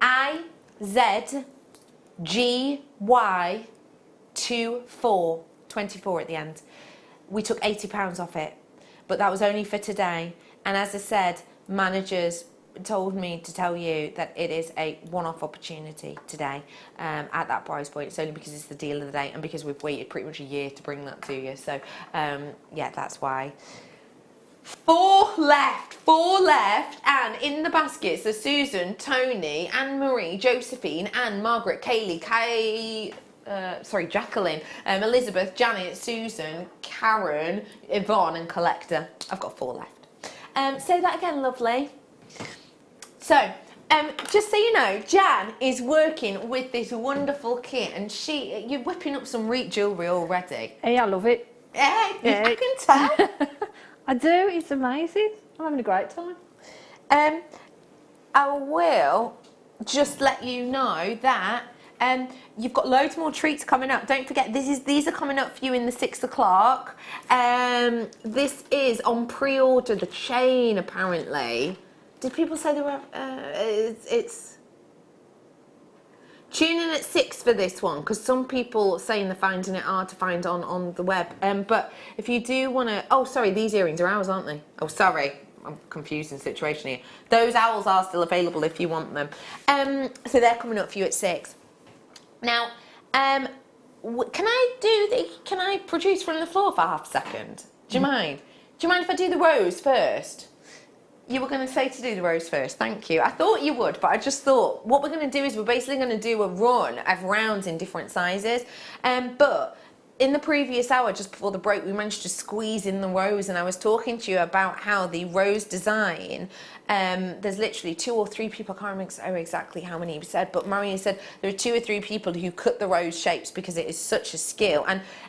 IZGY24, 24 at the end. We took £80 off it, but that was only for today. And as I said, managers told me to tell you that it is a one-off opportunity today at that price point. It's only because it's the deal of the day and because we've waited pretty much a year to bring that to you. So yeah, that's why. 4 left, and in the basket, so Susan, Tony, Anne-Marie, Josephine, Anne, Margaret, Kaylee, Jacqueline, Elizabeth, Janet, Susan, Karen, Yvonne and Collector. I've got 4 left. Say that again, lovely. So, just so you know, Jan is working with this wonderful kit, and you're whipping up some jewellery already. Hey, I love it. Yeah, I can tell. I do, it's amazing. I'm having a great time. I will just let you know that you've got loads more treats coming up. Don't forget, these are coming up for you in the 6 o'clock. This is on pre-order, the chain, apparently. Did people say they were, it's... Tune in at 6 for this one, because some people are saying they're finding it hard to find on the web. But if you do want to... Oh, sorry, these earrings are ours, aren't they? Oh, sorry. I'm confusing the situation here. Those owls are still available if you want them. So they're coming up for you at 6. Now, can I produce from the floor for half a second? Do you mind? Do you mind if I do the rose first? You were going to say to do the rose first, thank you. I thought you would, but I just thought what we're going to do is we're basically going to do a run of rounds in different sizes. But in the previous hour, just before the break, we managed to squeeze in the rose, and I was talking to you about how the rose design, there's literally 2 or 3 people, I can't remember exactly how many he said, but Maria said there are 2 or 3 people who cut the rose shapes because it is such a skill, and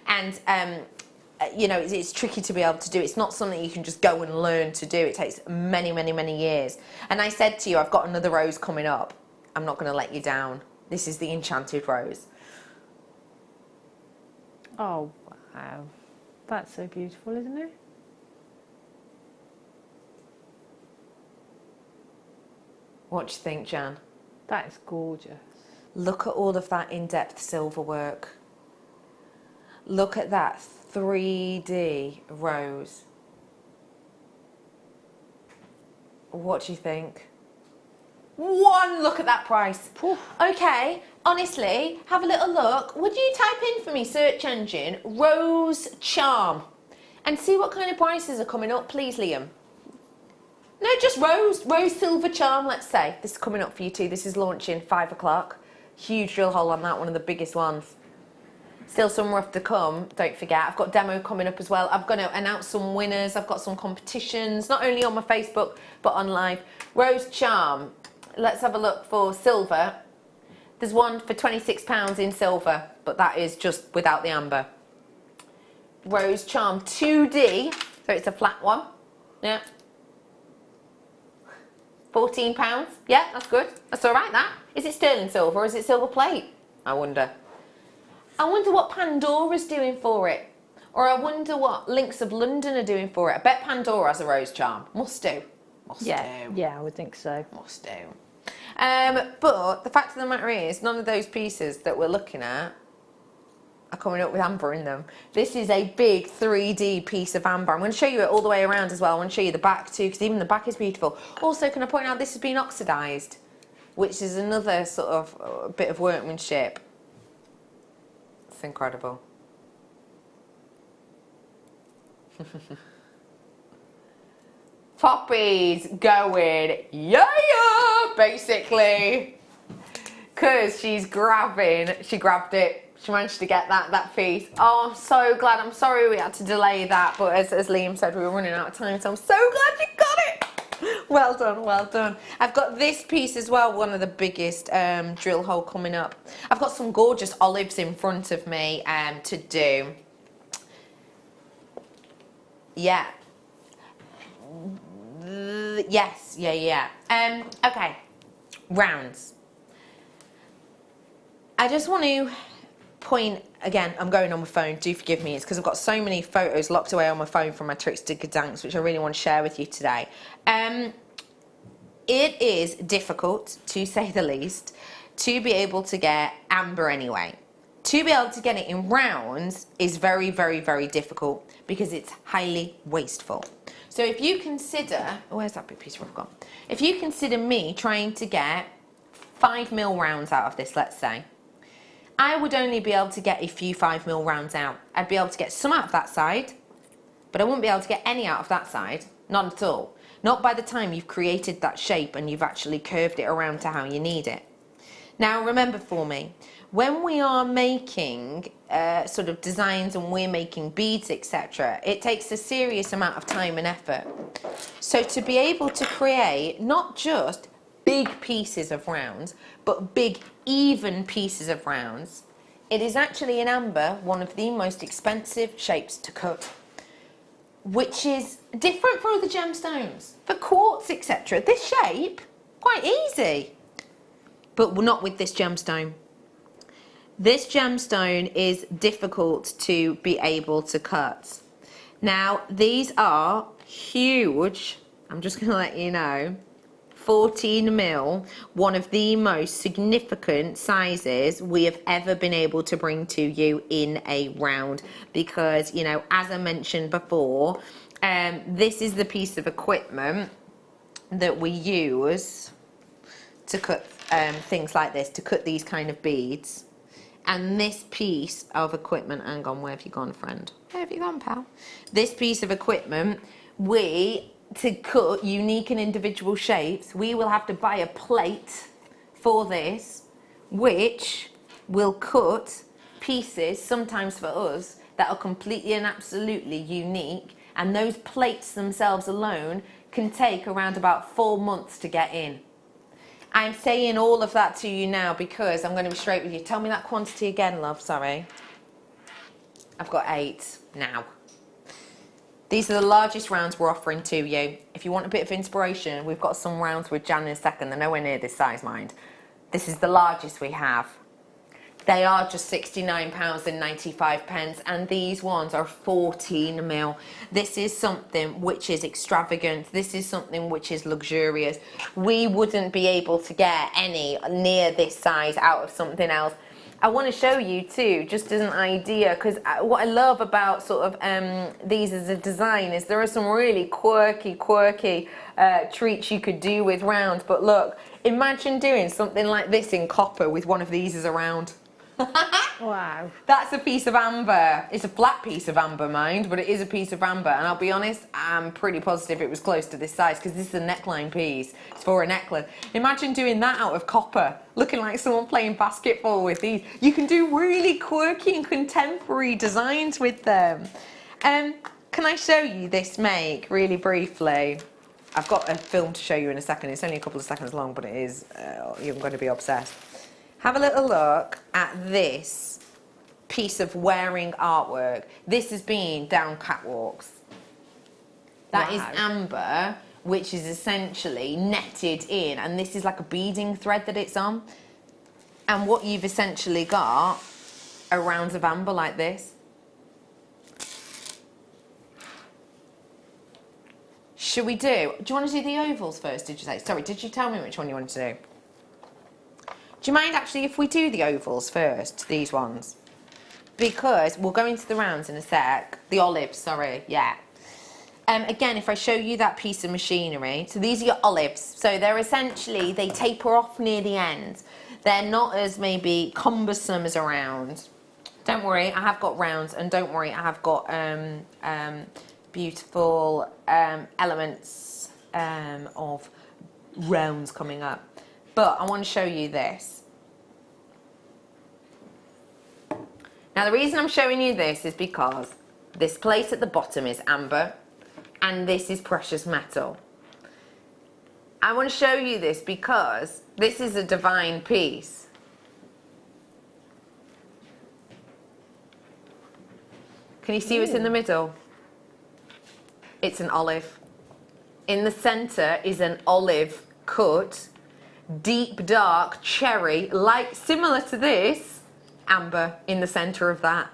you know, it's tricky to be able to do. It's not something you can just go and learn to do. It takes many, many, many years. And I said to you, I've got another rose coming up. I'm not going to let you down. This is the enchanted rose. Oh, wow. That's so beautiful, isn't it? What do you think, Jan? That is gorgeous. Look at all of that in-depth silver work. Look at that 3D rose. What do you think? One look at that price. Okay, honestly, have a little look. Would you type in for me, search engine, rose charm, and see what kind of prices are coming up, please, Liam? No, just rose silver charm, let's say. This is coming up for you too. This is launching 5 o'clock. Huge drill hole on that, one of the biggest ones. Still some rough to come, don't forget. I've got demo coming up as well. I'm going to announce some winners. I've got some competitions, not only on my Facebook, but on live. Rose charm. Let's have a look for silver. There's one for £26 in silver. but that is just without the amber. Rose Charm 2D, so it's a flat one. Yeah. £14. Yeah, that's good. That's all right, that. Is it sterling silver or is it silver plate? I wonder. I wonder what Pandora's doing for it. Or I wonder what Links of London are doing for it. I bet Pandora has a rose charm. Must do. Must do. Yeah, I would think so. Must do. But the fact of the matter is, none of those pieces that we're looking at are coming up with amber in them. This is a big 3D piece of amber. I'm going to show you it all the way around as well. I want to show you the back too, because even the back is beautiful. Also, can I point out this has been oxidised, which is another sort of bit of workmanship. It's incredible. Poppy's going, yeah, basically. Because she grabbed it. She managed to get that piece. Oh, I'm so glad. I'm sorry we had to delay that, but as Liam said, we were running out of time, so I'm so glad you got it. Well done, well done. I've got this piece as well, one of the biggest drill hole coming up. I've got some gorgeous olives in front of me to do. Yeah. Yes, yeah. Okay, rounds. I just want to point, again, I'm going on my phone, do forgive me, it's because I've got so many photos locked away on my phone from my trips to Gdansk, which I really want to share with you today. It is difficult, to say the least, to be able to get amber anyway. To be able to get it in rounds is very, very, very difficult because it's highly wasteful. So if you consider, where's that big piece of rough gone? If you consider me trying to get 5mm rounds out of this, let's say, I would only be able to get a few 5mm rounds out. I'd be able to get some out of that side, but I wouldn't be able to get any out of that side. None at all. Not by the time you've created that shape and you've actually curved it around to how you need it. Now remember for me, when we are making sort of designs and we're making beads, etc., it takes a serious amount of time and effort. So to be able to create not just big pieces of rounds, but big even pieces of rounds, it is actually in amber one of the most expensive shapes to cut, which is different for other gemstones. For quartz, etc., this shape, quite easy, but not with this gemstone. This gemstone is difficult to be able to cut. Now, these are huge. I'm just going to let you know. 14mm, one of the most significant sizes we have ever been able to bring to you in a round, because, you know, as I mentioned before, this is the piece of equipment that we use to cut things like this, to cut these kind of beads. And this piece of equipment, hang on, where have you gone, friend? Where have you gone, pal? This piece of equipment, to cut unique and individual shapes, we will have to buy a plate for this, which will cut pieces, sometimes for us, that are completely and absolutely unique. And those plates themselves alone can take around about 4 months to get in. I'm saying all of that to you now because I'm going to be straight with you. Tell me that quantity again, love, sorry. I've got 8 now. These are the largest rounds we're offering to you. If you want a bit of inspiration, we've got some rounds with Jan in a second. They're nowhere near this size, mind. This is the largest we have. They are just £69.95, and these ones are 14mm. This is something which is extravagant. This is something which is luxurious. We wouldn't be able to get any near this size out of something else. I want to show you too, just as an idea, because what I love about sort of these as a design is there are some really quirky treats you could do with rounds. But look, imagine doing something like this in copper with one of these as a round. Wow. That's a piece of amber. It's a flat piece of amber, mind, but it is a piece of amber. And I'll be honest, I'm pretty positive it was close to this size because this is a neckline piece. It's for a necklace. Imagine doing that out of copper, looking like someone playing basketball with these. You can do really quirky and contemporary designs with them. Can I show you this make really briefly? I've got a film to show you in a second. It's only a couple of seconds long, but it is, you're going to be obsessed. Have a little look at this piece of wearing artwork. This has been down catwalks. That is amber, which is essentially netted in, and this is like a beading thread that it's on. And what you've essentially got are rounds of amber like this. Should we do you want to do the ovals first, did you say? Sorry, did you tell me which one you wanted to do? Do you mind actually if we do the ovals first, these ones? Because we'll go into the rounds in a sec. The olives, sorry, yeah. Again, if I show you that piece of machinery, so these are your olives. So they're essentially, they taper off near the end. They're not as maybe cumbersome as a round. Don't worry, I have got rounds, and don't worry, I have got beautiful elements of rounds coming up. But I want to show you this. Now the reason I'm showing you this is because this plate at the bottom is amber and this is precious metal. I want to show you this because this is a divine piece. Can you see what's in the middle? It's an olive. In the centre is an olive cut, deep dark cherry, like similar to this, amber in the centre of that.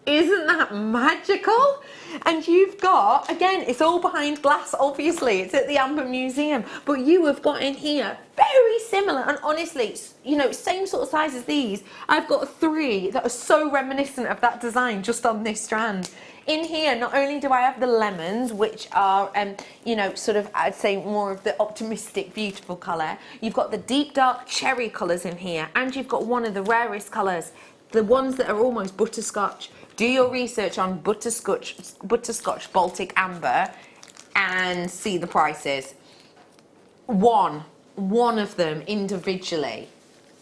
Isn't that magical? And you've got, again, it's all behind glass, obviously, it's at the Amber Museum, but you have got in here very similar, and honestly, you know, same sort of size as these. I've got 3 that are so reminiscent of that design just on this strand. In here, not only do I have the lemons, which are, you know, sort of, I'd say more of the optimistic, beautiful colour. You've got the deep dark cherry colours in here, and you've got one of the rarest colours, the ones that are almost butterscotch. Do your research on butterscotch Baltic amber and see the prices. One of them individually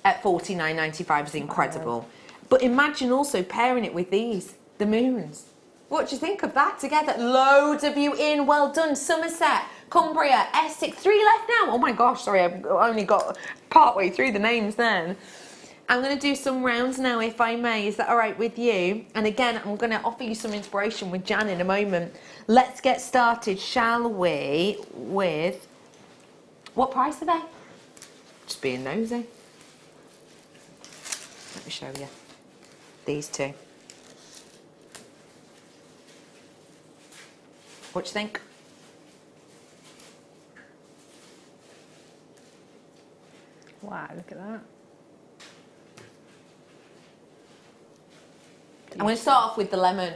at $49.95 is incredible. But imagine also pairing it with these, the moons. What do you think of that together? Loads of you in, well done. Somerset, Cumbria, Essex, 3 left now. Oh my gosh, sorry, I've only got partway through the names then. I'm going to do some rounds now, if I may. Is that all right with you? And again, I'm going to offer you some inspiration with Jan in a moment. Let's get started, shall we, with... What price are they? Just being nosy. Let me show you. These 2. What do you think? Wow, look at that. I'm going to start off with the lemon.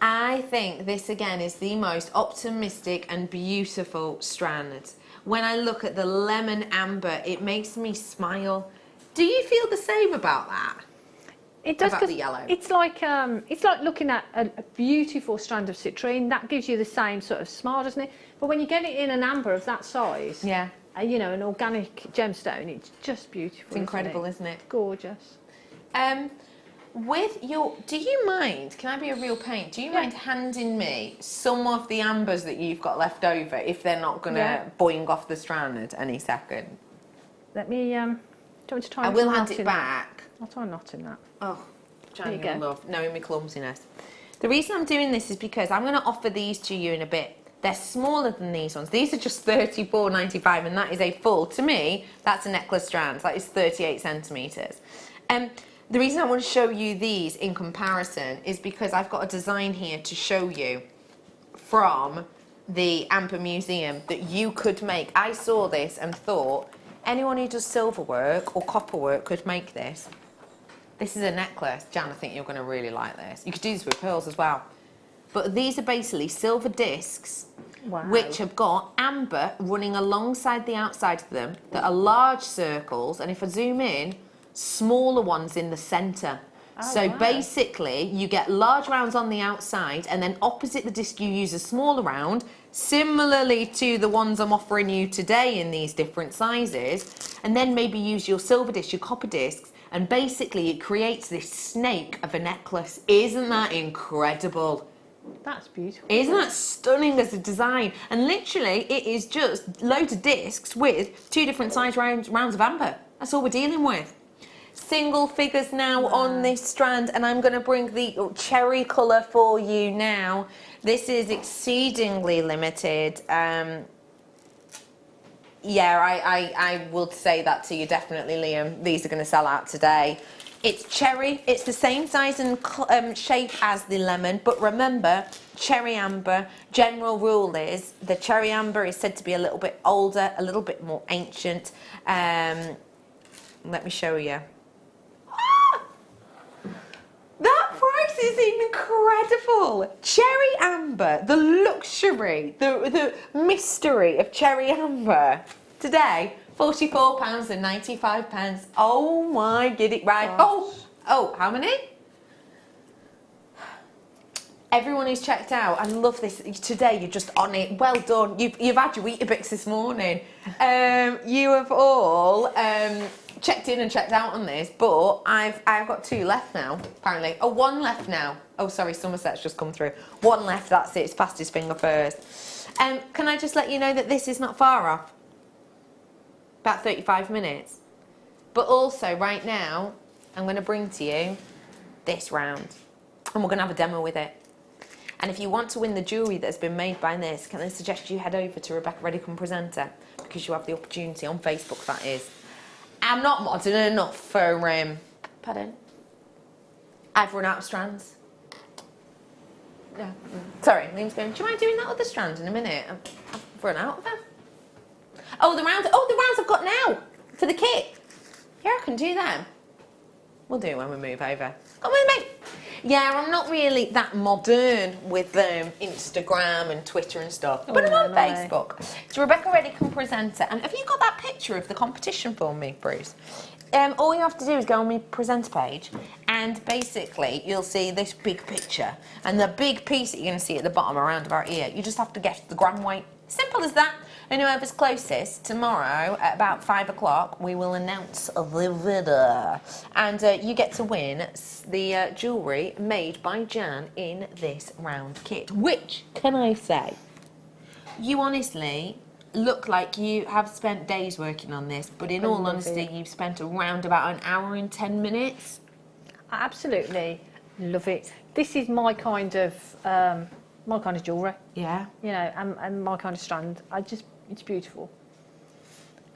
I think this again is the most optimistic and beautiful strand. When I look at the lemon amber, it makes me smile. Do you feel the same about that? It does, about the yellow. It's like looking at a beautiful strand of citrine. That gives you the same sort of smile, doesn't it? But when you get it in an amber of that size, yeah, you know, an organic gemstone, it's just beautiful. It's incredible, isn't it? Gorgeous. With your, do you mind, can I be a real pain, do you mind handing me some of the ambers that you've got left over if they're not going to boing off the strand any second? Let me, do you want me to try I and will knot hand it in back. That? I'll try and knot in that. Oh, There you Jan, go. love knowing my clumsiness. The reason I'm doing this is because I'm going to offer these to you in a bit. They're smaller than these ones. These are just $34.95, and that is a full, to me, that's a necklace strand. That is 38 centimetres. The reason I want to show you these in comparison is because I've got a design here to show you from the Amber Museum that you could make. I saw this and thought, anyone who does silver work or copper work could make this. This is a necklace. Jan, I think you're going to really like this. You could do this with pearls as well. But these are basically silver discs, which have got amber running alongside the outside of them that are large circles, and if I zoom in, smaller ones in the centre. Basically, you get large rounds on the outside, and then opposite the disc you use a smaller round, similarly to the ones I'm offering you today in these different sizes, and then maybe use your silver disc, your copper discs, and basically it creates this snake of a necklace. Isn't that incredible? That's beautiful. Isn't that stunning as a design? And literally, it is just loads of discs with 2 different size rounds of amber. That's all we're dealing with. single figures now on this strand, and I'm going to bring the cherry colour for you now. This is exceedingly limited. Yeah, I would say that to you definitely, Liam. These are going to sell out today. It's cherry. It's the same size and shape as the lemon, but remember, cherry amber, general rule is the cherry amber is said to be a little bit older, a little bit more ancient. Let me show you. That price is incredible. Cherry amber, the luxury, the mystery of cherry amber. Today, £44.95. Oh my, get it right. Oh, how many? Everyone who's checked out, I love this. Today, you're just on it. Well done. You've had your Weetabix this morning. You have all checked in and checked out on this, but I've got 2 left now, apparently. Oh, 1 left now. Oh, sorry, Somerset's just come through. 1 left, that's it. It's fastest finger first. Can I just let you know that this is not far off? About 35 minutes. But also, right now, I'm going to bring to you this round. And we're going to have a demo with it. And if you want to win the jewellery that's been made by this, can I suggest you head over to Rebecca Redicombe Presenter? Because you have the opportunity on Facebook, that is. I'm not modern enough for, pardon? I've run out of strands. Yeah. Sorry, Liam's going, do you mind doing that other strand in a minute? I've run out of them. Oh, the rounds I've got now for the kit. Yeah, I can do them. We'll do it when we move over. Come with me. Yeah, I'm not really that modern with Instagram and Twitter and stuff, but I'm on Facebook. It's Rebecca Redicombe Presenter. And have you got that picture of the competition for me, Bruce? All you have to do is go on my presenter page, and basically you'll see this big picture, and the big piece that you're going to see at the bottom around about here, you just have to guess the gram weight. Simple as that. And whoever's closest, tomorrow at about 5 o'clock, we will announce the winner. And you get to win the jewellery made by Jan in this round kit. Which, can I say, you honestly look like you have spent days working on this, but in all honesty, you've spent around about an hour and 10 minutes. I absolutely love it. This is my kind of jewellery. Yeah. You know, and my kind of strand. It's beautiful.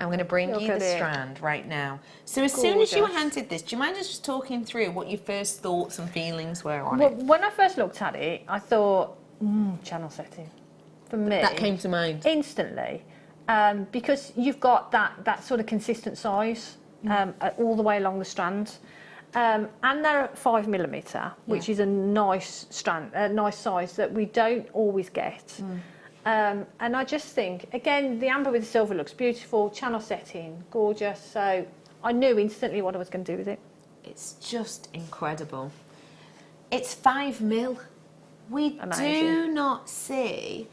I'm going to bring you the strand right now. So as soon as you were handed this, do you mind just talking through what your first thoughts and feelings were on it? When I first looked at it, I thought, channel setting. For me, that came to mind instantly, because you've got that sort of consistent size all the way along the strand, and they're at 5mm, which is a nice strand, a nice size that we don't always get. And I just think, again, the amber with the silver looks beautiful, channel setting, gorgeous. So I knew instantly what I was going to do with it. It's just incredible. It's 5mm. We do not see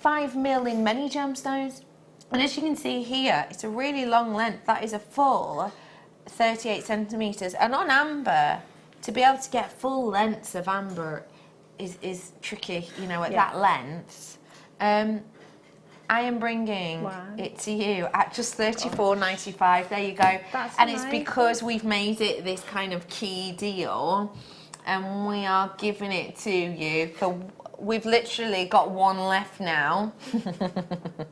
5mm in many gemstones. And as you can see here, it's a really long length. That is a full 38 centimetres. And on amber, to be able to get full lengths of amber is tricky, you know, at that length. I am bringing it to you at just $34.95. There you go. That's and amazing. It's because we've made it this kind of key deal, and we are giving it to you for. We've literally got 1 left now.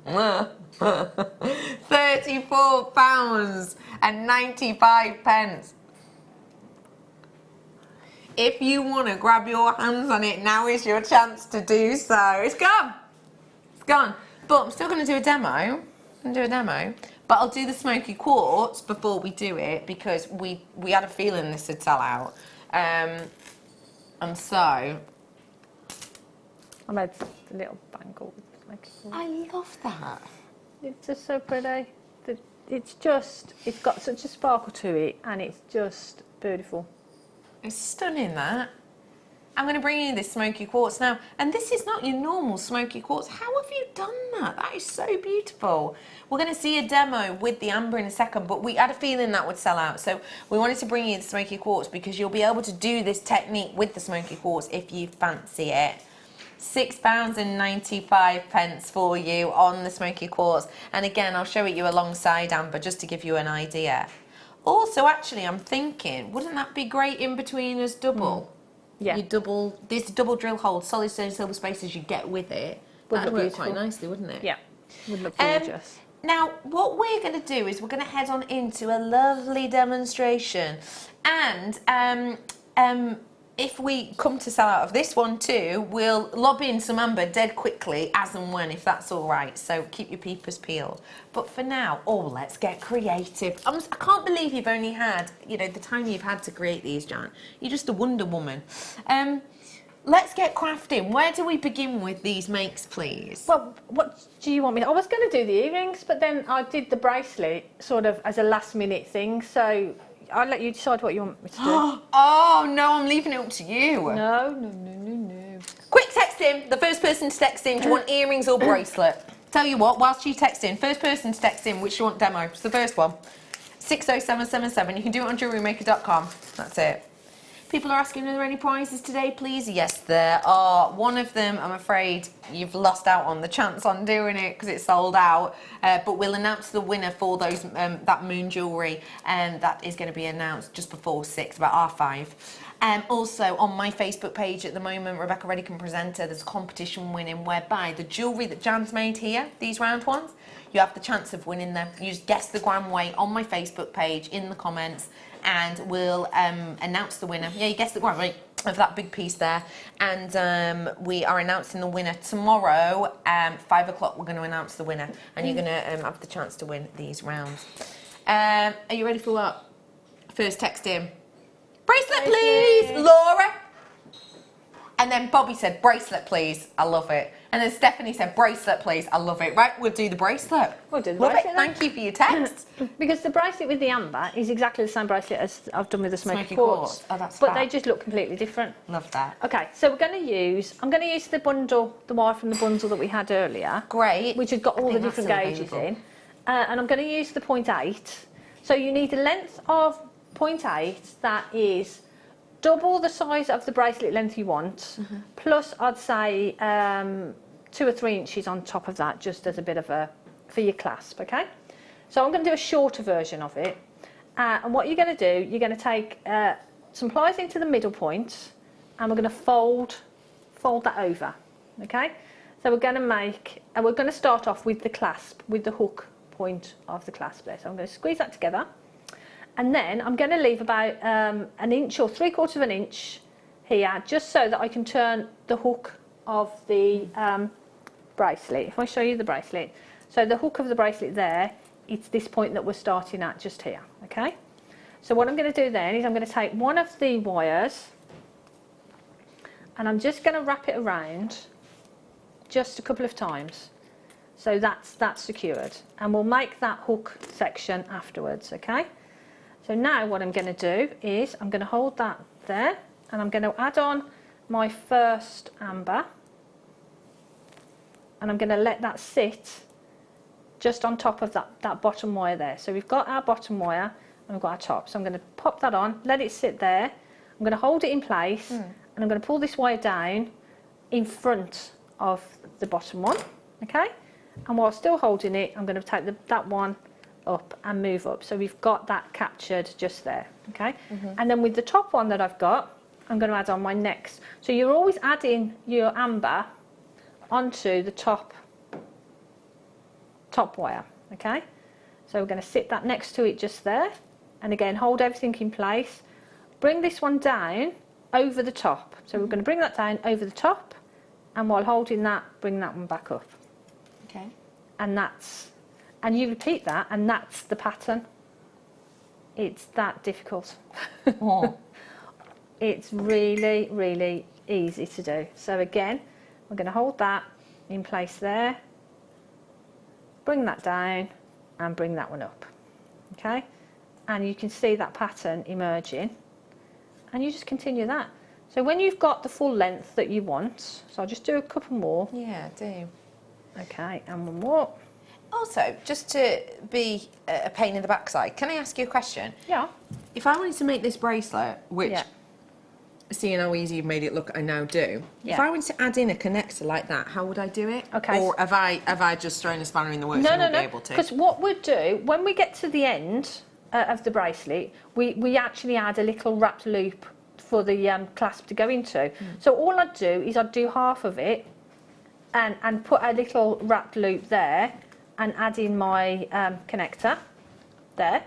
£34.95. If you want to grab your hands on it, now is your chance to do so. It's gone. It's gone. But I'm still going to do a demo. But I'll do the smoky quartz before we do it, because we had a feeling this would sell out. And so I made a little bangle with smoky quartz. I love that. It's just so pretty. It's got such a sparkle to it, and it's just beautiful. It's stunning, that. I'm going to bring you this smoky quartz now. And this is not your normal smoky quartz. How have you done that? That is so beautiful. We're going to see a demo with the amber in a second, but we had a feeling that would sell out. So we wanted to bring you the smoky quartz because you'll be able to do this technique with the smoky quartz if you fancy it. £6.95 for you on the smoky quartz. And again, I'll show it you alongside amber just to give you an idea. Also, actually, I'm thinking, wouldn't that be great in between as double? Yeah. You double, this double drill hole, solid stone silver spaces you get with it. Would That'd look work quite beautiful. nicely, wouldn't it? Yeah, would look gorgeous. Now, what we're going to do is we're going to head on into a lovely demonstration. And if we come to sell out of this one too, we'll lob in some amber dead quickly as and when, if that's all right. So keep your peepers peeled. But for now, let's get creative. I can't believe you've only had, the time you've had to create these, Jan. You're just a Wonder Woman. Let's get crafting. Where do we begin with these makes, please? Well, what do you want me? I was going to do the earrings, but then I did the bracelet sort of as a last minute thing. So I'll let you decide what you want me to do. Oh no, I'm leaving it up to you. No. Quick, text in. The first person to text in, do you want earrings or bracelet? Tell you what, whilst you text in, first person to text in, which you want demo. It's the first one. 60777. You can do it on JewelleryMaker.com. That's it. People are asking, are there any prizes today, please? Yes, there are. One of them, I'm afraid, you've lost out on the chance on doing it because it's sold out. But we'll announce the winner for those that moon jewellery, and that is going to be announced just before 6, about 5:30. Also, on my Facebook page at the moment, Rebecca Redican Presenter, there's a competition winning whereby the jewellery that Jan's made here, these round ones, you have the chance of winning them. You just guess the gram weight on my Facebook page in the comments, and we'll announce the winner. Yeah, you guessed the gram weight of that big piece there. And we are announcing the winner tomorrow. 5 o'clock, we're going to announce the winner, and you're going to have the chance to win these rounds. Are you ready for what? First text in. Bracelet, please, Laura. And then Bobby said, bracelet, please. I love it. And then Stephanie said, bracelet, please. I love it. Right, we'll do the bracelet. We'll do the love bracelet it. then. Thank you for your text. Because the bracelet with the amber is exactly the same bracelet as I've done with the smoky Smoky quartz. quartz. Oh, that's but fab. they just look completely different. Love that. Okay, so I'm going to use the bundle, the wire from the bundle that we had earlier. Great. Which has got all the think different that's gauges available. in. And I'm going to use the 0.8. So you need a length of 0.8 that is double the size of the bracelet length you want, plus I'd say 2 or 3 inches on top of that, just as a bit of for your clasp, okay? So I'm going to do a shorter version of it. And what you're going to do, you're going to take some pliers into the middle point, and we're going to fold that over, okay? So we're going to start off with the clasp, with the hook point of the clasp there. So I'm going to squeeze that together. And then I'm going to leave about an inch or 3/4 of an inch here, just so that I can turn the hook of the bracelet. If I show you the bracelet, so the hook of the bracelet there, it's this point that we're starting at just here, okay? So what I'm going to do then is I'm going to take one of the wires, and I'm just going to wrap it around just a couple of times. So that's secured, and we'll make that hook section afterwards, okay? So now what I'm going to do is I'm going to hold that there, and I'm going to add on my first amber, and I'm going to let that sit just on top of that bottom wire there. So we've got our bottom wire and we've got our top. So I'm going to pop that on, let it sit there. I'm going to hold it in place, and I'm going to pull this wire down in front of the bottom one, okay? And while still holding it, I'm going to take that one up and move up. So we've got that captured just there, okay? And then with the top one that I've got, I'm going to add on my next. So you're always adding your amber onto the top wire, okay? So we're going to sit that next to it just there, and again hold everything in place. Bring this one down over the top. So we're going to bring that down over the top, and while holding that, bring that one back up. Okay. And you repeat that, and that's the pattern. It's that difficult. Oh. It's really, really easy to do. So again, we're going to hold that in place there, bring that down, and bring that one up, okay? And you can see that pattern emerging, and you just continue that. So when you've got the full length that you want, so I'll just do a couple more. Yeah, do. Okay, and one more. Also, just to be a pain in the backside, can I ask you a question? Yeah. If I wanted to make this bracelet, which, Yeah. seeing how easy you've made it look, I now do. Yeah. If I wanted to add in a connector like that, how would I do it? Okay. Or have I just thrown a spanner in the works No, and no, won't be no. able to? Because what we'll do, when we get to the end of the bracelet, we actually add a little wrapped loop for the clasp to go into. So all I'd do is I'd do half of it and put a little wrapped loop there and add in my connector there,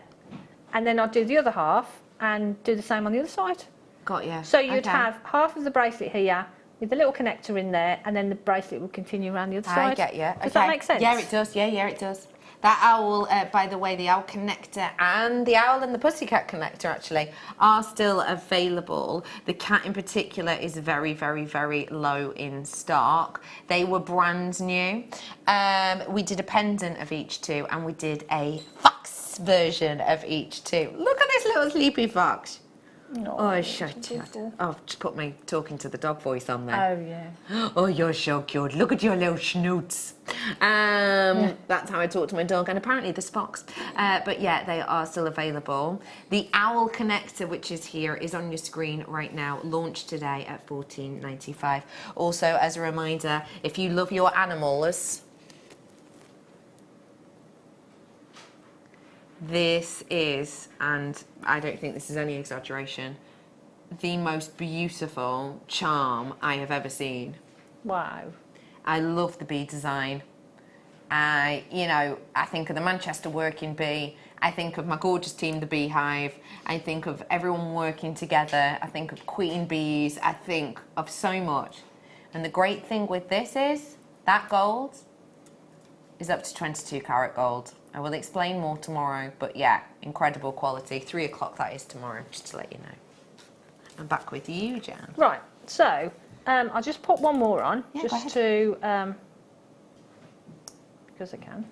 and then I'd do the other half and do the same on the other side. Got you. So you'd have half of the bracelet here with the little connector in there, and then the bracelet would continue around the other side. I get you. Does that make sense? Yeah, it does. Yeah, it does. That owl, by the way, the owl connector and the owl and the pussycat connector actually are still available. The cat in particular is very, very, very low in stock. They were brand new. We did a pendant of each two, and we did a fox version of each two. Look at this little sleepy fox. No, Oh, shut up. Oh, just put my talking to the dog voice on there. Oh, yeah. Oh, you're so cute. Look at your little schnoots. That's how I talk to my dog, and apparently the Spox. But yeah, they are still available. The owl connector, which is here, is on your screen right now. Launched today at $14.95. Also, as a reminder, if you love your animals, this is, and I don't think this is any exaggeration, the most beautiful charm I have ever seen. Wow. I love the bee design. I think of the Manchester Working Bee. I think of my gorgeous team, the Beehive. I think of everyone working together. I think of queen bees. I think of so much. And the great thing with this is that gold is up to 22 karat gold. I will explain more tomorrow, but yeah, incredible quality. 3 o'clock that is tomorrow, just to let you know. I'm back with you, Jan. Right, so I'll just put one more on, Yeah, just to, because I can.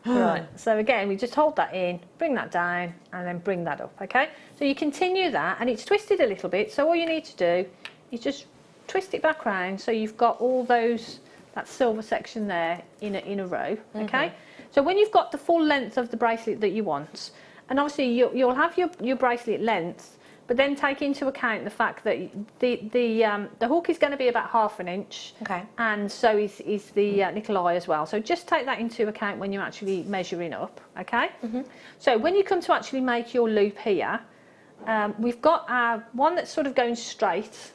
Right, so again, we just hold that in, bring that down, and then bring that up, okay? So you continue that, and it's twisted a little bit, so all you need to do is just twist it back round so you've got all those, that silver section there in a row, okay? So when you've got the full length of the bracelet that you want, and obviously you'll have your bracelet length, but then take into account the fact that the hook is going to be about 1/2 inch, Okay. and so is the little eye as well. So just take that into account when you're actually measuring up, okay? So when you come to actually make your loop here, we've got our one that's sort of going straight,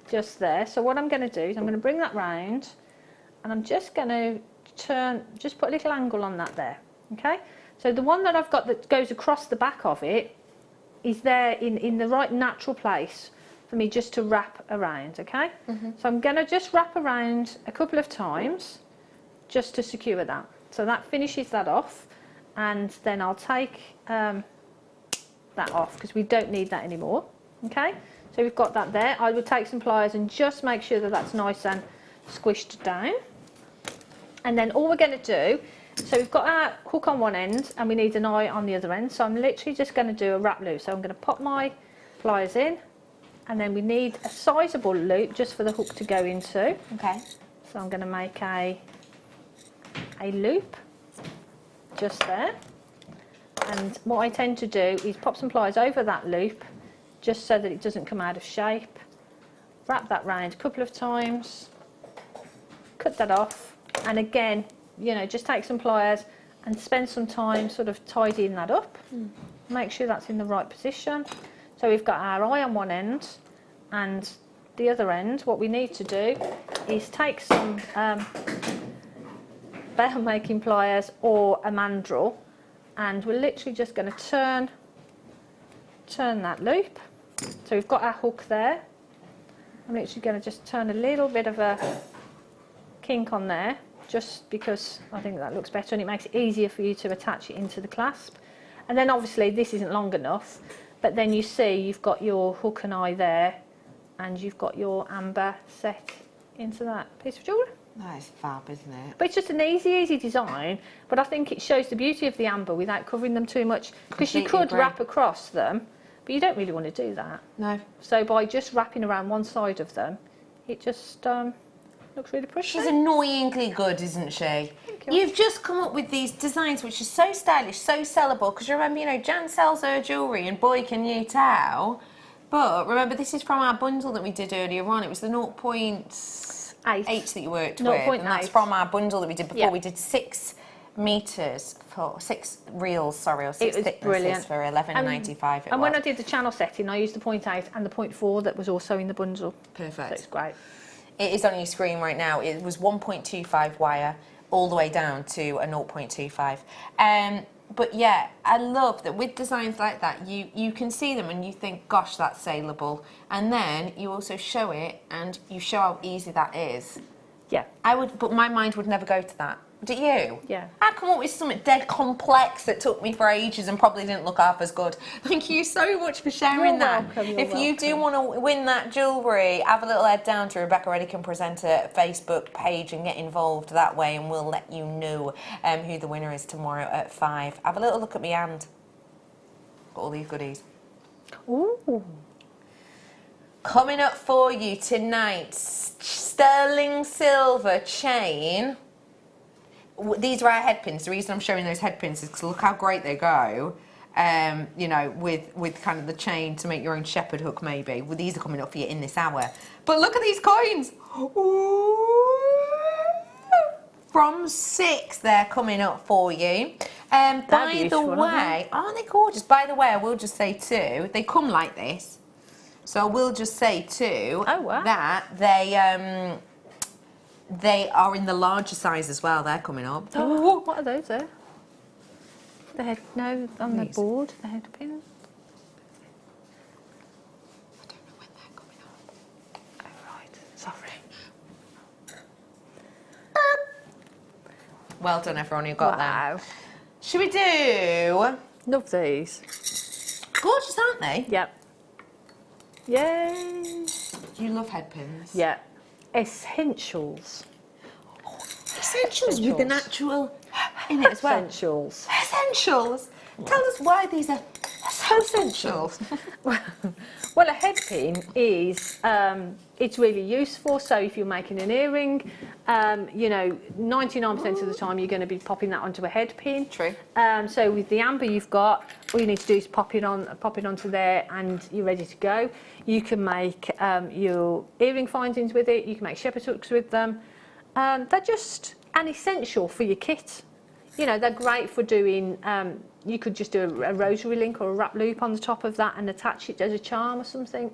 just there. So what I'm going to do is I'm going to bring that round, and I'm just going to turn, just put a little angle on that there, okay? So the one that I've got that goes across the back of it is there in the right natural place for me just to wrap around, okay? So I'm going to just wrap around a couple of times just to secure that. So that finishes that off, and then I'll take that off because we don't need that anymore, okay? So we've got that there. I would take some pliers and just make sure that that's nice and squished down. And then all we're going to do, so we've got our hook on one end and we need an eye on the other end. So I'm literally just going to do a wrap loop. So I'm going to pop my pliers in, and then we need a sizable loop just for the hook to go into. Okay. So I'm going to make a loop just there. And what I tend to do is pop some pliers over that loop just so that it doesn't come out of shape. Wrap that round a couple of times, cut that off, and again, just take some pliers and spend some time sort of tidying that up. Make sure that's in the right position. So we've got our eye on one end, and the other end, what we need to do is take some bail making pliers or a mandrel, and we're literally just going to turn that loop. So we've got our hook there. I'm literally going to just turn a little bit of a kink on there, just because I think that looks better and it makes it easier for you to attach it into the clasp. And then obviously this isn't long enough, but then you see you've got your hook and eye there, and you've got your amber set into that piece of jewellery. That is fab, isn't it? But it's just an easy design, but I think it shows the beauty of the amber without covering them too much, because you Completely could agree. wrap across them, but you don't really want to do that. No. So by just wrapping around one side of them, it just looks really pretty. She's annoyingly good, isn't she? Thank you. You've just come up with these designs which are so stylish, so sellable, because remember, Jan sells her jewellery, and boy can you tell. But remember, this is from our bundle that we did earlier on. It was the 0.8 that you worked with, and that's 0.8. from our bundle that we did before. Yeah. We did 6 meters 6 reels, sorry, or 6 was thicknesses brilliant. for $11.95. And when I did the channel setting, I used the 0.8 and the 0.4 that was also in the bundle. Perfect. So it's great. It is on your screen right now. It was 1.25 wire all the way down to a 0.25. But yeah, I love that with designs like that, you can see them and you think, gosh, that's saleable. And then you also show it and you show how easy that is. Yeah. But my mind would never go to that. Do you? Yeah. I come up with something dead complex that took me for ages and probably didn't look half as good. Thank you so much for sharing You're that. welcome, If you do want to win that jewellery, have a little head down to Rebecca Redican Presenter Facebook page and get involved that way, and we'll let you know who the winner is tomorrow at 5. Have a little look at my hand. Got all these goodies. Ooh. Coming up for you tonight, sterling silver chain. These are our head pins. The reason I'm showing those head pins is because look how great they go. You know, with kind of the chain to make your own shepherd hook, maybe. Well, these are coming up for you in this hour. But look at these coins. Ooh. From 6, they're coming up for you. By the way, aren't they gorgeous? By the way, I will just say too, they come like this. So I will just say too that they are in the larger size as well. They're coming up. Oh, what are those there? The head, no, on the board, the head pins. I don't know when they're coming up. Oh, right, sorry. Well done, everyone who got Wow. that. Should we do? Love these. Gorgeous, aren't they? Yep. Yay. You love head pins. Yeah. Essentials. Essentials with an actual in it as well. Essentials. Essentials. Tell us why these are so essential. Well, a head pin is, it's really useful. So if you're making an earring, you know, 99% of the time you're going to be popping that onto a head pin. True. So with the amber you've got, all you need to do is pop it onto there and you're ready to go. You can make your earring findings with it. You can make shepherd hooks with them. They're just an essential for your kit. You know, they're great for doing, you could just do a rosary link or a wrap loop on the top of that and attach it as a charm or something.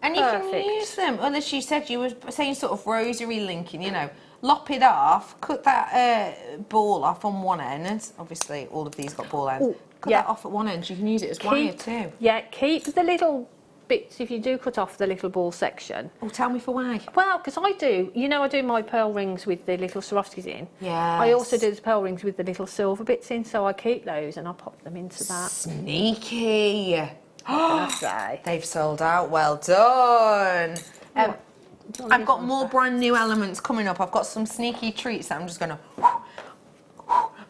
And you can use them, unless you said you were saying sort of rosary linking, you know, lop it off, cut that ball off on one end. Obviously, all of these got ball ends. Ooh, cut that off at one end, you can use it as wire too. Yeah, keep the little bits if you do cut off the little ball section. Oh, tell me for why. Well, because I do, you know, I do my pearl rings with the little Swarovskis in. Yeah. I also do the pearl rings with the little silver bits in, so I keep those and I pop them into that. Sneaky. What can I say? They've sold out. Well done. I've got more brand new elements coming up. I've got some sneaky treats that I'm just going to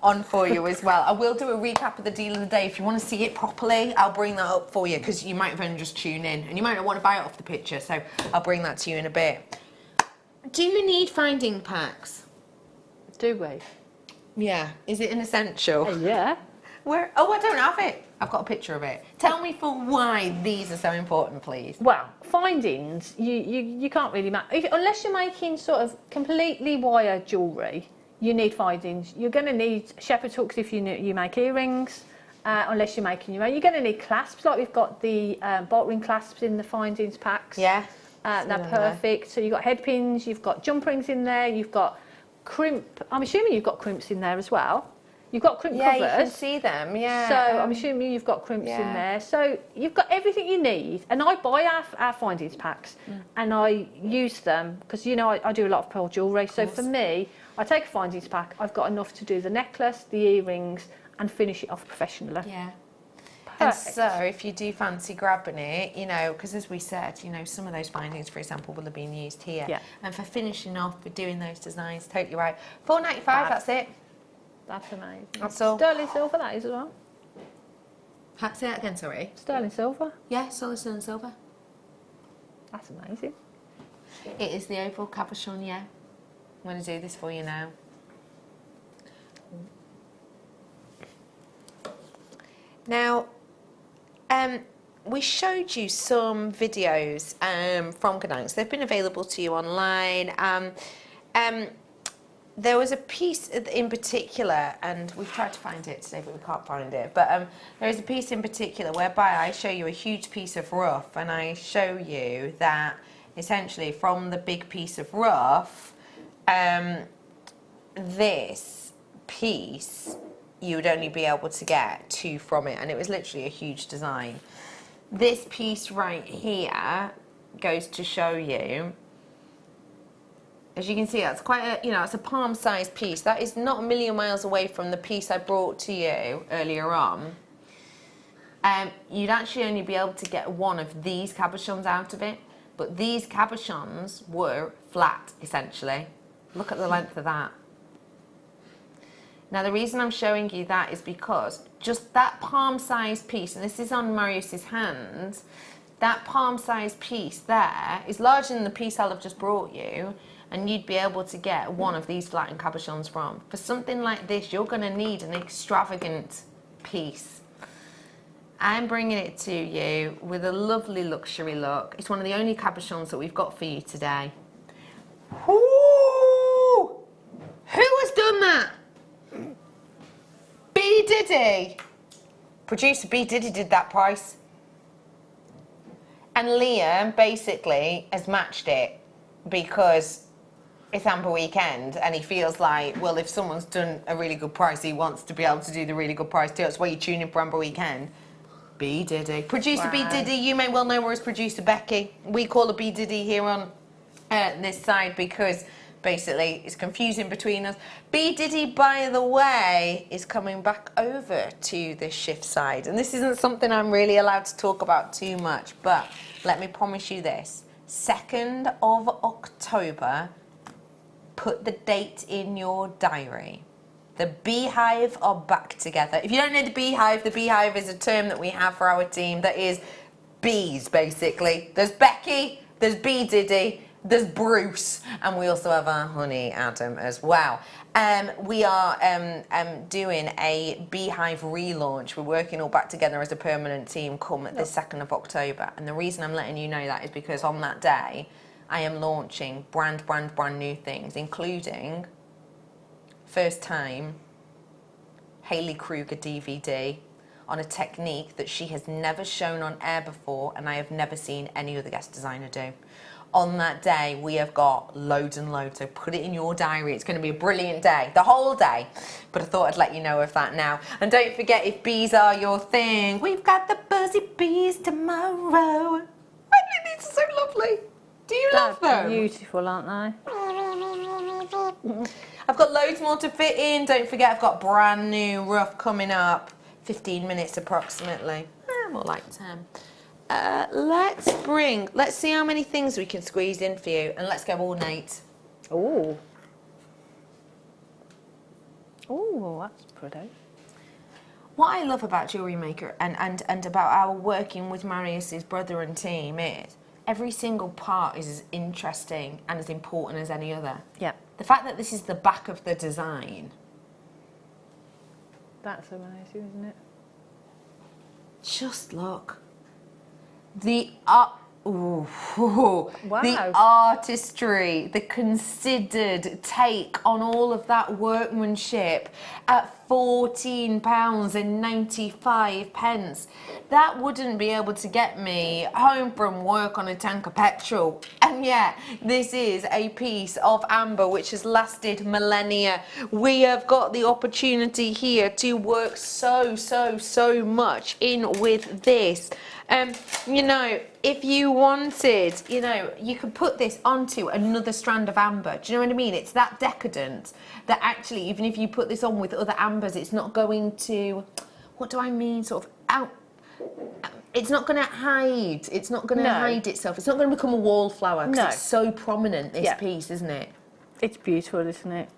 on for you as well. I will do a recap of the deal of the day. If you want to see it properly, I'll bring that up for you because you might have only just tuned in and you might not want to buy it off the picture, so I'll bring that to you in a bit. Do you need finding packs? Do we? Yeah. Is it an essential? Yeah. Where? Oh, I don't have it. I've got a picture of it. Tell me for why these are so important, please. Well, findings, you can't really make, unless you're making sort of completely wire jewellery, you need findings. You're going to need shepherd hooks if you make earrings, unless you're making your own. You're going to need clasps, like we've got the bolt ring clasps in the findings packs. Yeah. They're perfect. So you've got head pins, you've got jump rings in there, you've got crimp. I'm assuming you've got crimps in there as well. You've got crimp covers. Yeah, you can see them, yeah. So I'm assuming you've got crimps in there. So you've got everything you need. And I buy our findings packs and I use them because, you know, I do a lot of pearl jewellery. So for me, I take a findings pack. I've got enough to do the necklace, the earrings and finish it off professionally. Yeah. Perfect. And so if you do fancy grabbing it, you know, because as we said, you know, some of those findings, for example, will have been used here. Yeah. And for finishing off, for doing those designs, totally right. $4.95, that's it. That's amazing. That's all. Sterling silver, that is as well. Say that again, sorry. Sterling silver. Yeah, solid sterling silver. That's amazing. It is the oval cabochon, yeah. I'm going to do this for you now. Now, we showed you some videos from Gdansk. They've been available to you online. there was a piece in particular, and we've tried to find it today, but we can't find it. But there is a piece in particular whereby I show you a huge piece of rough, and I show you that essentially from the big piece of rough, this piece, you would only be able to get 2 from it, and it was literally a huge design. This piece right here goes to show you, as you can see, that's quite a, you know, it's a palm-sized piece. That is not a million miles away from the piece I brought to you earlier on. You'd actually only be able to get 1 of these cabochons out of it, but these cabochons were flat, essentially. Look at the length of that. Now, the reason I'm showing you that is because just that palm-sized piece, and this is on Marius's hand, that palm-sized piece there is larger than the piece I'll have just brought you, and you'd be able to get 1 of these flattened cabochons from. For something like this, you're going to need an extravagant piece. I'm bringing it to you with a lovely luxury look. It's one of the only cabochons that we've got for you today. Ooh! Who has done that? B. Diddy. Producer B. Diddy did that price. And Liam basically has matched it because it's Amber Weekend and he feels like, well, if someone's done a really good price, he wants to be able to do the really good price too. That's why you tune in for Amber Weekend. B. Diddy. Producer B. Diddy, you may well know her as Producer Becky. We call her B. Diddy here on this side because basically it's confusing between us. B. Diddy, by the way, is coming back over to the shift side. And this isn't something I'm really allowed to talk about too much, but let me promise you this. 2nd of October, put the date in your diary. The Beehive are back together. If you don't know the Beehive is a term that we have for our team that is bees, basically. There's Becky, there's B. Diddy, there's Bruce, and we also have our honey Adam as well. We are doing a Beehive relaunch. We're working all back together as a permanent team come the 2nd of October. And the reason I'm letting you know that is because on that day, I am launching brand new things, including first time Hayley Kruger DVD on a technique that she has never shown on air before, and I have never seen any other guest designer do. On that day, we have got loads and loads, so put it in your diary. It's going to be a brilliant day, the whole day. But I thought I'd let you know of that now. And don't forget, if bees are your thing, we've got the buzzy bees tomorrow. I think these are so lovely. Do you love them? Beautiful, aren't they? I've got loads more to fit in. Don't forget, I've got brand new rough coming up. 15 minutes approximately. More like 10. Let's see how many things we can squeeze in for you, and let's go ornate. Oh. Oh, that's pretty. What I love about Jewellery Maker and about our working with Marius's brother and team is every single part is as interesting and as important as any other. Yeah. The fact that this is the back of the design. That's amazing, isn't it? Just look. The art. Wow. The artistry, the considered take on all of that workmanship at £14.95. That wouldn't be able to get me home from work on a tank of petrol. And yet, this is a piece of amber which has lasted millennia. We have got the opportunity here to work so much in with this. You know, if you wanted, you know, you could put this onto another strand of amber. Do you know what I mean? It's that decadent that actually, even if you put this on with other ambers, it's not going to, what do I mean, sort of out, it's not going to hide. It's not going to hide itself. It's not going to become a wallflower because it's so prominent, this piece, isn't it? It's beautiful, isn't it?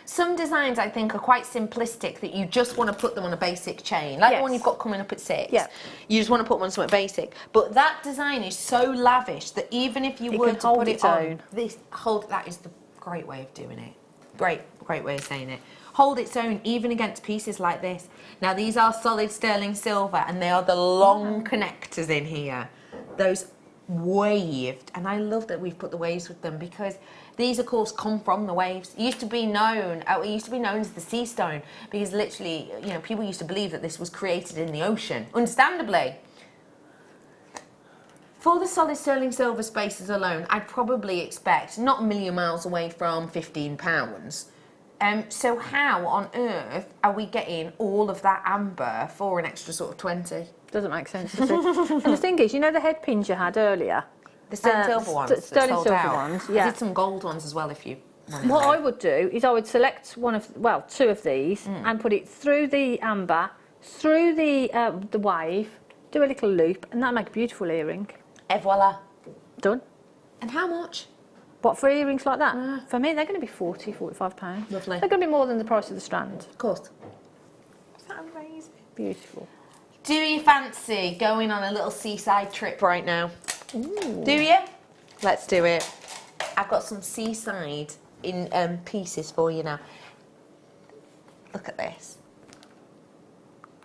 Some designs, I think, are quite simplistic, that you just want to put them on a basic chain. Like the one you've got coming up at 6. Yeah. You just want to put them on something basic. But that design is so lavish that even if you were to put it on... that is the great way of doing it. Great way of saying it. Hold its own, even against pieces like this. Now, these are solid sterling silver, and they are the long connectors in here. Those waved, and I love that we've put the waves with them, because These, of course, come from the waves. It used to be known as the sea stone because literally, you know, people used to believe that this was created in the ocean, understandably. For the solid sterling silver spaces alone, I'd probably expect not a million miles away from £15. So how on earth are we getting all of that amber for an extra sort of 20? Doesn't make sense, does it? And the thing is, you know the head pins you had earlier? The sterling silver ones. Sterling sold silver out. ones, yeah. I did some gold ones as well if you wanted. What I would do is I would select two of these and put it through the amber, through the wave, do a little loop, and that'd make a beautiful earring. Et voila. Done. And how much? What, for earrings like that? For me, they're going to be £40, £45. Lovely. They're going to be more than the price of the strand. Of course. Is that amazing? Beautiful. Do you fancy going on a little seaside trip right now? Ooh. Do you? Let's do it. I've got some seaside in pieces for you now. Look at this.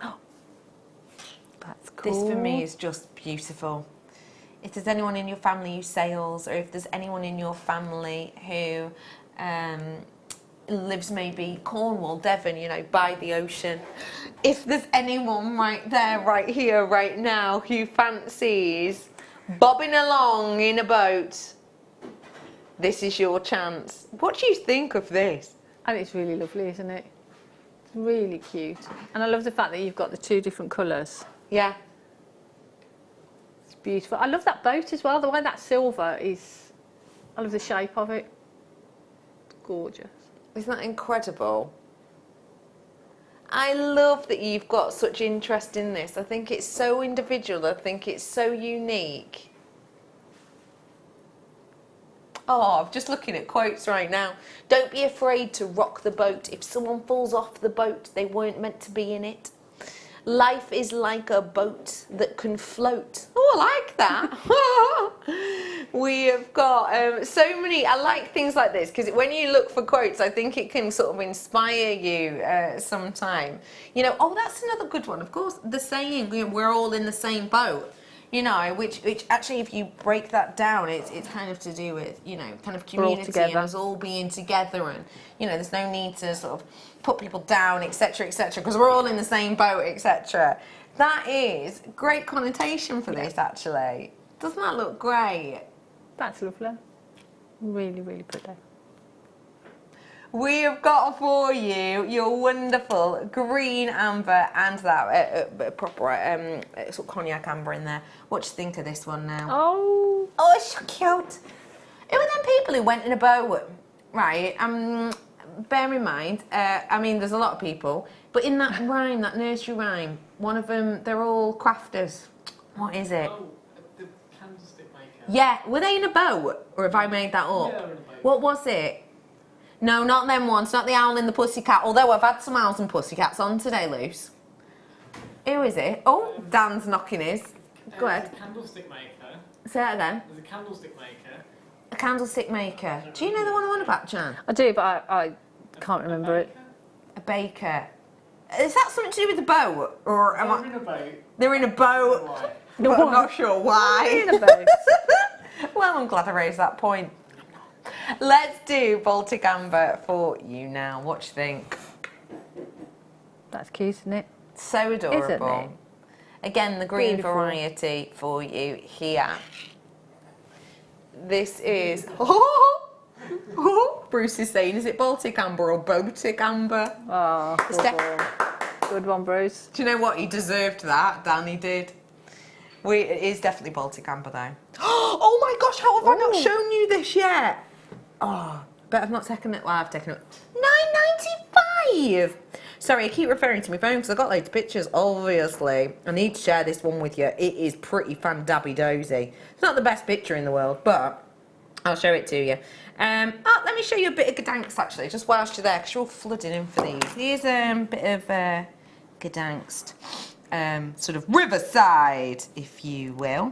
Oh, that's cool. This for me is just beautiful. If there's anyone in your family who sails, or if there's anyone in your family who lives maybe Cornwall, Devon, you know, by the ocean. If there's anyone right there, right here, right now, who fancies bobbing along in a boat, this is your chance. What do you think of this? And it's really lovely, isn't it? It's really cute. And I love the fact that you've got the two different colours. Yeah. It's beautiful. I love that boat as well. The way that silver is, I love the shape of it. It's gorgeous. Isn't that incredible? I love that you've got such interest in this. I think it's so individual. I think it's so unique. Oh, I'm just looking at quotes right now. Don't be afraid to rock the boat. If someone falls off the boat, they weren't meant to be in it. Life is like a boat that can float. Oh, I like that. We have got so many. I like things like this because when you look for quotes, I think it can sort of inspire you sometime. You know, oh, that's another good one. Of course, the saying, you know, we're all in the same boat. You know, which actually, if you break that down, it's kind of to do with, you know, kind of community and us all being together, and you know, there's no need to sort of put people down, etc., because we're all in the same boat, etc. That is great connotation for this, actually. Doesn't that look great? That's lovely. Really, really pretty. We have got for you your wonderful green amber and that proper sort of cognac amber in there. What do you think of this one now? Oh, it's so cute. Who are them people who went in a boat? Right, bear in mind, I mean, there's a lot of people, but in that rhyme, that nursery rhyme, one of them, they're all crafters. What is it? Oh, the candlestick maker. Yeah, were they in a boat? Or have I made that up? Yeah, they were in a boat. What was it? No, not them ones, not the owl and the pussycat, although I've had some owls and pussycats on today, Luce. Who is it? Oh, Dan's knocking his. Go ahead. There's a candlestick maker. Say that again. There's a candlestick maker. A candlestick maker. Do you know the one I want about, Jan? I do, but I can't remember it. A baker. Is that something to do with the boat? Or am They're I... in a boat. They're in a boat, Why? but I'm not sure why. In a boat. Well, I'm glad I raised that point. Let's do Baltic Amber for you now. What do you think? That's cute, isn't it? So adorable. Isn't it? Again, the green Beautiful. variety for you here. This is... Bruce is saying, is it Baltic Amber or Botic Amber? Oh, good Steph- one. Good one, Bruce. Do you know what? He deserved that. Danny did. It is definitely Baltic Amber though. Oh my gosh, how have I not Ooh. shown you this yet? Oh, but I've not taken it. Well, I've taken it. £9.95. Sorry, I keep referring to my phone because I've got loads of pictures, obviously. I need to share this one with you. It is pretty fan-dabby-dozy. It's not the best picture in the world, but I'll show it to you. Let me show you a bit of Gdansk, actually, just whilst you're there, because you're all flooding in for these. Here's a bit of Gdansk, sort of riverside, if you will.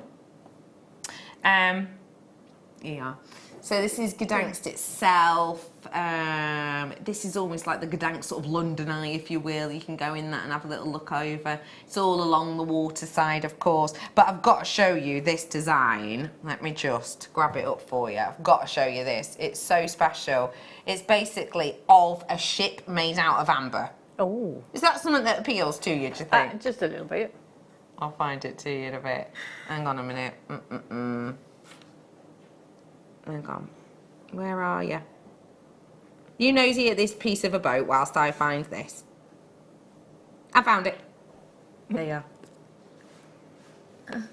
Yeah. So this is Gdansk itself. this is almost like the Gdansk sort of London Eye, if you will. You can go in that and have a little look over. It's all along the water side, of course. But I've got to show you this design. Let me just grab it up for you. I've got to show you this. It's so special. It's basically of a ship made out of amber. Oh. Is that something that appeals to you, do you think? Just a little bit. I'll find it to you in a bit. Hang on a minute. Hang on. Where are you? You nosy at this piece of a boat whilst I find this. I found it. There you are.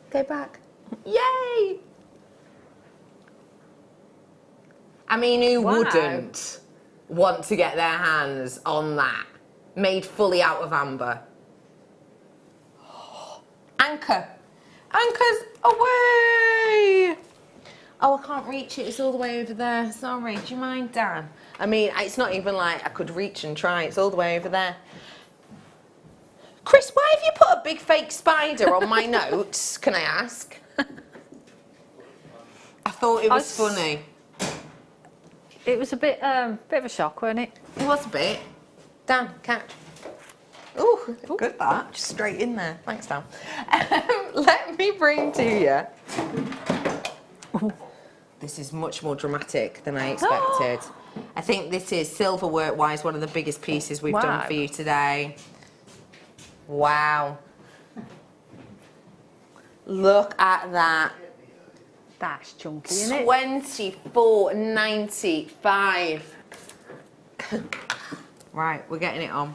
Go back. Yay! I mean, who wouldn't want to get their hands on that? Made fully out of amber. Anchor. Anchor's away! Oh, I can't reach it. It's all the way over there. Sorry. Do you mind, Dan? I mean, it's not even like I could reach and try. It's all the way over there. Chris, why have you put a big fake spider on my notes? Can I ask? I thought it was funny. It was a bit of a shock, wasn't it? It was a bit. Dan, catch. Ooh, good that. Just straight in there. Thanks, Dan. Let me bring to you. This is much more dramatic than I expected. I think this is silver work-wise one of the biggest pieces we've done for you today. Wow. Look at that. That's chunky, isn't it? $24.95. Right, we're getting it on.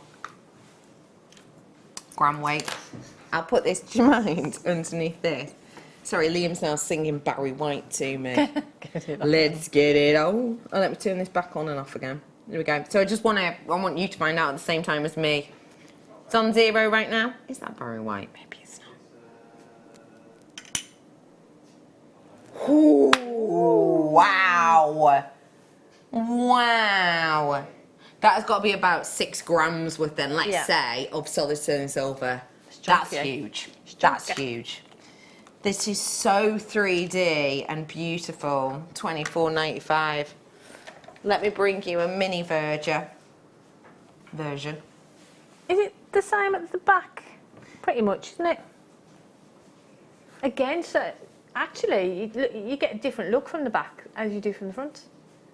Gram weight. I'll put this, do you mind, underneath this? Sorry, Liam's now singing Barry White to me. Let's get it on. Oh, let me turn this back on and off again. There we go. So I want you to find out at the same time as me. It's on 0 right now. Is that Barry White? Maybe it's not. Ooh, wow. Wow. That has got to be about 6 grams worth then, let's say, of solid sterling silver. That's huge. That's huge. This is so 3D and beautiful. $24.95. Let me bring you a mini version. Is it the same at the back? Pretty much, isn't it? Again, so actually, you get a different look from the back as you do from the front.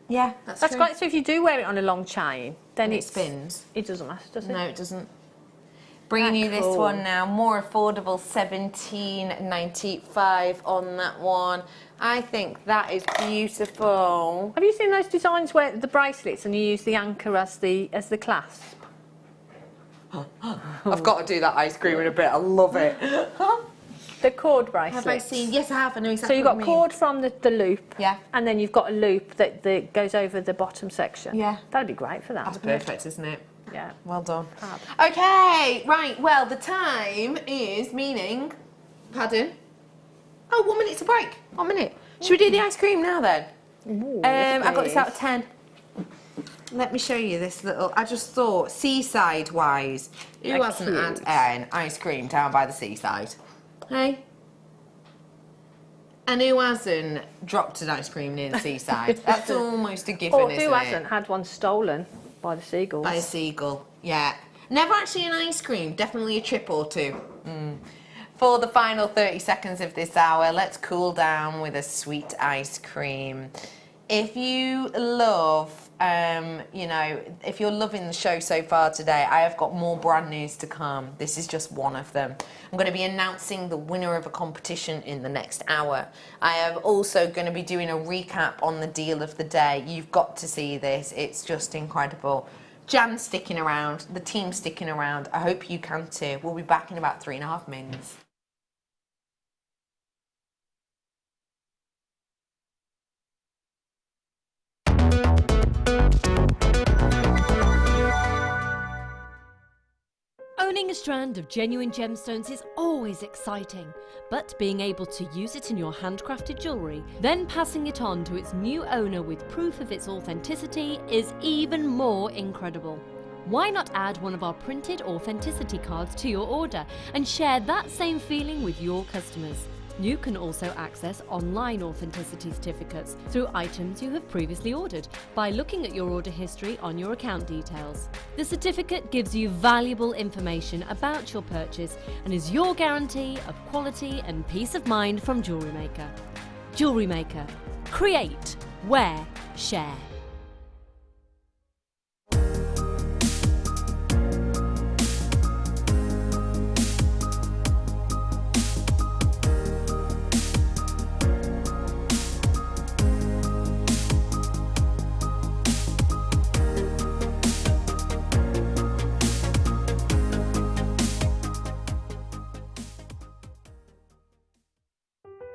Yeah, that's true. Great. So if you do wear it on a long chain, then it spins. It doesn't matter, does it? No, it doesn't. Bringing you this one now, more affordable, $17.95 on that one. I think that is beautiful. Have you seen those designs where the bracelets and you use the anchor as the clasp? I've got to do that ice cream in a bit. I love it. The cord bracelets. Have I seen? Yes, I have. I know exactly. So you've got cord from the loop. Yeah. And then you've got a loop that goes over the bottom section. Yeah. That'd be great for that. That's perfect, isn't it? Yeah. Well done. Okay, right. Well, the time is meaning. Pardon? Oh, 1 minute to break. 1 minute. Should we do the ice cream now then? Ooh, I got this out of 10. Let me show you this little. I just thought seaside wise, who hasn't had an ice cream down by the seaside? Hey. And who hasn't dropped an ice cream near the seaside? That's almost a given, isn't it? Or who hasn't had one stolen by the seagulls? By a seagull, yeah. Never actually an ice cream, definitely a trip or two. For the final 30 seconds of this hour, let's cool down with a sweet ice cream. If you love, if you're loving the show so far today, I have got more brand news to come. This is just one of them. I'm going to be announcing the winner of a competition in the next hour. I am also going to be doing a recap on the deal of the day. You've got to see this. It's just incredible. Jan's sticking around, the team's sticking around. I hope you can too. We'll be back in about 3.5 minutes. Owning a strand of genuine gemstones is always exciting, but being able to use it in your handcrafted jewellery, then passing it on to its new owner with proof of its authenticity is even more incredible. Why not add one of our printed authenticity cards to your order and share that same feeling with your customers? You can also access online authenticity certificates through items you have previously ordered by looking at your order history on your account details. The certificate gives you valuable information about your purchase and is your guarantee of quality and peace of mind from Jewellery Maker. Jewellery Maker. Create, wear, share.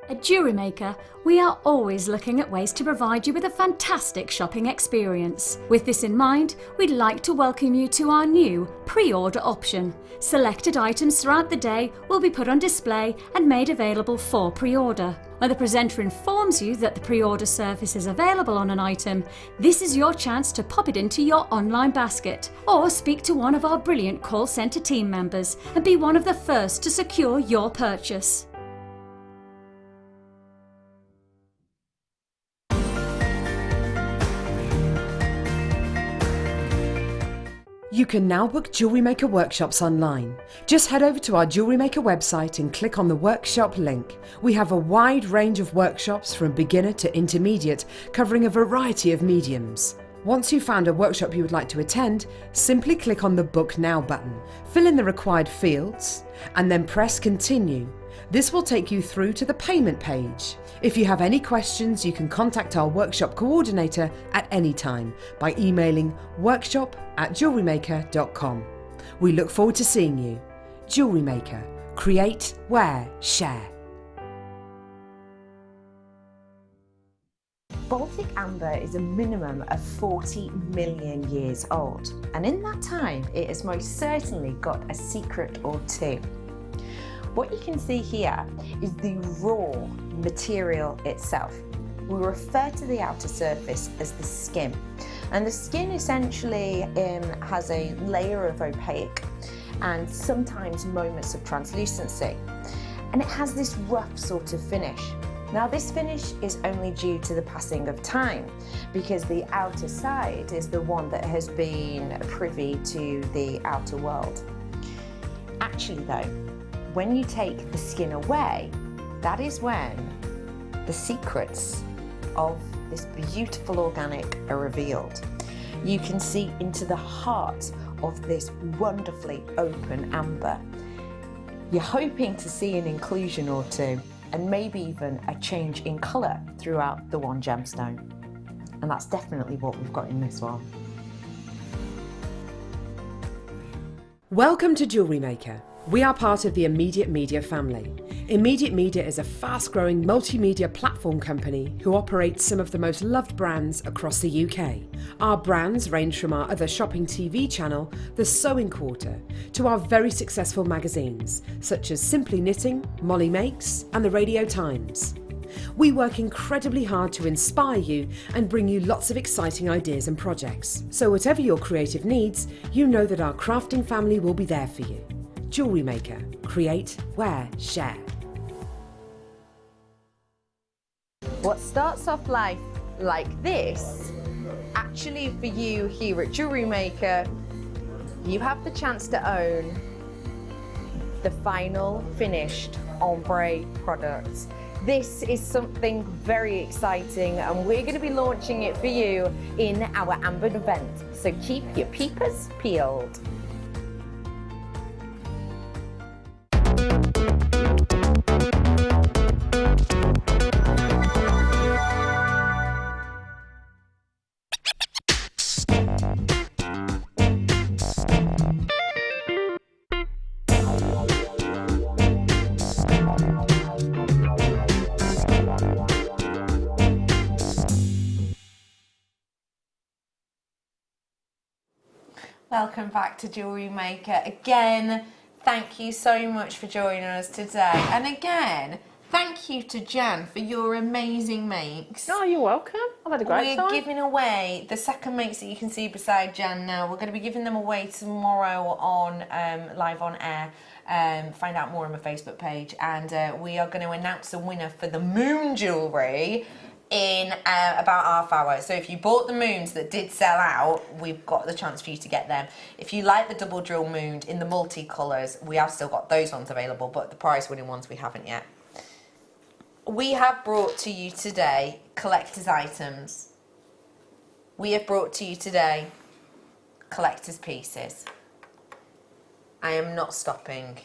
At Jewellery Maker, we are always looking at ways to provide you with a fantastic shopping experience. With this in mind, we'd like to welcome you to our new pre-order option. Selected items throughout the day will be put on display and made available for pre-order. When the presenter informs you that the pre-order service is available on an item, this is your chance to pop it into your online basket or speak to one of our brilliant call centre team members and be one of the first to secure your purchase. You can now book Jewellery Maker workshops online. Just head over to our Jewellery Maker website and click on the workshop link. We have a wide range of workshops from beginner to intermediate, covering a variety of mediums. Once you've found a workshop you would like to attend, simply click on the Book Now button, fill in the required fields, and then press Continue. This will take you through to the payment page. If you have any questions, you can contact our workshop coordinator at any time by emailing workshop@jewellerymaker.com. We look forward to seeing you. Jewellery Maker. Create, wear, share. Baltic amber is a minimum of 40 million years old, and in that time it has most certainly got a secret or two. What you can see here is the raw material itself. We refer to the outer surface as the skin, and the skin essentially has a layer of opaque and sometimes moments of translucency, and it has this rough sort of finish. Now this finish is only due to the passing of time, because the outer side is the one that has been privy to the outer world. Actually though, when you take the skin away, that is when the secrets of this beautiful organic are revealed. You can see into the heart of this wonderfully open amber. You're hoping to see an inclusion or two, and maybe even a change in colour throughout the one gemstone. And that's definitely what we've got in this one. Welcome to Jewellery Maker. We are part of the Immediate Media family. Immediate Media is a fast-growing multimedia platform company who operates some of the most loved brands across the UK. Our brands range from our other shopping TV channel, The Sewing Quarter, to our very successful magazines, such as Simply Knitting, Molly Makes, and The Radio Times. We work incredibly hard to inspire you and bring you lots of exciting ideas and projects. So whatever your creative needs, you know that our crafting family will be there for you. Jewellery Maker. Create, wear, share. What starts off life like this, actually for you here at Jewellery Maker, you have the chance to own the final finished ombre product. This is something very exciting, and we're going to be launching it for you in our Amber event. So keep your peepers peeled. Welcome back to Jewellery Maker. Again, thank you so much for joining us today. And again, Thank you to Jan for your amazing makes. Oh, you're welcome. I've had a great time. We're giving away the second makes that you can see beside Jan now. We're going to be giving them away tomorrow on live on air. Find out more on my Facebook page, and we are going to announce the winner for the moon jewellery in about half hour. So if you bought the moons that did sell out, we've got the chance for you to get them. If you like the double drill moon in the multicolours, we have still got those ones available, but the prize winning ones we haven't yet. We have brought to you today collector's items. We have brought to you today collector's pieces. I am not stopping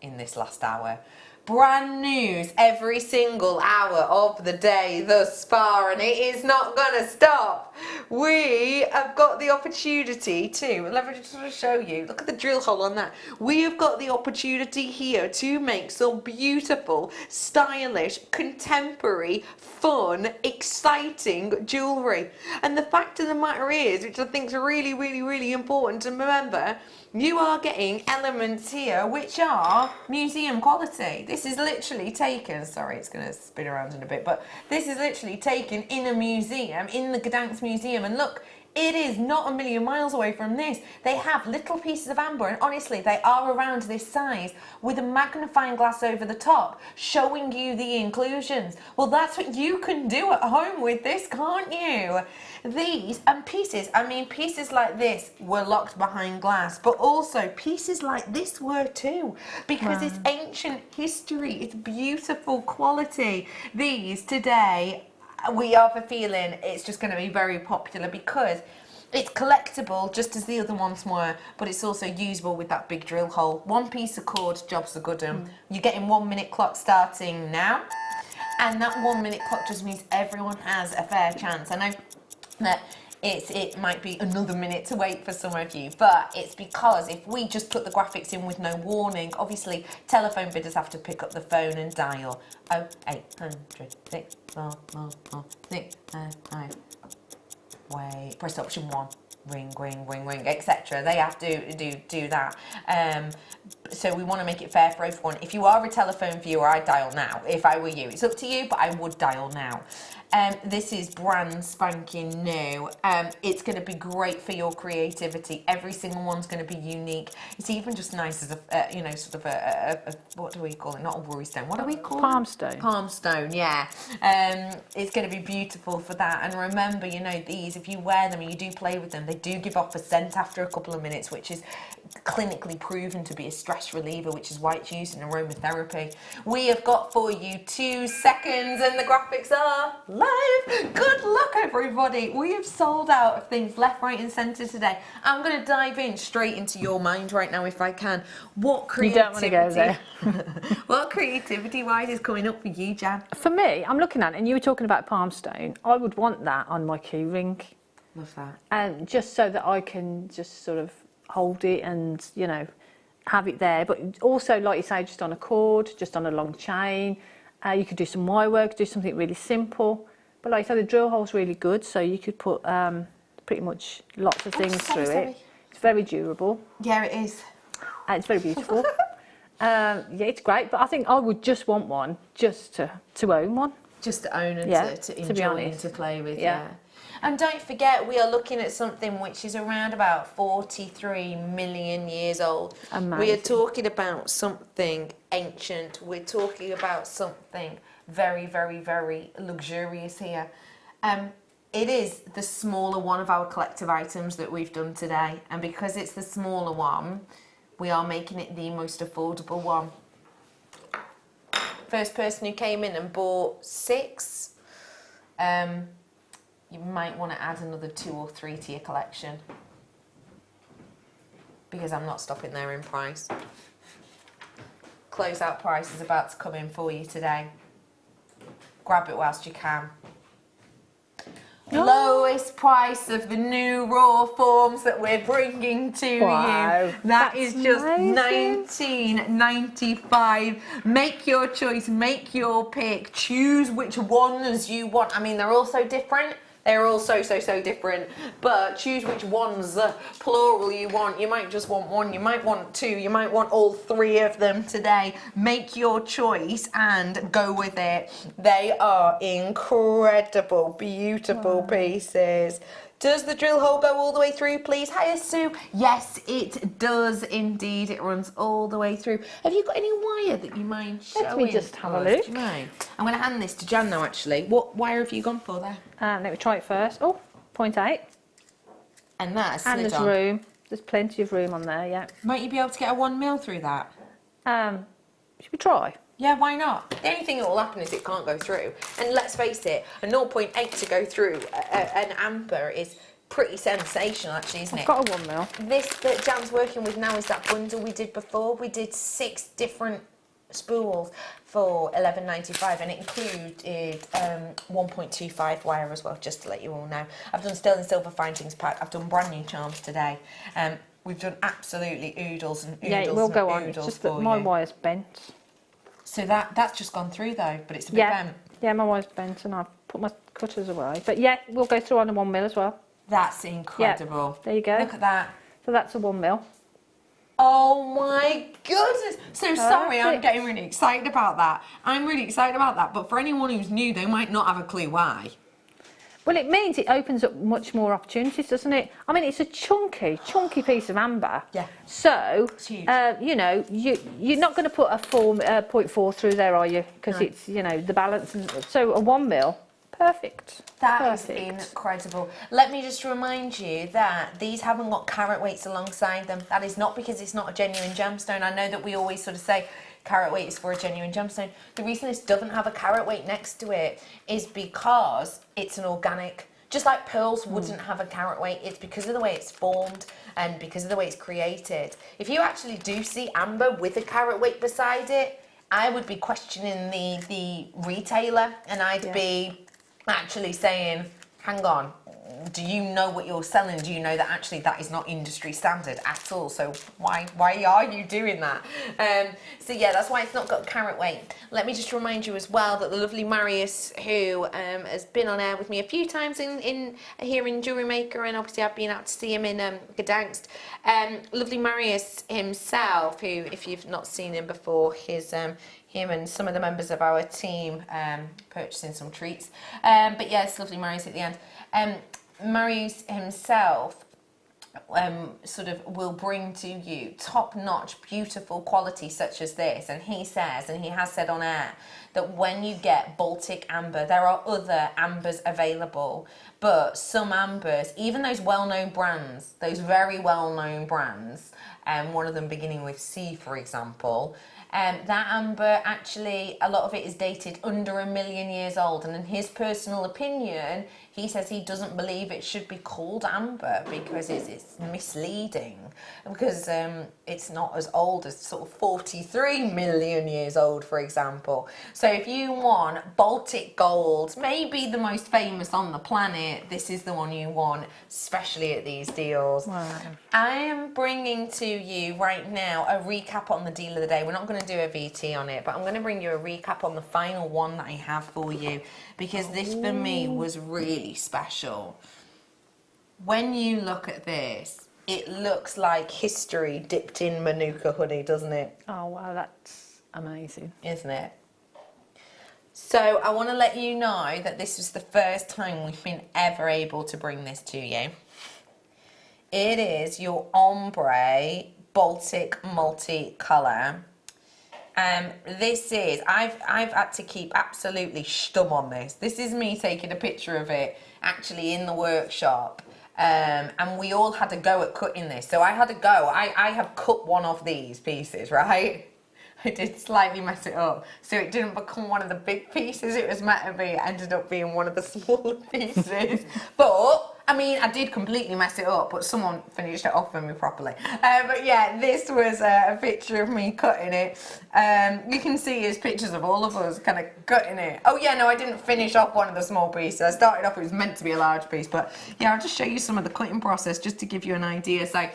in this last hour. Brand news every single hour of the day thus far, and it is not gonna stop. We have got the opportunity to, let me just show you, look at the drill hole on that. We have got the opportunity here to make some beautiful, stylish, contemporary, fun, exciting jewellery. And the fact of the matter is, which I think is really, really, really important to remember, you are getting elements here which are museum quality. This is literally taken, sorry it's going to spin around in a bit, but this is literally taken in a museum, in the Gdansk museum, and look, it is not a million miles away from this. They have little pieces of amber, and honestly, they are around this size with a magnifying glass over the top, showing you the inclusions. Well, that's what you can do at home with this, can't you? These and pieces, I mean, pieces like this were locked behind glass, but also pieces like this were too, because it's ancient history, it's beautiful quality. These today, we have a feeling it's just going to be very popular because it's collectible just as the other ones were, but it's also usable with that big drill hole. One piece of cord, job's a good one. You're getting 1 minute clock starting now, and that 1 minute clock just means everyone has a fair chance. I know that it might be another minute to wait for some of you, but it's because if we just put the graphics in with no warning, obviously telephone bidders have to pick up the phone and dial 0800 644 655. Wait, press option 1. Ring, ring, ring, ring, etc. They have to do that. So we want to make it fair for everyone. If you are a telephone viewer, I'd dial now. If I were you, it's up to you, but I would dial now. This is brand spanking new. It's going to be great for your creativity. Every single one's going to be unique. It's even just nice as a, you know, sort of a what do we call it? Not a worry stone. What do we call it? Palm stone. Palm stone, yeah. It's going to be beautiful for that. And remember, you know, these, if you wear them and you do play with them, they do give off a scent after a couple of minutes, which is clinically proven to be a stress reliever, which is why it's used in aromatherapy. We have got for you 2 seconds and the graphics are live. Good luck, everybody. We have sold out of things left, right and centre today. I'm going to dive in straight into your mind right now if I can. What creativity, you don't want to go there. what creativity wise is coming up for you, Jan? For me, I'm looking at it, and you were talking about palm stone. I would want that on my key ring. Love that. And just so that I can just sort of hold it and, you know, have it there. But also, like you say, just on a cord, just on a long chain. You could do some wire work, do something really simple. But like I said, the drill hole's really good, so you could put pretty much lots of things through it. It's very durable. Yeah, it is. And it's very beautiful. Yeah, it's great, but I think I would just want one just to own one. Just to own and to enjoy be honest. and to play with, yeah. And don't forget, we are looking at something which is around about 43 million years old. Amazing. We are talking about something ancient. We're talking about something very, very, very luxurious here. It is the smaller one of our collective items that we've done today. And because it's the smaller one, we are making it the most affordable one. First person who came in and bought 6, you might want to add another 2 or 3 to your collection, because I'm not stopping there in price. Closeout price is about to come in for you today. Grab it whilst you can. Lowest price of the new raw forms that we're bringing to you. That is just $19.95. Make your choice, make your pick, choose which ones you want. I mean, they're all so different. They're all so different, but choose which ones, plural, you want. You might just want one, you might want two, you might want all three of them today. Make your choice and go with it. They are incredible, beautiful pieces. Does the drill hole go all the way through, please? Hiya, Sue. Yes, it does indeed. It runs all the way through. Have you got any wire that you mind showing? Let me just have a us? look. Do you mind? I'm going to hand this to Jan now, actually. What wire have you gone for there? Let me try it first. Oh, 0.8. And that's And slid there's on. room. There's plenty of room on there, yeah. Might you be able to get a 1 mil through that? Should we try? Yeah, why not? The only thing that will happen is it can't go through. And let's face it, a 0.8 to go through an amber is pretty sensational, actually, isn't it? I've got a 1 mil. This that Jan's working with now is that bundle we did before. We did 6 different spools for $11.95, and it included 1.25 wire as well, just to let you all know. I've done sterling silver findings pack. I've done brand new charms today. We've done absolutely oodles and oodles. Yeah, it will go on. It's It's just that my wire's bent. So that's just gone through though, but it's a bit bent. Yeah, my wire's bent and I've put my cutters away. But yeah, we'll go through on a 1 mil as well. That's incredible. There you go. Look at that. So that's a 1 mil. Oh my goodness. So sorry, I'm Perfect. getting really excited about that. I'm really excited about that, but for anyone who's new, they might not have a clue why. Well, it means it opens up much more opportunities, doesn't it? I mean, it's a chunky piece of amber. Yeah. So, It's huge. you know, you're not going to put a 0.4 through there, are you? Because it's, you know, the balance. And, so a 1 mil, perfect. That is Perfect. incredible. Let me just remind you that these haven't got carat weights alongside them. That is not because it's not a genuine gemstone. I know that we always sort of say carat weight is for a genuine gemstone. The reason this doesn't have a carat weight next to it is because it's an organic. Just like pearls wouldn't have a carat weight, it's because of the way it's formed and because of the way it's created. If you actually do see amber with a carat weight beside it, I would be questioning the retailer, and I'd be actually saying, hang on, do you know what you're selling? Do you know that actually that is not industry standard at all? So why are you doing that? So yeah, that's why it's not got carat weight. Let me just remind you as well that the lovely Marius, who has been on air with me a few times here in Jewellery Maker, and obviously I've been out to see him in Gdansk. Lovely Marius himself, who, if you've not seen him before, him and some of the members of our team purchasing some treats. But yes, lovely Marius at the end. Marius himself sort of will bring to you top-notch, beautiful quality such as this, and he says, and he has said on air, that when you get Baltic amber, there are other ambers available, but some ambers, even those well-known brands, those very well-known brands, one of them beginning with C, for example, that amber, actually, a lot of it is dated under 1 million years old, and in his personal opinion, he says he doesn't believe it should be called amber because it's misleading, because it's not as old as sort of 43 million years old, for example. So if you want Baltic gold, maybe the most famous on the planet, this is the one you want, especially at these deals. Wow. I am bringing to you right now a recap on the deal of the day. We're not going to do a VT on it, but I'm going to bring you a recap on the final one that I have for you, because this for me was really special. When you look at this, it looks like history dipped in Manuka honey, doesn't it? Oh, wow, that's amazing. Isn't it? So I want to let you know that this was the first time we've been ever able to bring this to you. It is your ombre Baltic multicolour. This is, I've had to keep absolutely stum on this. This is me taking a picture of it actually in the workshop. And we all had a go at cutting this. So I had a go. I have cut one of these pieces, right? I did slightly mess it up. So it didn't become one of the big pieces it was meant to be. It ended up being one of the smaller pieces. But I mean, I did completely mess it up, but someone finished it off for me properly. But yeah, this was a picture of me cutting it. You can see it's pictures of all of us kind of cutting it. Oh yeah, no, I didn't finish off one of the small pieces. I started off, it was meant to be a large piece, but yeah, I'll just show you some of the cutting process just to give you an idea. So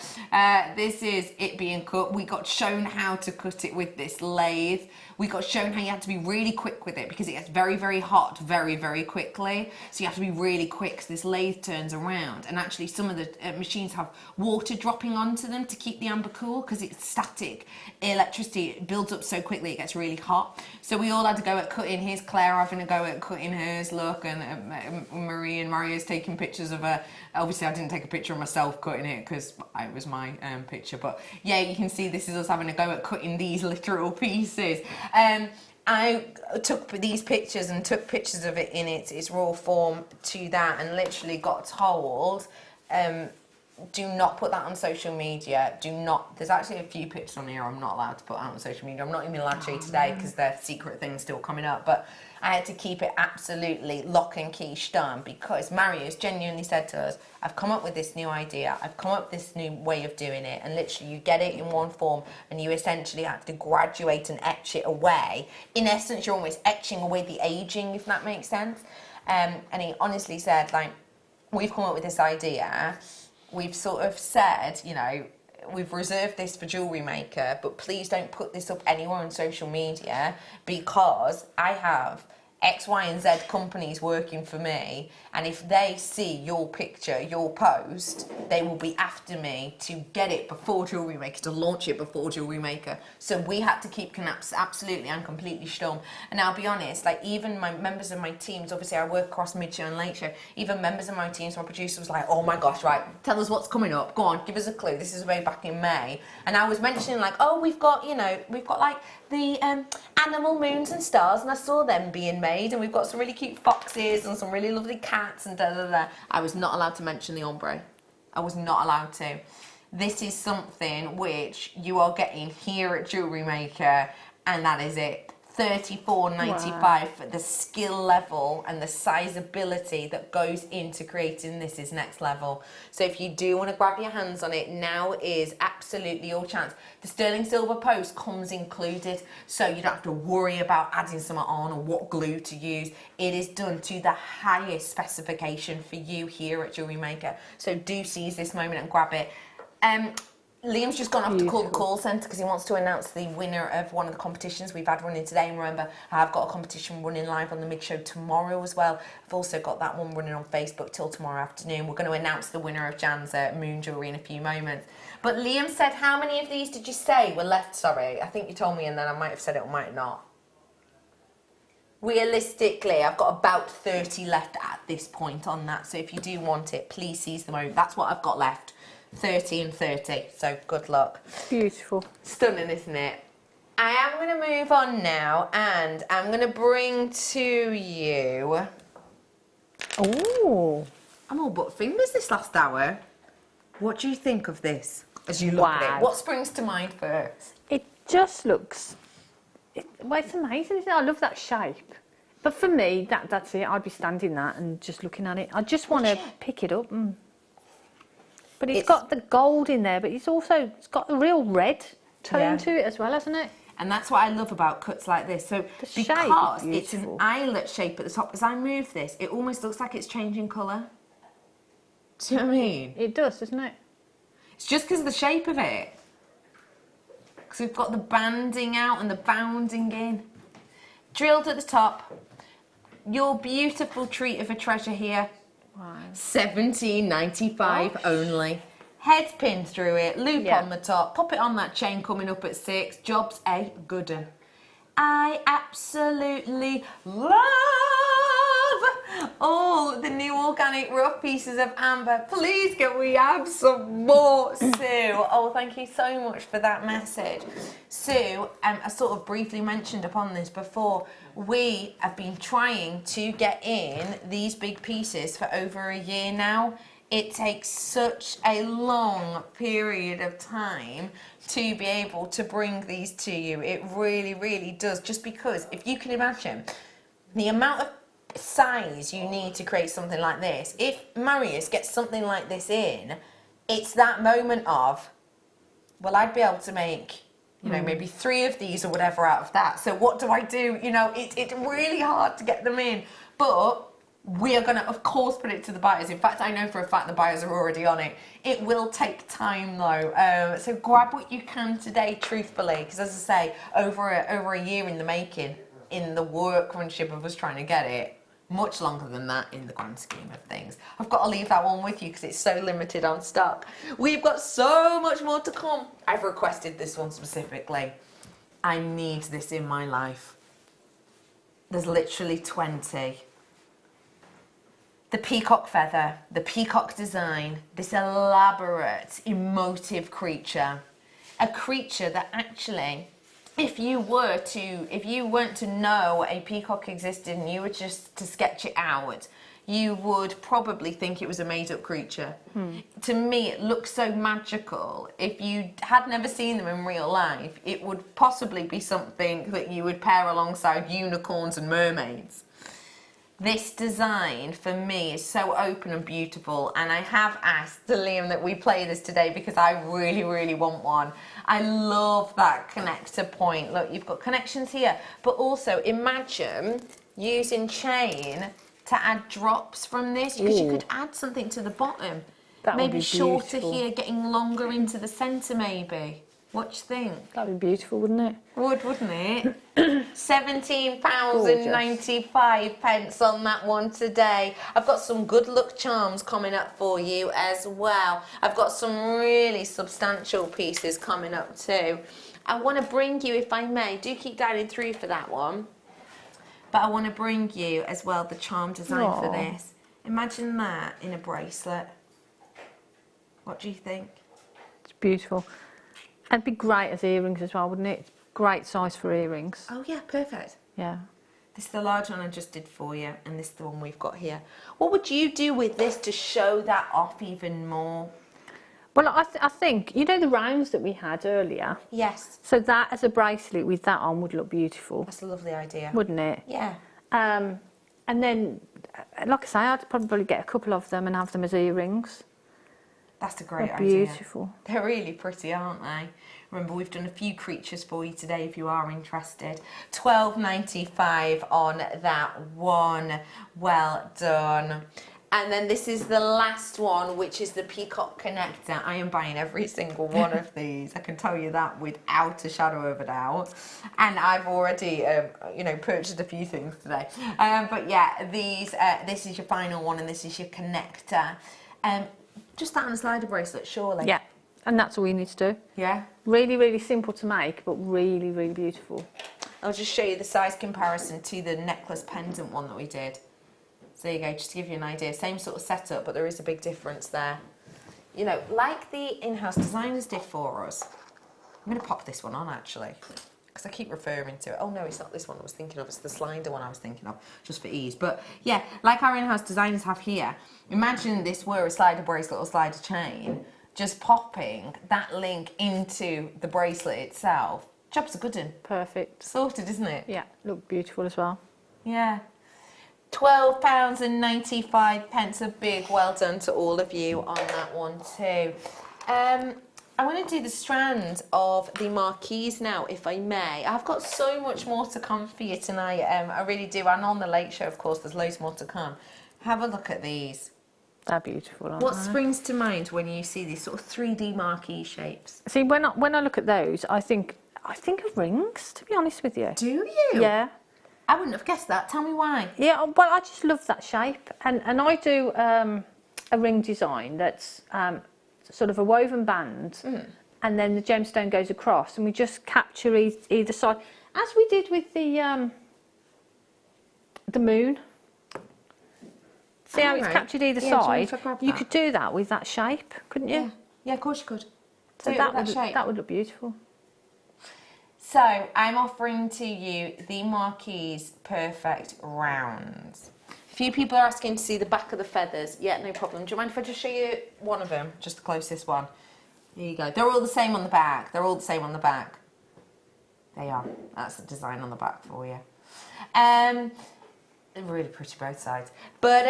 this is it being cut. We got shown how to cut it with this lathe. We got shown how you have to be really quick with it because it gets very, very hot very, very quickly. So you have to be really quick so this lathe turns around. And actually some of the machines have water dropping onto them to keep the amber cool because it's static. Electricity builds up so quickly it gets really hot. So we all had to go at cutting. Here's Claire having a go at cutting hers, look, and Marie and Mario's taking pictures of her. Obviously I didn't take a picture of myself cutting it because it was my picture, but yeah, you can see this is us having a go at cutting these literal pieces. I took these pictures and took pictures of it in its raw form to that, and literally got told, do not put that on social media. Do not. There's actually a few pictures on here I'm not allowed to put out on social media. I'm not even allowed to show you today because they're secret things still coming up. But I had to keep it absolutely lock and key stunned because Marius genuinely said to us, I've come up with this new idea. I've come up with this new way of doing it. And literally you get it in one form and you essentially have to graduate and etch it away. In essence, you're almost etching away the aging, if that makes sense. And he honestly said, like, we've come up with this idea. We've sort of said, you know, we've reserved this for Jewellery Maker, but please don't put this up anywhere on social media because I have X, Y, and Z companies working for me, and if they see your picture, your post, they will be after me to get it before Jewellery Maker, to launch it before Jewellery Maker. So we had to keep absolutely and completely stum. And I'll be honest, like even my members of my teams, obviously I work across mid-show and late show, even members of my teams, my producer was like, oh my gosh, right, tell us what's coming up, go on, give us a clue. This is way back in May. And I was mentioning like, oh, we've got, you know, we've got like the animal moons and stars, and I saw them being made, and we've got some really cute foxes and some really lovely cats and da da da. I was not allowed to mention the ombre. I was not allowed to. This is something which you are getting here at Jewellery Maker, and that is it. $34.95 for the skill level and the sizeability that goes into creating this is next level. So if you do want to grab your hands on it, now is absolutely your chance. The sterling silver post comes included, so you don't have to worry about adding something on or what glue to use. It is done to the highest specification for you here at Jewellery Maker. So do seize this moment and grab it. Liam's just gone off to call the call centre because he wants to announce the winner of one of the competitions we've had running today. And remember, I've got a competition running live on the mid-show tomorrow as well. I've also got that one running on Facebook till tomorrow afternoon. We're going to announce the winner of Jan's moon jewellery in a few moments. But Liam said, how many of these did you say were left? Sorry, I think you told me and then I might have said it or might not. Realistically, I've got about 30 left at this point on that. So if you do want it, please seize the moment. That's what I've got left. 30 and 30, so good luck. Beautiful. Stunning, isn't it? I am going to move on now, and I'm going to bring to you... Oh. I'm all but fingers this last hour. What do you think of this as you look at it? What springs to mind first? It just looks... well, it's amazing, isn't it? I love that shape. But for me, that's it. I'd be standing that and just looking at it. I just want to pick it up. But it's got the gold in there, but it's got a real red tone to it as well, hasn't it? And that's what I love about cuts like this. So because it's an eyelet shape at the top, as I move this, it almost looks like it's changing colour. Do you know what I mean? It does, doesn't it? It's just because of the shape of it. Because we've got the banding out and the bounding in. Drilled at the top. Your beautiful treat of a treasure here. Wow. $17.95 only. Head pin through it, loop on the top, pop it on that chain coming up at 6. Job's a good one. I absolutely love all the new organic rough pieces of amber. Please can we have some more, Sue? Oh, thank you so much for that message. Sue, I sort of briefly mentioned upon this before, we have been trying to get in these big pieces for over a year now. It takes such a long period of time to be able to bring these to you. It really, really does. Just because, if you can imagine, the amount of size you need to create something like this, if Marius gets something like this in, it's that moment of, well, I'd be able to make, you know, maybe 3 of these or whatever out of that. So what do I do? You know, it's really hard to get them in. But we are going to, of course, put it to the buyers. In fact, I know for a fact the buyers are already on it. It will take time, though. So grab what you can today, truthfully. Because, as I say, over a year in the making, in the workmanship of us trying to get it, much longer than that in the grand scheme of things. I've got to leave that one with you because it's so limited on stock. We've got so much more to come. I've requested this one specifically. I need this in my life. There's literally 20. The peacock feather, the peacock design, this elaborate, emotive creature. A creature that actually, if you weren't to know a peacock existed and you were just to sketch it out, you would probably think it was a made-up creature. To me, it looks so magical. If you had never seen them in real life, it would possibly be something that you would pair alongside unicorns and mermaids. This design, for me, is so open and beautiful, and I have asked Liam that we play this today because I really, really want one. I love that connector point. Look, you've got connections here, but also imagine using chain to add drops from this, because you could add something to the bottom. That would maybe be shorter beautiful. here, getting longer into the centre maybe. What do you think? That'd be beautiful, wouldn't it? Wouldn't it? £17.95 on that one today. I've got some good luck charms coming up for you as well. I've got some really substantial pieces coming up too. I want to bring you, if I may, do keep dialing through for that one, but I want to bring you as well the charm design for this. Imagine that in a bracelet. What do you think? It's beautiful. It'd be great as earrings as well, wouldn't it? It's great size for earrings. Oh yeah, perfect. Yeah. This is the large one I just did for you, and this is the one we've got here. What would you do with this to show that off even more? Well, I think, you know the rounds that we had earlier? Yes. So that as a bracelet with that on would look beautiful. That's a lovely idea. Wouldn't it? Yeah. And then, like I say, I'd probably get a couple of them and have them as earrings. That's a great They're idea. beautiful. They're really pretty, aren't they? Remember, we've done a few creatures for you today if you are interested. £12.95 on that one. Well done. And then this is the last one, which is the peacock connector. I am buying every single one of these. I can tell you that without a shadow of a doubt. And I've already, purchased a few things today. But yeah, this is your final one, and this is your connector. Just that on a slider bracelet, surely. Yeah, and that's all you need to do. Yeah. Really, really simple to make, but really, really beautiful. I'll just show you the size comparison to the necklace pendant one that we did. So there you go, just to give you an idea. Same sort of setup, but there is a big difference there. You know, like the in-house designers did for us. I'm going to pop this one on, actually, because I keep referring to it. Oh, no, it's not this one I was thinking of. It's the slider one I was thinking of, just for ease. But, yeah, like our in-house designers have here, imagine this were a slider bracelet or slider chain, just popping that link into the bracelet itself. Job's a good one. Perfect. Sorted, isn't it? Yeah, look beautiful as well. Yeah. £12.95. A big well done to all of you on that one too. I want to do the strand of the marquise now, if I may. I've got so much more to come for you tonight. I really do. And on the late show, of course, there's loads more to come. Have a look at these. They're beautiful, aren't What they? springs to mind when you see these sort of 3D marquise shapes? See, when I look at those, I think of rings, to be honest with you. Do you? Yeah. I wouldn't have guessed that. Tell me why. Yeah, well, I just love that shape. And I do a ring design that's sort of a woven band, and then the gemstone goes across, and we just capture either side, as we did with the moon. See how it's captured either side? You could do that with that shape, couldn't you? Yeah, of course you could. So that would look beautiful. So I'm offering to you the Marquise Perfect Rounds. A few people are asking to see the back of the feathers. Yeah, no problem. Do you mind if I just show you one of them? Just the closest one. There you go. They're all the same on the back. They're all the same on the back. They are. That's the design on the back for you. They're really pretty both sides. But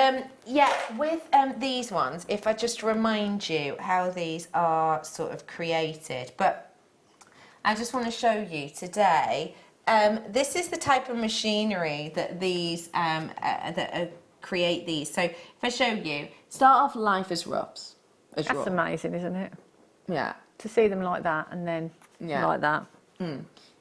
yeah, with these ones, if I just remind you how these are sort of created, but I just want to show you today, this is the type of machinery that these, create these. So if I show you, start off life as roughs. That's amazing, isn't it? Yeah. To see them like that and then like that.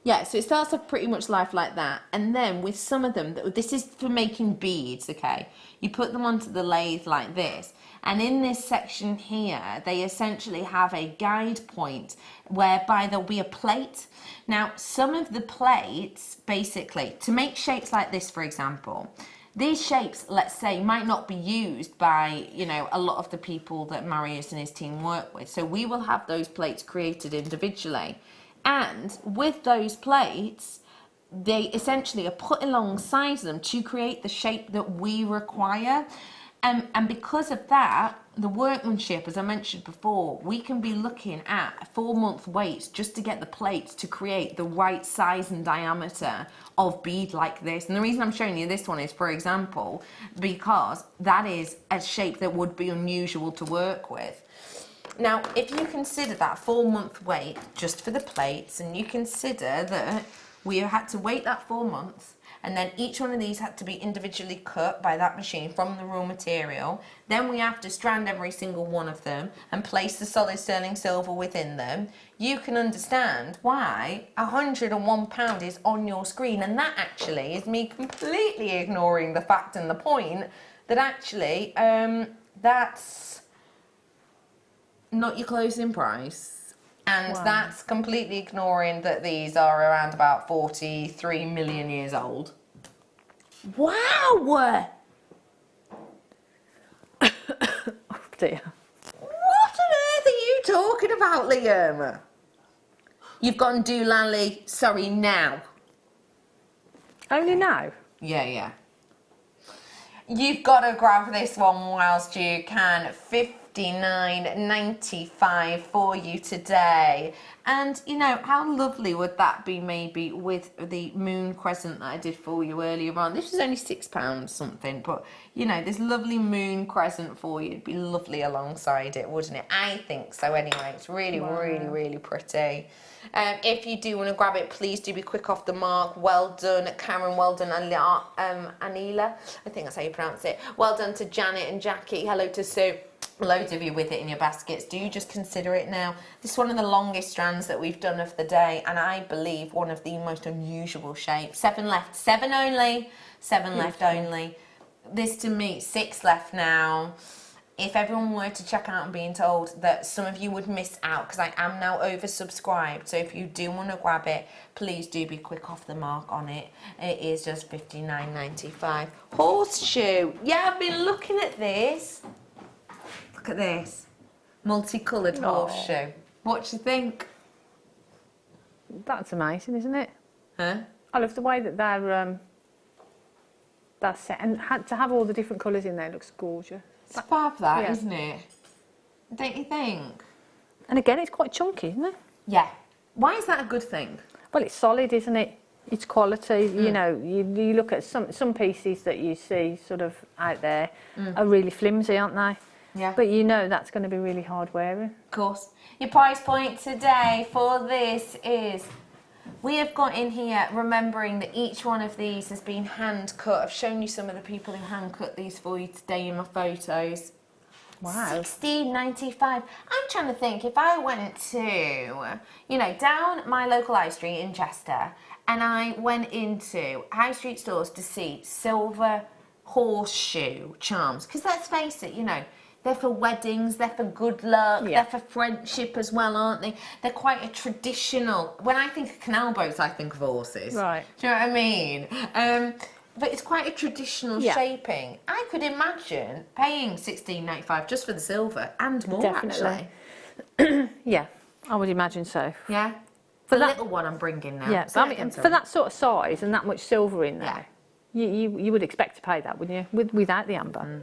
Yeah, so it starts off pretty much life like that, and then with some of them, this is for making beads, okay? You put them onto the lathe like this, and in this section here, they essentially have a guide point whereby there'll be a plate. Now, some of the plates, basically, to make shapes like this, for example, these shapes, let's say, might not be used by, you know, a lot of the people that Marius and his team work with. So we will have those plates created individually. And with those plates, they essentially are put alongside them to create the shape that we require. And because of that, the workmanship, as I mentioned before, we can be looking at 4-month waits just to get the plates to create the right size and diameter of bead like this. And the reason I'm showing you this one is, for example, because that is a shape that would be unusual to work with. Now, if you consider that 4-month wait just for the plates, and you consider that we had to wait that 4 months, and then each one of these had to be individually cut by that machine from the raw material, then we have to strand every single one of them and place the solid sterling silver within them, you can understand why £101 is on your screen. And that actually is me completely ignoring the fact and the point that actually that's not your closing price, and that's completely ignoring that these are around about 43 million years old. Wow! Oh dear. What on earth are you talking about, Liam? You've gone doolally, sorry, now. Only now? Yeah. You've got to grab this one whilst you can. $59.95 for you today. And you know, how lovely would that be maybe with the moon crescent that I did for you earlier on. This was only £6 something, but you know, this lovely moon crescent for you, it'd be lovely alongside it, wouldn't it? I think so anyway. It's really, really pretty. If you do want to grab it, please do be quick off the mark. Well done, Karen. Well done, Anila. I think that's how you pronounce it. Well done to Janet and Jackie. Hello to Sue. Loads of you with it in your baskets. Do just consider it now. This is one of the longest strands that we've done of the day, and I believe one of the most unusual shapes. 7 left. 7 only. 7 left only. This to me, 6 left now. If everyone were to check out and being told that some of you would miss out, because I am now oversubscribed, so if you do want to grab it, please do be quick off the mark on it. It is just $59.95. Horseshoe. Yeah, I've been looking at this. Look at this. Multicoloured horseshoe. What do you think? That's amazing, isn't it? Huh? I love the way that they're set, and to have all the different colours in there looks gorgeous. It's fab that, isn't it? Don't you think? And again, it's quite chunky, isn't it? Yeah. Why is that a good thing? Well, it's solid, isn't it? It's quality. You know, you look at some pieces that you see sort of out there are really flimsy, aren't they? Yeah. But you know that's going to be really hard wearing. Of course. Your price point today for this is, we have got in here, remembering that each one of these has been hand cut. I've shown you some of the people who hand cut these for you today in my photos. Wow. $16.95. I'm trying to think, if I went to, you know, down my local high street in Chester, and I went into high street stores to see silver horseshoe charms, because let's face it, you know, they're for weddings, they're for good luck, they're for friendship as well, aren't they? They're quite a traditional... When I think of canal boats, I think of horses. Right. Do you know what I mean? But it's quite a traditional shaping. I could imagine paying $16.95 just for the silver and more, actually. Yeah, I would imagine so. Yeah? For the little one I'm bringing now. Yeah, I mean, for that sort of size and that much silver in there, you would expect to pay that, wouldn't you? Without the amber.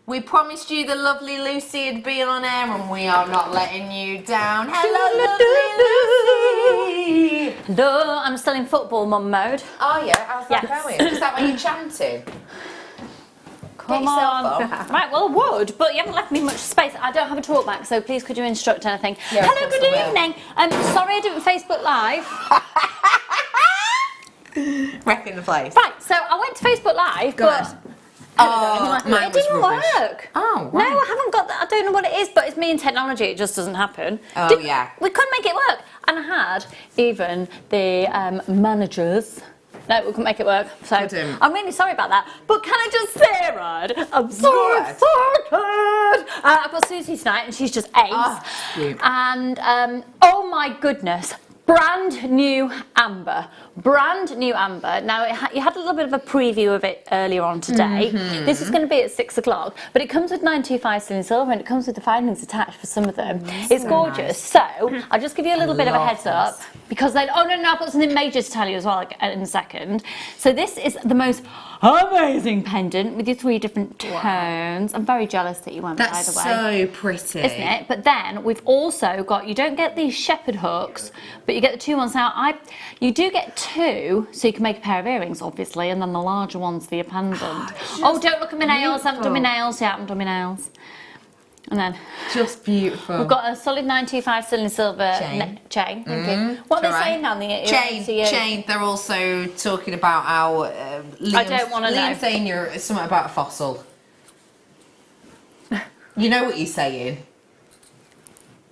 We promised you the lovely Lucy would be on air, and we are not letting you down. Hello, lovely Lucy. Hello, I'm still in football mum mode. Oh yeah, how's that Yes. going? Is that why you're chanting? Come yourself on. up. Right, well, I would, but you haven't left me much space. I don't have a talk back, so please could you instruct anything? Yeah, of Hello, course good I will. evening. Sorry I didn't Facebook Live. Wrecking the place. Right, so I went to Facebook Live, Go but... on. Oh, mine it was didn't rubbish. work. Oh, No, right. I haven't got that. I don't know what it is, but it's me and technology. It just doesn't happen. Oh, yeah. We couldn't make it work. And I had even the managers. No, we couldn't make it work. So Couldn't. I'm really sorry about that. So can I just say, Rod, I'm so Good. excited. I've got Susie tonight, and she's just ace. Oh, cute. And oh my goodness. Brand new amber. Brand new amber. Now, you had a little bit of a preview of it earlier on today. Mm-hmm. This is going to be at 6 o'clock, but it comes with 925 sterling silver, and it comes with the findings attached for some of them. It's gorgeous. So, I'll just give you a little bit of a love heads up, because then, oh no, I've got something major to tell you as well in a second. So this is the most amazing pendant with your 3 different tones. I'm very jealous that you went, by the way. so pretty. Isn't it? But then we've also got, you don't get these shepherd hooks, but you get the 2 ones. Now, you do get 2, so you can make a pair of earrings, obviously, and then the larger ones for your pendant. Oh, don't look at my nails. I haven't done my nails yet. I haven't done my nails. And then Just beautiful. we've got a solid 925 sterling silver chain. Thank you. What are they alright. saying now? Chain. They're also talking about our Liam. I don't wanna know. Liam's saying you're something about a fossil. You know what he's saying?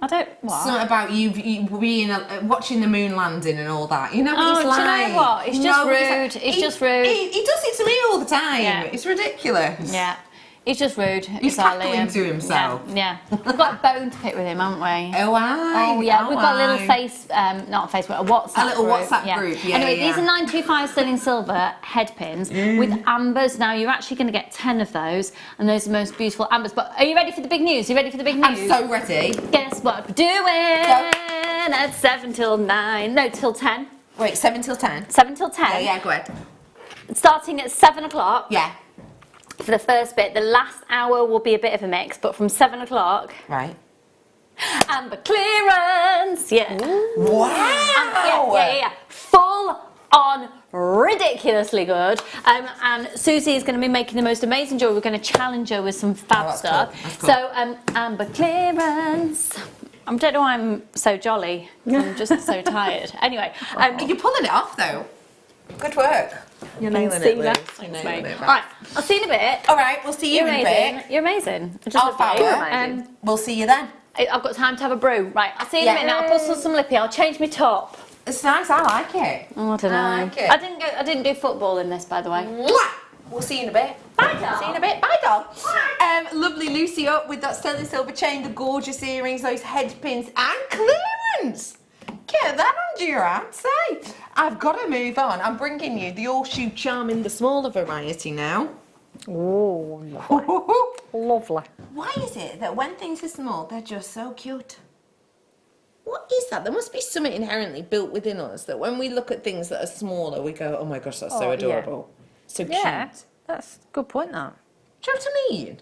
I don't. What? Something about you being watching the moon landing and all that. You know what Oh, he's do you know like? what? It's just he's rude. It's just rude. He does it to me all the time. Yeah. It's ridiculous. Yeah. He's just rude. He's our cackling Liam. to himself. Yeah. We've got a bone to pick with him, haven't we? Oh, aye. Oh yeah, Oh, we've got a little aye. not a Facebook, a WhatsApp A little group. WhatsApp group, yeah, Anyway, yeah. these are 925 sterling silver head pins with ambers. Now you're actually going to get 10 of those, and those are the most beautiful ambers. But are you ready for the big news? Are you ready for the big news? I'm so ready. Guess what we're doing at 7 till 9? No, till 10. Wait, 7 till 10? 7 till 10. Yeah, go ahead. Starting at 7 o'clock. Yeah. For the first bit, the last hour will be a bit of a mix, but from 7 o'clock, Right. amber clearance. Yeah. Wow. Yeah. Full on, ridiculously good. And Susie is going to be making the most amazing jewelry. We're going to challenge her with some fab that's stuff. cool. That's cool. So, amber clearance. I don't know why I'm so jolly. I'm just so tired. Anyway, You're pulling it off though. Good work. You're nailing see it, Liz. that? You're Thanks, nailing mate. it. All right, I'll see you in a bit. All right, we'll see you You're in a amazing. bit. You're amazing. Just Half lovely. hour. We'll see you then. I've got time to have a brew. Right, I'll see you in a Yeah. minute. I'll put some lippy. I'll change my top. It's nice. I like it. Oh, I don't know. I like it. I didn't do football in this, by the way. Mwah! We'll see you in a bit. Bye, doll. See you in a bit. Bye, doll. Lovely Lucy up with that sterling silver chain, the gorgeous earrings, those head pins, and clearance. Get that under your arm, say. I've got to move on. I'm bringing you the horseshoe charm in the smaller variety now. Oh, lovely. Why is it that when things are small, they're just so cute? What is that? There must be something inherently built within us that when we look at things that are smaller, we go, oh my gosh, that's so Oh, adorable. So cute. Yeah, that's a good point, that. Do you know what I mean?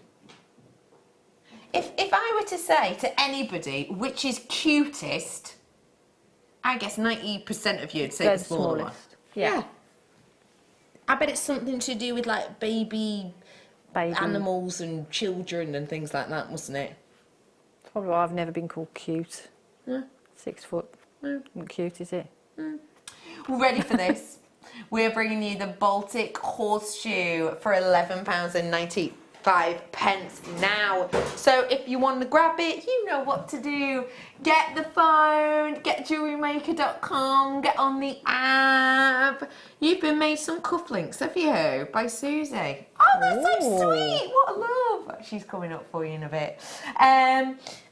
If I were to say to anybody which is cutest, I guess 90% of you would say They're the smaller one. smallest. Yeah. I bet it's something to do with like baby Baby. animals and children and things like that, mustn't it? Probably why I've never been called cute. Yeah. 6 foot. Not cute, is it? We're ready for this. We're bringing you the Baltic horseshoe for £11.95 now. So if you want to grab it, you know what to do. Get the phone, get JewelleryMaker.com, get on the app. You've been made some cufflinks, have you? By Susie. Oh, that's so sweet. What a love. She's coming up for you in a bit.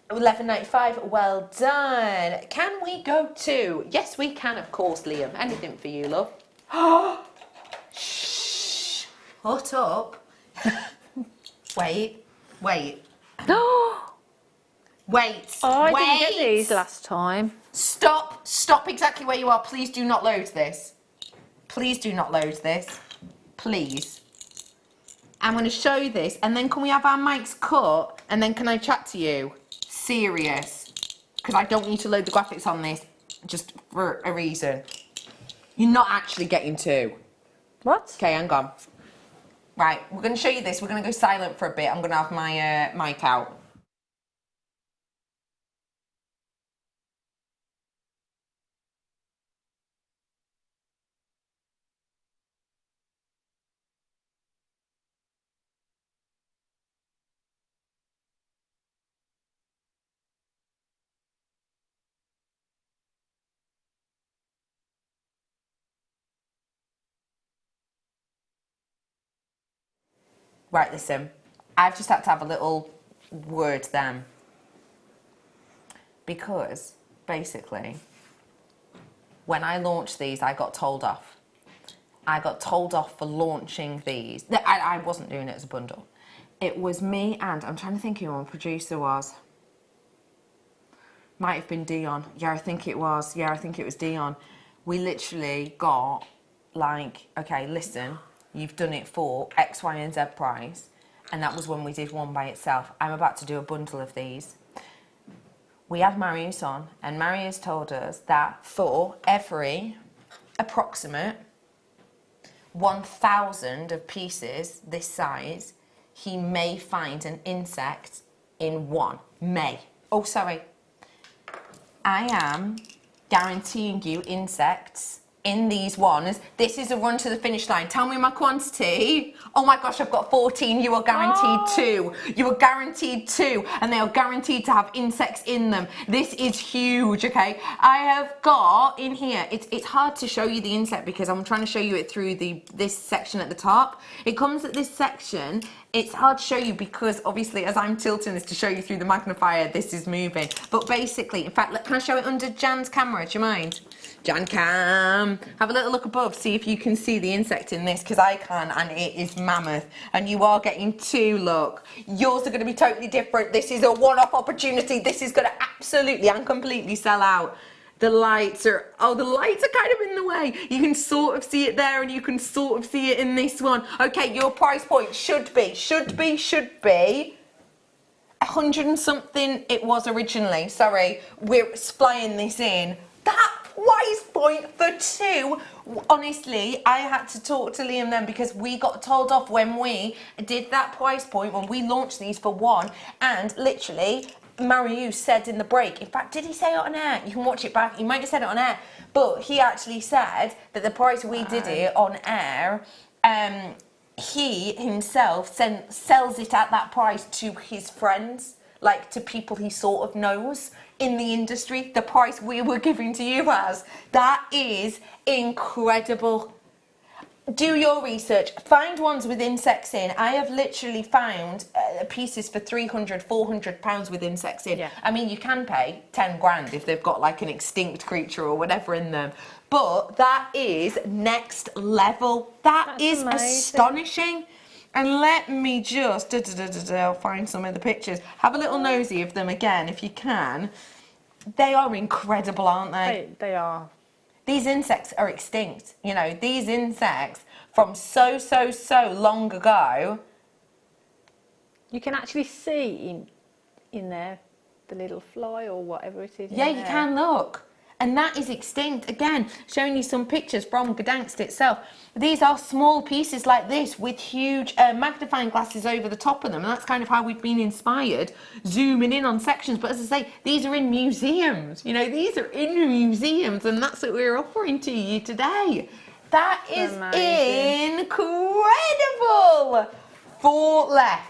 £11.95, well done. Can we go to? Yes, we can, of course, Liam. Anything for you, love. Shh. Hut up. Wait. Wait. Oh, I didn't get these last time. Stop exactly where you are. Please do not load this. Please do not load this. Please. I'm going to show this, and then can we have our mics cut, and then can I chat to you? Serious. Because I don't want you to load the graphics on this, just for a reason. You're not actually getting two. What? Okay, hang on. Right, we're going to show you this. We're going to go silent for a bit. I'm going to have my mic out. Right, listen, I've just had to have a little word then. Because, basically, when I launched these, I got told off. I got told off for launching these. I wasn't doing it as a bundle. It was me and, I'm trying to think who my producer was. Might have been Dion. Yeah, I think it was. Yeah, I think it was Dion. We literally got, like, okay, listen, you've done it for X, Y, and Z price. And that was when we did one by itself. I'm about to do a bundle of these. We had Marius on, and Marius told us that for every approximate 1,000 of pieces this size, he may find an insect in one. May. Oh, sorry. I am guaranteeing you insects in these ones. This is a run to the finish line. Tell me my quantity. Oh my gosh, I've got 14. You are guaranteed 2. You are guaranteed 2, and they are guaranteed to have insects in them. This is huge, okay? I have got in here, it's hard to show you the insect because I'm trying to show you it through this section at the top. It comes at this section. It's hard to show you because obviously as I'm tilting this to show you through the magnifier, this is moving. But basically, in fact, can I show it under Jan's camera? Do you mind? Jan Cam, have a little look above, see if you can see the insect in this, because I can, and it is mammoth. And you are getting 2, look. Yours are going to be totally different. This is a one-off opportunity. This is going to absolutely and completely sell out. The lights are, oh, the lights are kind of in the way. You can sort of see it there, and you can sort of see it in this one. Okay, your price point should be 100 and something it was originally. Sorry, we're splying this in. That price point for 2, honestly, I had to talk to Liam then because we got told off when we did that price point, when we launched these for 1, and literally Marius said in the break, in fact, did he say it on air? You can watch it back, he might have said it on air, but he actually said that the price we did it on air, he himself sells it at that price to his friends, like to people he sort of knows in the industry. The price we were giving to you as, that is incredible. Do your research, find ones with insects in. I have literally found pieces for 300, 400 pounds with insects in. Yeah. I mean, you can pay 10 grand if they've got like an extinct creature or whatever in them, but that is next level. That's amazing. Astonishing. And let me just, I'll find some of the pictures. Have a little nosy of them again if you can. They are incredible, aren't they? They are. These insects are extinct. You know, these insects from so long ago. You can actually see in there the little fly or whatever it is. Yeah, you can look. And that is extinct. Again, showing you some pictures from Gdansk itself. These are small pieces like this with huge magnifying glasses over the top of them. And that's kind of how we've been inspired, zooming in on sections. But as I say, these are in museums. You know, these are in museums, and that's what we're offering to you today. That is incredible. 4 left.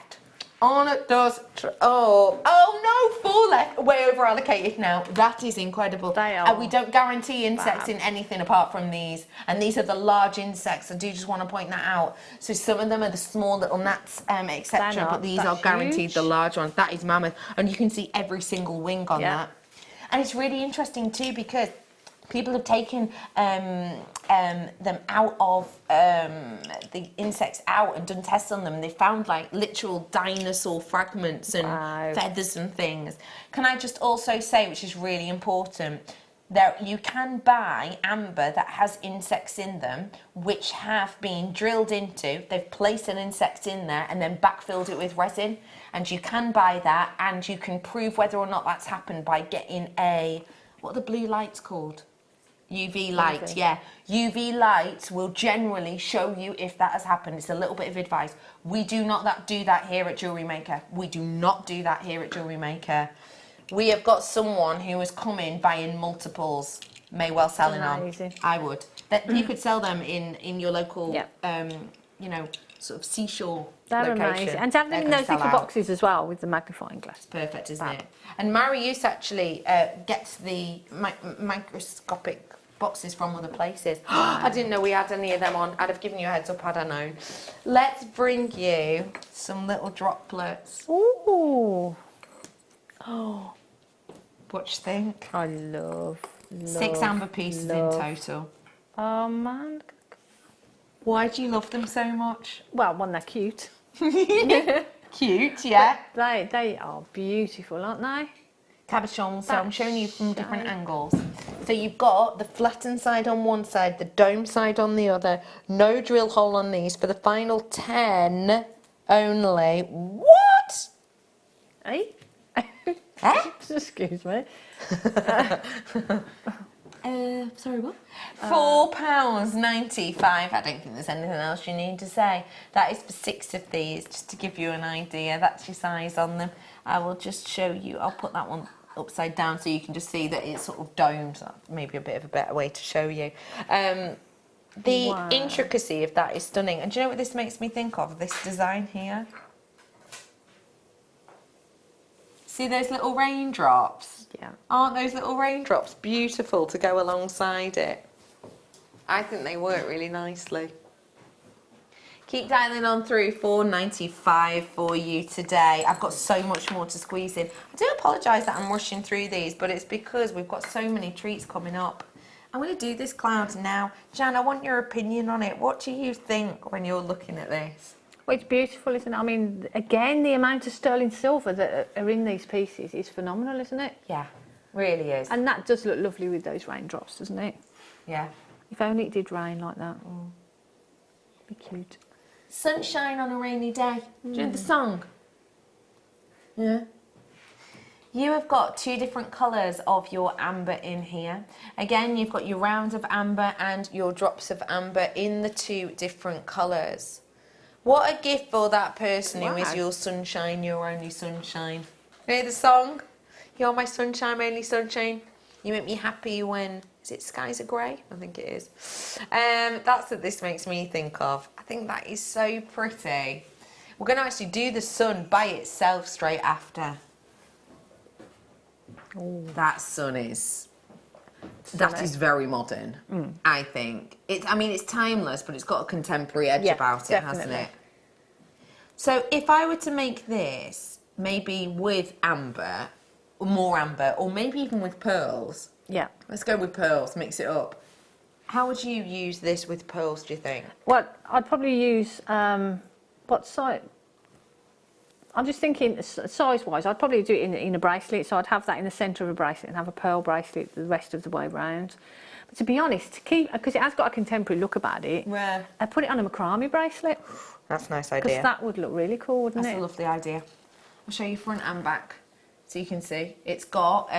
On it does. Oh no, 4 left. Way over allocated now. That is incredible. They are. And we don't guarantee insects in anything apart from these. And these are the large insects. I do just want to point that out. So some of them are the small little gnats, etc. But these are guaranteed the large ones. That is mammoth. And you can see every single wing on that. And it's really interesting too because people have taken them out of the insects out and done tests on them. They found like literal dinosaur fragments and feathers and things. Can I just also say, which is really important, You can buy amber that has insects in them, which have been drilled into. They've placed an insect in there and then backfilled it with resin. And you can buy that, and you can prove whether or not that's happened by getting what are the blue lights called? UV light, UV. yeah. UV light will generally show you if that has happened. It's a little bit of advice. We do not do that here at Jewellery Maker. We do not do that here at Jewellery Maker. We have got someone who has come in buying multiples, may well selling on. I would. That you could sell them in your local, you know, sort of seashore They're location. amazing. And to have them in those little boxes as well with the magnifying glass. Perfect, isn't it? And Marius actually gets the microscopic boxes from other places. I didn't know we had any of them on. I'd have given you a heads up had I known. Let's bring you some little droplets. Ooh. Oh. What do you think? I love 6 amber pieces in total. Oh man. Why do you love them so much? Well, one, they're cute. Cute, yeah. They are beautiful, aren't they? Cabochons, so I'm showing you from different angles. So you've got the flattened side on one side, the dome side on the other, no drill hole on these for the final 10 only. What? Eh? Eh? Excuse me. Sorry, what? £4.95. I don't think there's anything else you need to say. That is for 6 of these, just to give you an idea. That's your size on them. I will just show you. I'll put that one upside down so you can just see that it's sort of domed. That's maybe a bit of a better way to show you. The intricacy of that is stunning. And do you know what this makes me think of? This design here. See those little raindrops? Yeah. Aren't those little raindrops beautiful to go alongside it? I think they work really nicely. Keep dialing on through. £4.95 for you today. I've got so much more to squeeze in. I do apologise that I'm rushing through these, but it's because we've got so many treats coming up. I'm going to do this cloud now. Jan, I want your opinion on it. What do you think when you're looking at this? Well, it's beautiful, isn't it? I mean, again, the amount of sterling silver that are in these pieces is phenomenal, isn't it? Yeah, really is. And that does look lovely with those raindrops, doesn't it? Yeah. If only it did rain like that. Oh, be cute. Sunshine on a rainy day. Do you know the song? Yeah. You have got 2 different colours of your amber in here. Again, you've got your rounds of amber and your drops of amber in the 2 different colours. What a gift for that person who is your sunshine, your only sunshine. You know the song? You're my sunshine, my only sunshine. You make me happy when, is it Skies Are Grey? I think it is. That's what this makes me think of. I think that is so pretty. We're going to actually do the sun by itself straight after. Ooh. That sun is... That is very modern, I think. I mean, it's timeless, but it's got a contemporary edge about it, hasn't it? So if I were to make this, maybe with amber, or more amber, or maybe even with pearls. Yeah. Let's go with pearls, mix it up. How would you use this with pearls, do you think? Well, I'd probably use, what size? I'm just thinking size-wise, I'd probably do it in a bracelet, so I'd have that in the centre of a bracelet and have a pearl bracelet the rest of the way round. But to be honest, because it has got a contemporary look about it, I'd put it on a macrame bracelet. That's a nice idea. Because that would look really cool, wouldn't it? That's a lovely idea. I'll show you front and back so you can see. It's got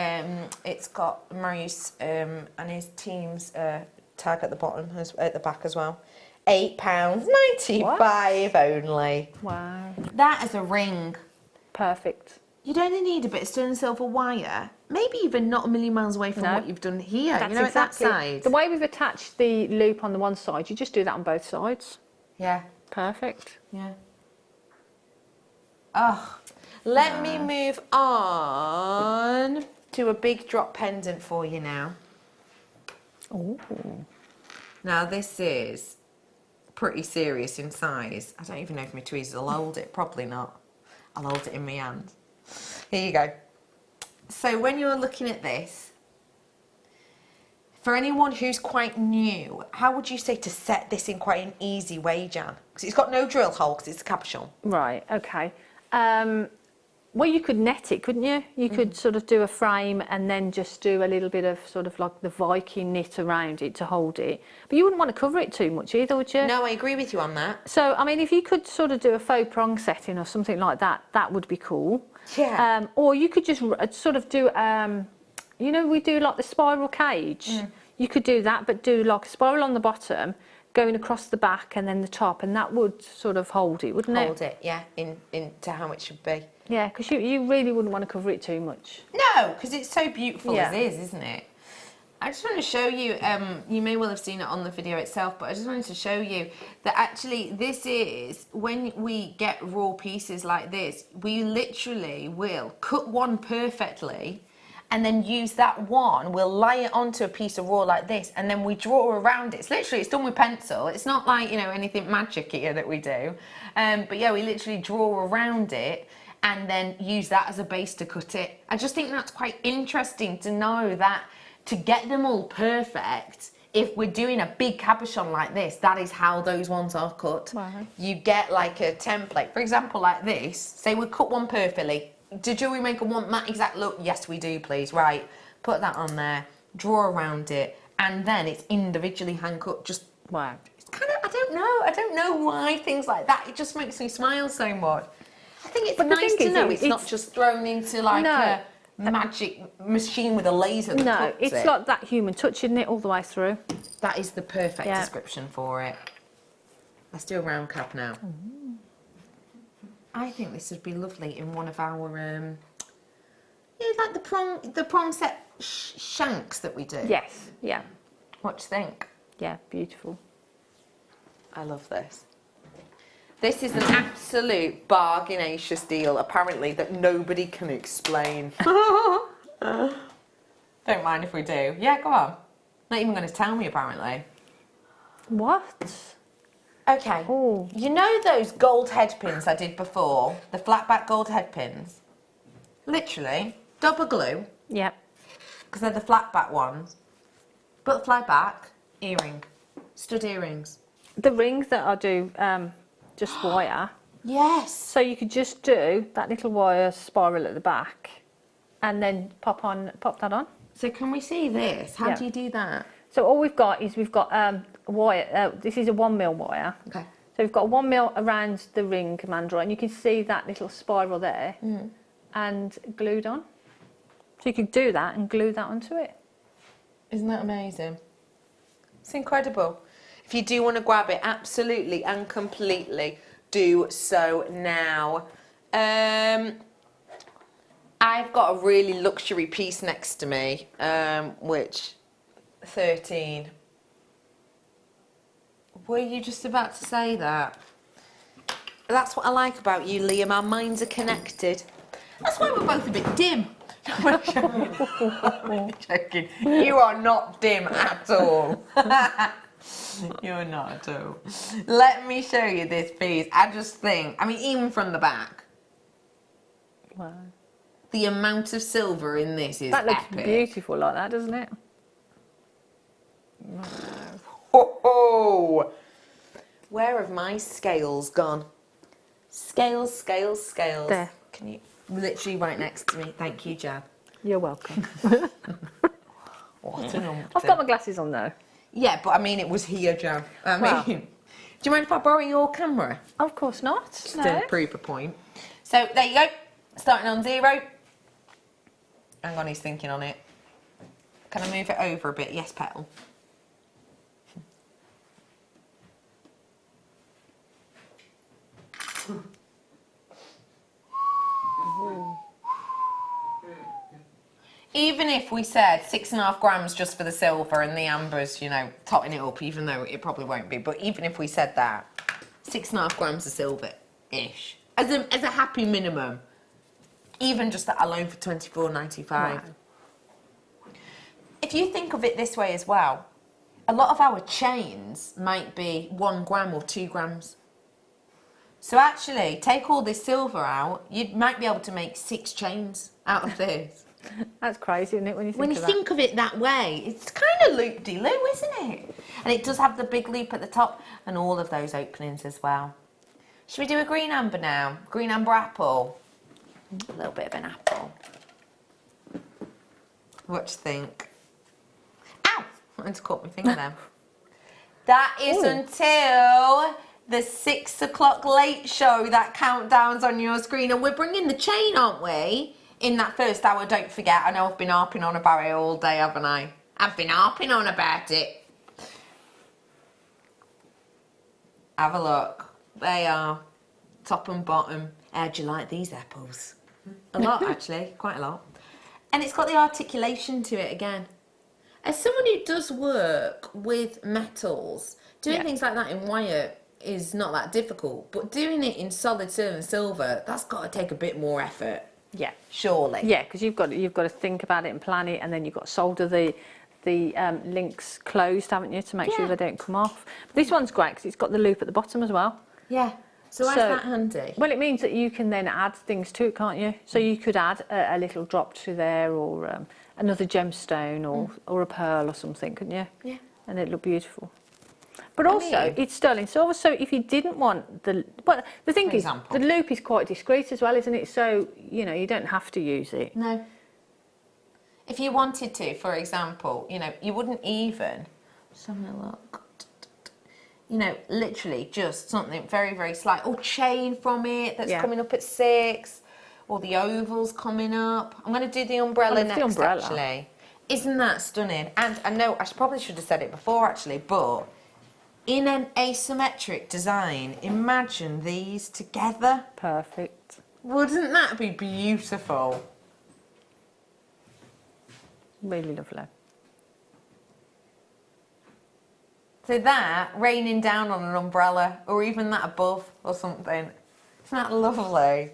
Marius and his team's tag at the bottom, at the back as well. £8.95 only. Wow. That is a ring. Perfect. You'd only need a bit of sterling silver wire, maybe even not a million miles away from what you've done here. That's you know, exactly, at that side. the way we've attached the loop on the one side, you just do that on both sides. Yeah. Perfect. Yeah. Oh, let me move on to a big drop pendant for you now. Oh. Now this is pretty serious in size. I don't even know if my tweezers will hold it. Probably not. I'll hold it in my hand. Here you go. So when you're looking at this, for anyone who's quite new, how would you say to set this in quite an easy way, Jan? Because it's got no drill hole because it's a cabochon. Right, okay. Well, you could net it, couldn't you? You could sort of do a frame and then just do a little bit of sort of like the Viking knit around it to hold it. But you wouldn't want to cover it too much either, would you? No, I agree with you on that. So, I mean, if you could sort of do a faux prong setting or something like that, that would be cool. Yeah. Or you could just sort of do, you know, we do like the spiral cage. You could do that, but do like a spiral on the bottom, going across the back and then the top, and that would sort of hold it, wouldn't it? Hold it, yeah, into how it should be. Yeah, because you really wouldn't want to cover it too much. No, because it's so beautiful Yeah. as is, isn't it? I just want to show you, you may well have seen it on the video itself, but I just wanted to show you that actually this is, when we get raw pieces like this, we literally will cut one perfectly and then use that one, we'll lie it onto a piece of raw like this, and then we draw around it. It's literally, it's done with pencil. It's not like, you know, anything magic here that we do. But yeah, we literally draw around it and then use that as a base to cut it. I just think that's quite interesting to know that to get them all perfect, if we're doing a big cabochon like this, that is how those ones are cut. Wow. You get like a template, for example, like this. Say we cut one perfectly. Do Jewellery Maker want that exact look? Yes, we do, please. Right, put that on there, draw around it, and then it's individually hand cut. Just Wow. it's kind of, I don't know why things like that. It just makes me smile so much. I think it's But the nice thing to is, know it's not just thrown into like No. a magic machine with a laser that No, cuts it's it. like that human touch, isn't it, all the way through? That is the perfect Yeah. description for it. Let's do a round cap now. I think this would be lovely in one of our, yeah, like the prong set shanks that we do. Yes, yeah, What do you think? yeah, beautiful. I love this. This is an absolute bargainacious deal, apparently, that nobody can explain. Don't mind if we do. Yeah, go on. Not even going to tell me, apparently. What? Okay. Oh. You know those gold head pins I did before? The flat back gold head pins? Literally, double glue, Yep. because they're the flat back ones. Butterfly back, earring, stud earrings. The rings that I do, just wire. Yes. So you could just do that little wire spiral at the back, and then pop that on. So can we see this? How Yeah. do you do that? So all we've got is wire. This is a 1mm wire. Okay. So we've got a 1mm around the ring mandrel, and you can see that little spiral there, and glued on. So you could do that and glue that onto it. Isn't that amazing? It's incredible. If you do want to grab it, absolutely and completely do so now. I've got a really luxury piece next to me, which 13. Were you just about to say that? That's what I like about you, Liam. Our minds are connected. That's why we're both a bit dim. I'm joking. You are not dim at all. You're not at all. Let me show you this piece. I just think, I mean, even from the back, Wow. the amount of silver in this is That looks epic. beautiful like that, doesn't it? Ho, ho. Where have my scales gone? Scales, scales, scales. There. Can you, literally right next to me. Thank you, Jab. You're welcome. What an I've got my glasses on though. Yeah, but I mean, it was here, Jab. I mean, Well. do you mind if I borrow your camera? Of course not. Just No. to prove a point. So there you go. Starting on 0. Hang on, he's thinking on it. Can I move it over a bit? Yes, petal. Even if we said 6.5 grams just for the silver and the ambers, you know, totting it up, even though it probably won't be, but even if we said that, 6.5 grams of silver-ish, as a happy minimum, even just that alone for $24.95. Wow. If you think of it this way as well, a lot of our chains might be 1 gram or 2 grams. So actually, take all this silver out, you might be able to make 6 chains out of this. That's crazy, isn't it, when you think of that? Think of it that way, it's kind of loop-de-loo, isn't it? And it does have the big loop at the top and all of those openings as well. Should we do a green amber now? Green amber apple? A little bit of an apple. What do you think? Ow! I just caught my finger there. That is until the 6 o'clock late show. That countdown's on your screen. And we're bringing the chain, aren't we? In that first hour, don't forget. I know I've been harping on about it all day, haven't I? I've been harping on about it. Have a look. They are top and bottom. How'd you like these apples? A lot, actually. Quite a lot. And it's got the articulation to it again. As someone who does work with metals, doing things like that in wire is not that difficult. But doing it in solid silver, that's got to take a bit more effort. Yeah. Surely. Yeah, because you've got to think about it and plan it, and then you've got to solder the links closed, haven't you, to make sure they don't come off. But this one's great because it's got the loop at the bottom as well. Yeah. So why's that handy? Well, it means that you can then add things to it, can't you? So you could add a little drop to there, or another gemstone, or a pearl or something, couldn't you? Yeah. And it'd look beautiful. But also, it's sterling silver, so if you didn't want the thing is, the loop is quite discreet as well, isn't it? So, you know, you don't have to use it. No. If you wanted to, for example, you know, you wouldn't even, let's have a look, you know, literally just something very, very slight, or chain from it that's coming up at 6, or the oval's coming up. I'm going to do the umbrella next, actually. Isn't that stunning? And I know, I probably should have said it before, actually, but in an asymmetric design, imagine these together. Perfect. Wouldn't that be beautiful? Really lovely. So that, raining down on an umbrella, or even that above or something. Isn't that lovely?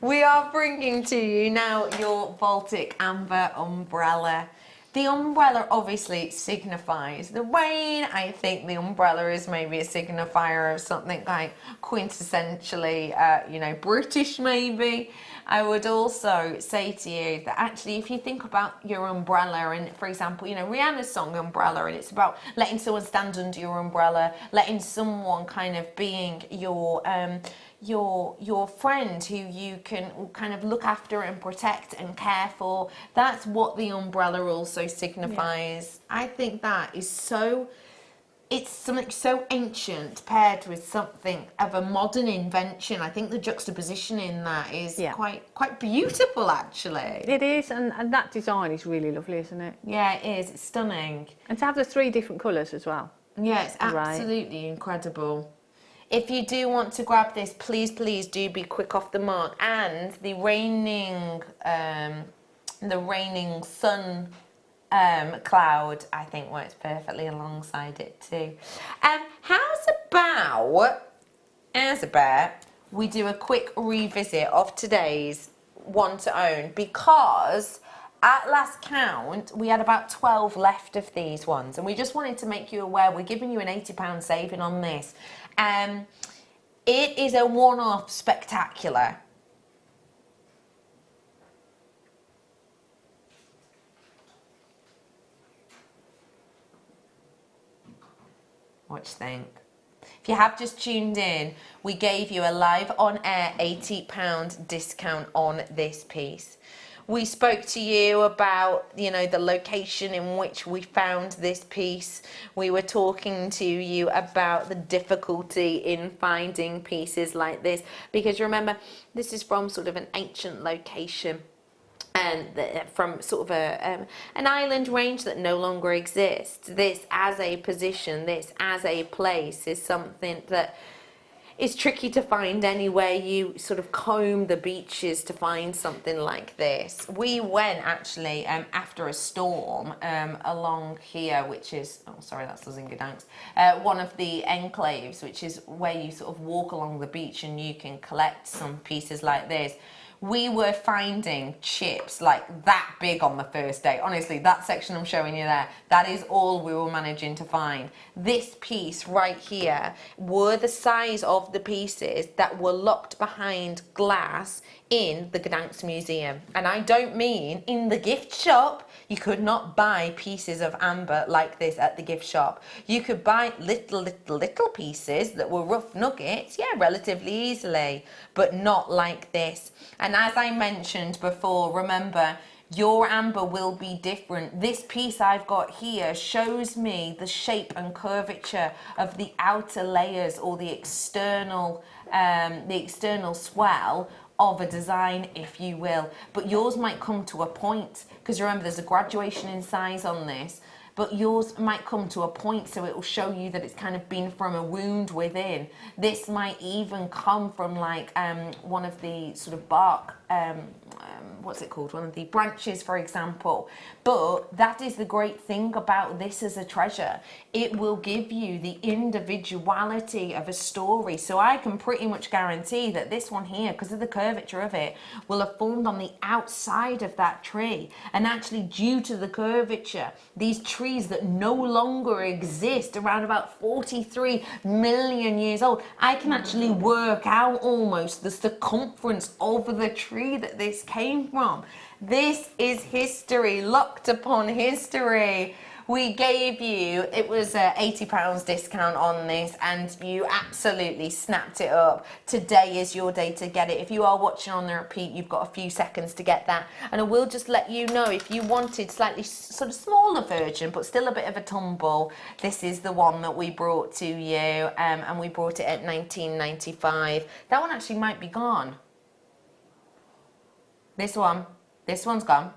We are bringing to you now your Baltic Amber umbrella. The umbrella obviously signifies the rain. I think the umbrella is maybe a signifier of something like quintessentially, you know, British maybe. I would also say to you that actually if you think about your umbrella, and for example, you know, Rihanna's song Umbrella, and it's about letting someone stand under your umbrella, letting someone kind of being your friend who you can kind of look after and protect and care for. That's what the umbrella also signifies. Yeah. I think that is so, it's something so ancient paired with something of a modern invention. I think the juxtaposition in that is quite beautiful, actually. It is, and that design is really lovely, isn't it? Yeah, it is. It's stunning. And to have the 3 different colours as well. Yeah, it's absolutely incredible. If you do want to grab this, please do be quick off the mark. And the reigning sun cloud, I think, works perfectly alongside it too. How's about we do a quick revisit of today's one to own, because at last count we had about 12 left of these ones, and we just wanted to make you aware we're giving you an £80 saving on this. It is a one-off spectacular. What do you think? If you have just tuned in, we gave you a live on-air £80 discount on this piece. We spoke to you about, you know, the location in which we found this piece. We were talking to you about the difficulty in finding pieces like this, because remember, this is from sort of an ancient location, and from sort of an island range that no longer exists. This as a position, this as a place is something that is tricky to find anywhere you sort of comb the beaches to find something like this. We went actually after a storm along here, which is, oh sorry, that's us in Gdansk, one of the enclaves, which is where you sort of walk along the beach and you can collect some pieces like this. We were finding chips like that big on the first day. Honestly, that section I'm showing you there, that is all we were managing to find. This piece right here were the size of the pieces that were locked behind glass in the Gdansk Museum. And I don't mean in the gift shop. You could not buy pieces of amber like this at the gift shop. You could buy little pieces that were rough nuggets, yeah, relatively easily, but not like this. And And as I mentioned before, remember, your amber will be different. This piece I've got here shows me the shape and curvature of the outer layers, or the external swell of a design, if you will. But yours might come to a point, because remember, there's a graduation in size on this, but yours might come to a point, so it will show you that it's kind of been from a wound within. This might even come from like one of the sort of bark, what's it called, one of the branches, for example. But that is the great thing about this as a treasure. It will give you the individuality of a story. So I can pretty much guarantee that this one here, because of the curvature of it, will have formed on the outside of that tree. And actually, due to the curvature, these trees that no longer exist, around about 43 million years old, I can actually work out almost the circumference of the tree that this came from. This is history, locked upon history. We gave you, it was a £80 discount on this, and you absolutely snapped it up. Today is your day to get it. If you are watching on the repeat, you've got a few seconds to get that. And I will just let you know, if you wanted slightly sort of smaller version, but still a bit of a tumble, this is the one that we brought to you, and we brought it at £19.95. That one actually might be gone. This one's gone.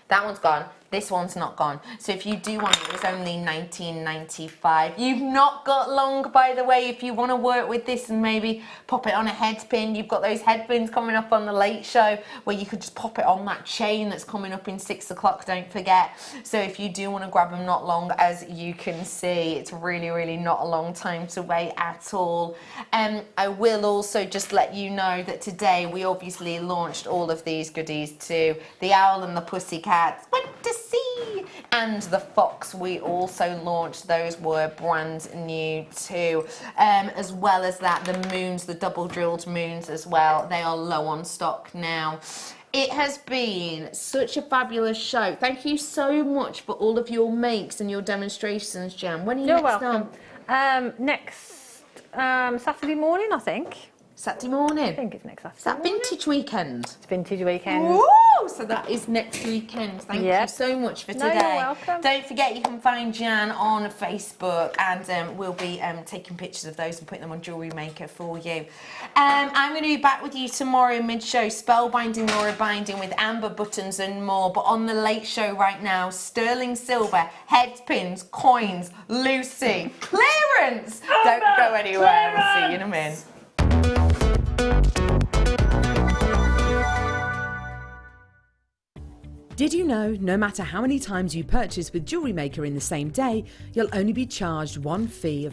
That one's gone. This one's not gone. So if you do want it, it's only £19.95. You've not got long, by the way, if you want to work with this and maybe pop it on a head pin. You've got those head pins coming up on the Late Show where you could just pop it on that chain that's coming up in 6 o'clock, don't forget. So if you do want to grab them not long, as you can see, it's really, really not a long time to wait at all. I will also just let you know that today we obviously launched all of these goodies too. The owl and the pussycat went to sea, and the fox we also launched. Those were brand new too. As well as that, the moons, the double drilled moons as well, they are low on stock now. It has been such a fabulous show. Thank you so much for all of your makes and your demonstrations, Jen. When are you You're next welcome. on? Next Saturday morning, I think. Saturday morning? I think it's next Saturday. Is that vintage weekend? It's vintage weekend. Woo! So that is next weekend. Thank you so much for today. No, you're welcome. Don't forget, you can find Jan on Facebook, and we'll be taking pictures of those and putting them on Jewellery Maker for you. I'm going to be back with you tomorrow mid-show, spellbinding or binding with amber buttons and more. But on the Late Show right now, sterling silver, head pins, coins, Lucy, clearance. Don't go anywhere. We'll see you in a minute. Did you know, no matter how many times you purchase with Jewellery Maker in the same day, you'll only be charged one fee of